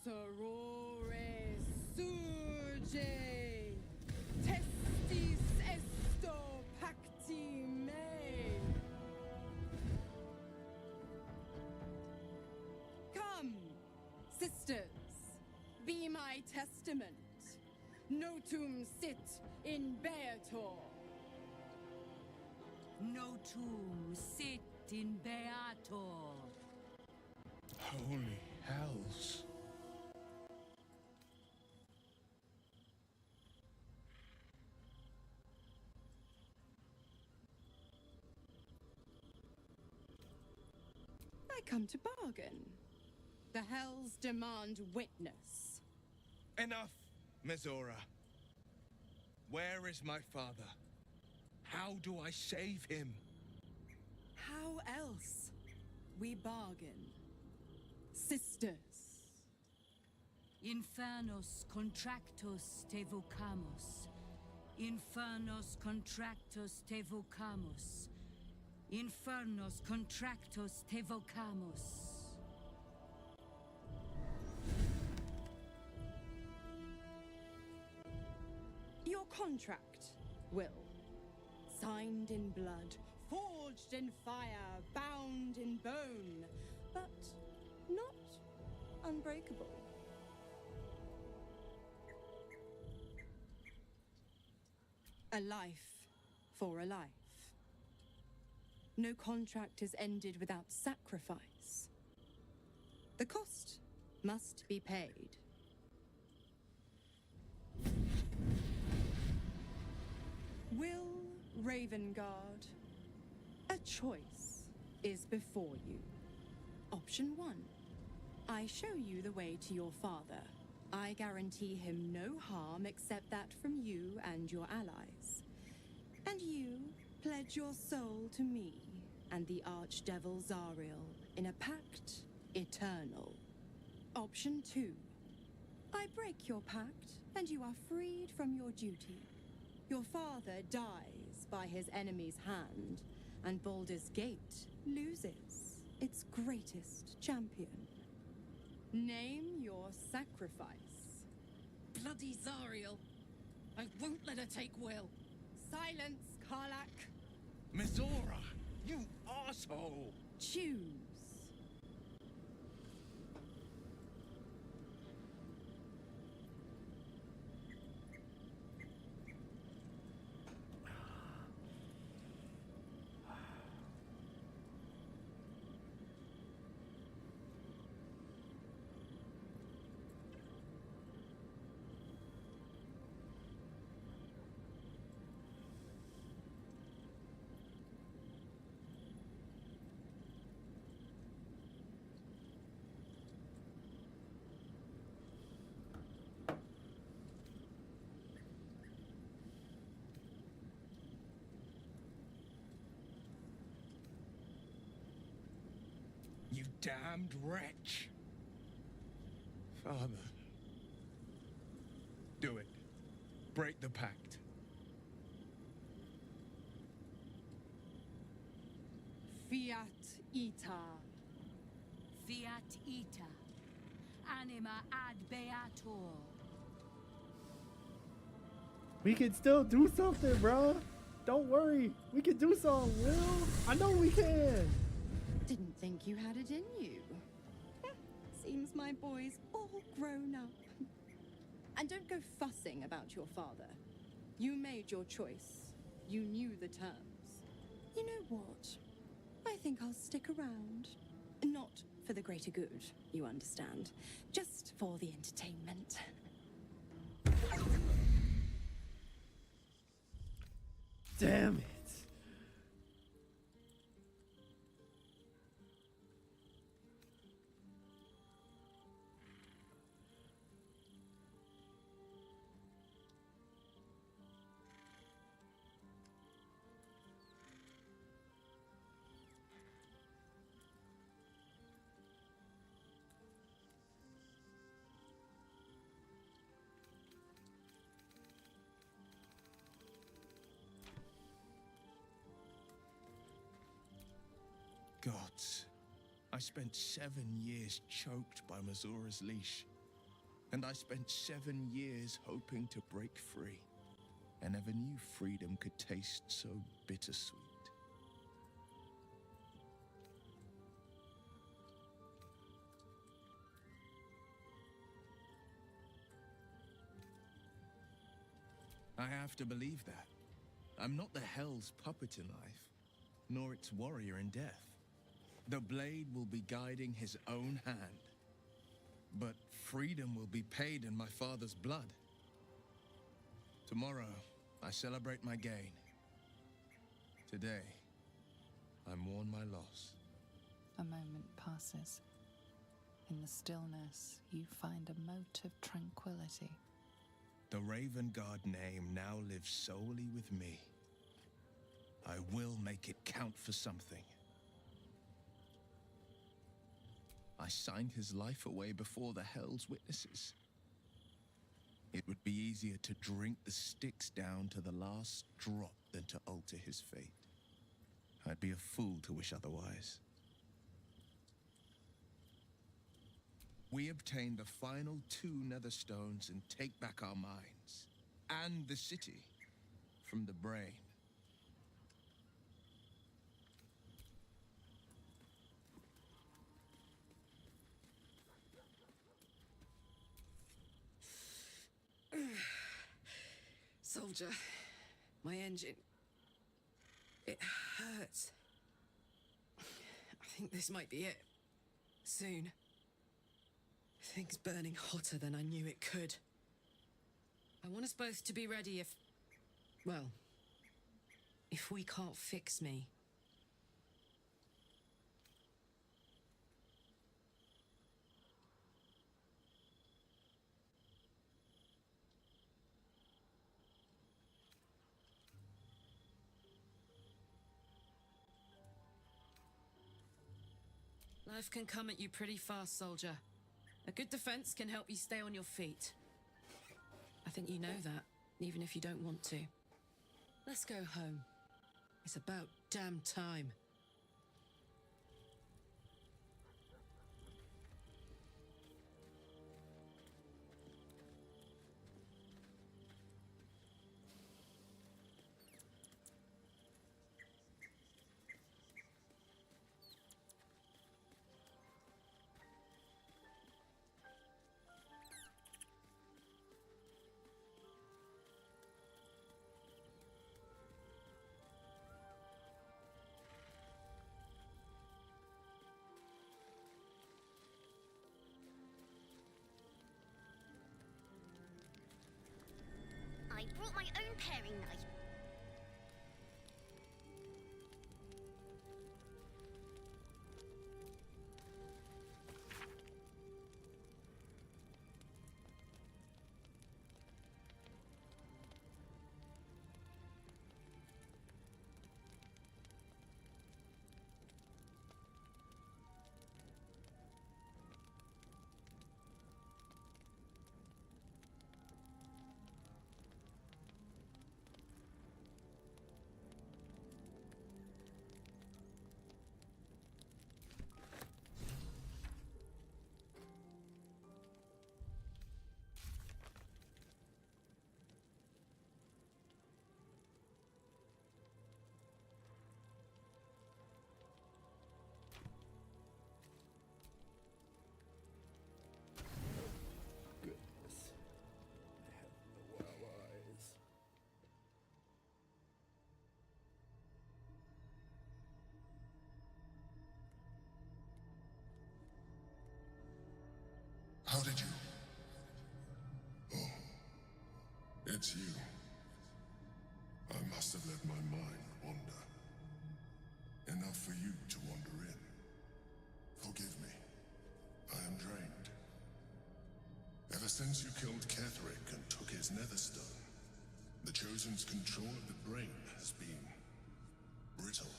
Sorore surge, testis esto pacti me. Come, sisters, be my testament. Notum sit in beator. Notum sit in beator. Holy hells. I come to bargain. The hells demand witness. Enough, Mizora. Where is my father? How do I save him? How else? We bargain. Sisters. Infernos contractos te vocamos. Infernos contractos te vocamos. Infernos contractos te vocamos. Your contract, Will. Signed in blood, forged in fire, bound in bone, but not unbreakable. A life for a life. No contract is ended without sacrifice. The cost must be paid. Will Ravengard, a choice is before you. Option 1. I show you the way to your father. I guarantee him no harm except that from you and your allies. And you pledge your soul to me and the Archdevil Zariel in a pact eternal. Option 2. I break your pact and you are freed from your duty. Your father dies by his enemy's hand, and Baldur's Gate loses its greatest champion. Name your sacrifice. Bloody Zariel! I won't let her take Will. Silence, Karlak. Mizora, you asshole! Choose. You damned wretch. Father. Do it. Break the pact. Fiat ita. Fiat ita. Anima ad beator. We can still do something, bruh. Don't worry. We can do something, Will. I know we can. Didn't think you had it in you. Seems my boy's all grown up. And don't go fussing about your father. You made your choice. You knew the terms. You know what? I think I'll stick around. Not for the greater good, you understand. Just for the entertainment. Damn it. Gods, I spent 7 years choked by Mazura's leash. And I spent 7 years hoping to break free. I never knew freedom could taste so bittersweet. I have to believe that. I'm not the Hell's puppet in life, nor its warrior in death. The blade will be guiding his own hand. But freedom will be paid in my father's blood. Tomorrow, I celebrate my gain. Today, I mourn my loss. A moment passes. In the stillness, you find a mote of tranquility. The Raven Guard name now lives solely with me. I will make it count for something. I signed his life away before the Hell's witnesses. It would be easier to drink the sticks down to the last drop than to alter his fate. I'd be a fool to wish otherwise. We obtain the final 2 nether stones and take back our minds and the city from the brain. Soldier, my engine. It hurts. I think this might be it. Soon. Things burning hotter than I knew it could. I want us both to be ready if... well, if we can't fix me. Life can come at you pretty fast, soldier. A good defense can help you stay on your feet. I think you know that, even if you don't want to. Let's go home. It's about damn time. I brought my own paring knife. How did you? Oh, it's you. I must have let my mind wander. Enough for you to wander in. Forgive me. I am drained. Ever since you killed Ketheric and took his netherstone, the Chosen's control of the brain has been brittle.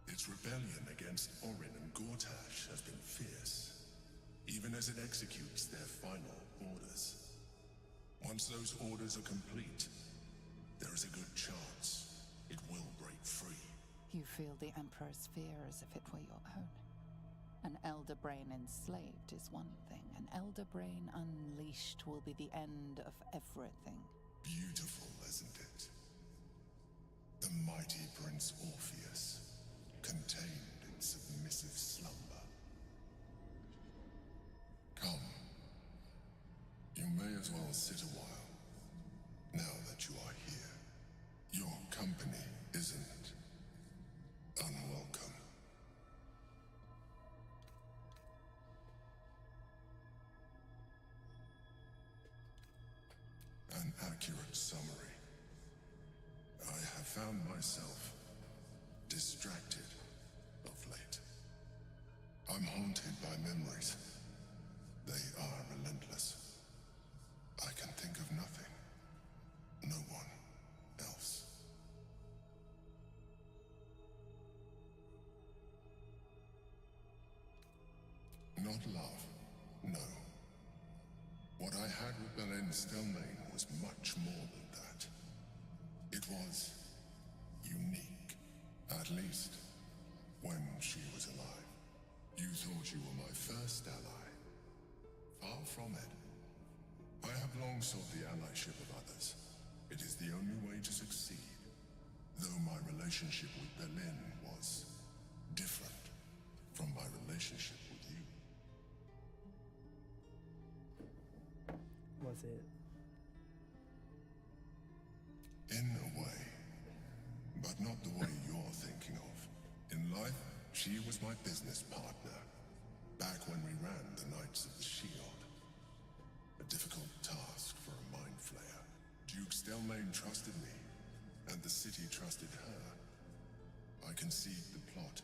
Its rebellion against Orin and Gortash has been fierce, even as it executes their final orders. Once those orders are complete, there is a good chance it will break free. You feel the Emperor's fear as if it were your own. An elder brain enslaved is one thing. An elder brain unleashed will be the end of everything. Beautiful, isn't it? The mighty Prince Orpheus, contained in submissive slumber. Come. You may as well sit a while, now that you are here. Your company isn't unwelcome. An accurate summary. I have found myself distracted of late. I'm haunted by memories. They are relentless. I can think of nothing. No one else. Not love, no. What I had with Belen Stelmane was much more than that. It was unique, at least when she was alive. You thought you were my first ally. Far from it. I have long sought the allyship of others. It is the only way to succeed. Though my relationship with Belen was different from my relationship with you. Was it? In a way. But not the way you're thinking of. In life, she was my business partner. Back when we ran the Knights of the Shield. A difficult task for a mind flayer. Duke Stelmane trusted me, and the city trusted her. I conceived the plot,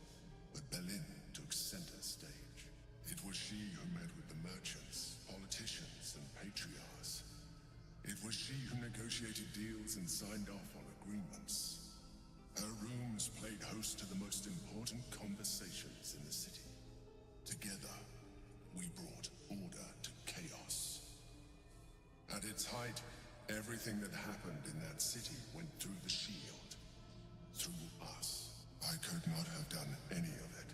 but Belen took center stage. It was she who met with the merchants, politicians, and patriarchs. It was she who negotiated deals and signed off on agreements. Her rooms played host to the most important conversations in the city. Together, we brought order to chaos. At its height, everything that happened in that city went through the shield. Through us. I could not have done any of it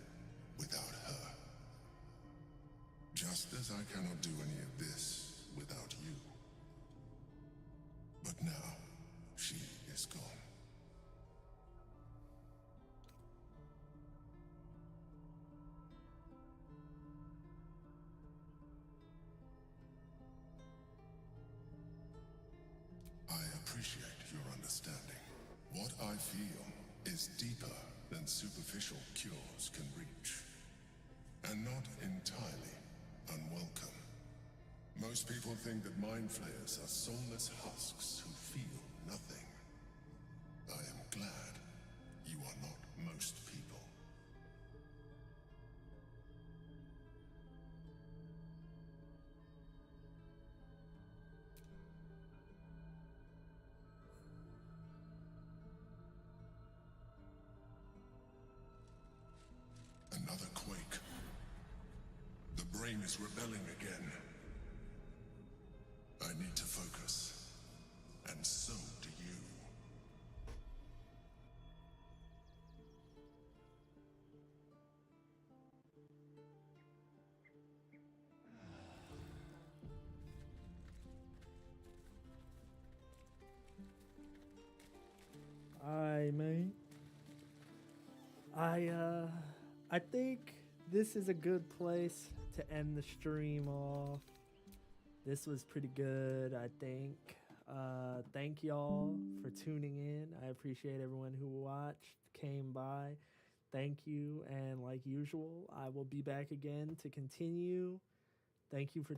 without her. Just as I cannot do any of this without you. But now, she is gone. I appreciate your understanding. What I feel is deeper than superficial cures can reach. And not entirely unwelcome. Most people think that mind flayers are soulless husks who feel nothing. I am glad you are not most people. Another quake. The brain is rebelling again. I need to focus. And so do you. Man. I think this is a good place to end the stream off. This was pretty good, I think. Thank y'all for tuning in. I appreciate everyone who watched, came by. Thank you, and like usual, I will be back again to continue Thank you for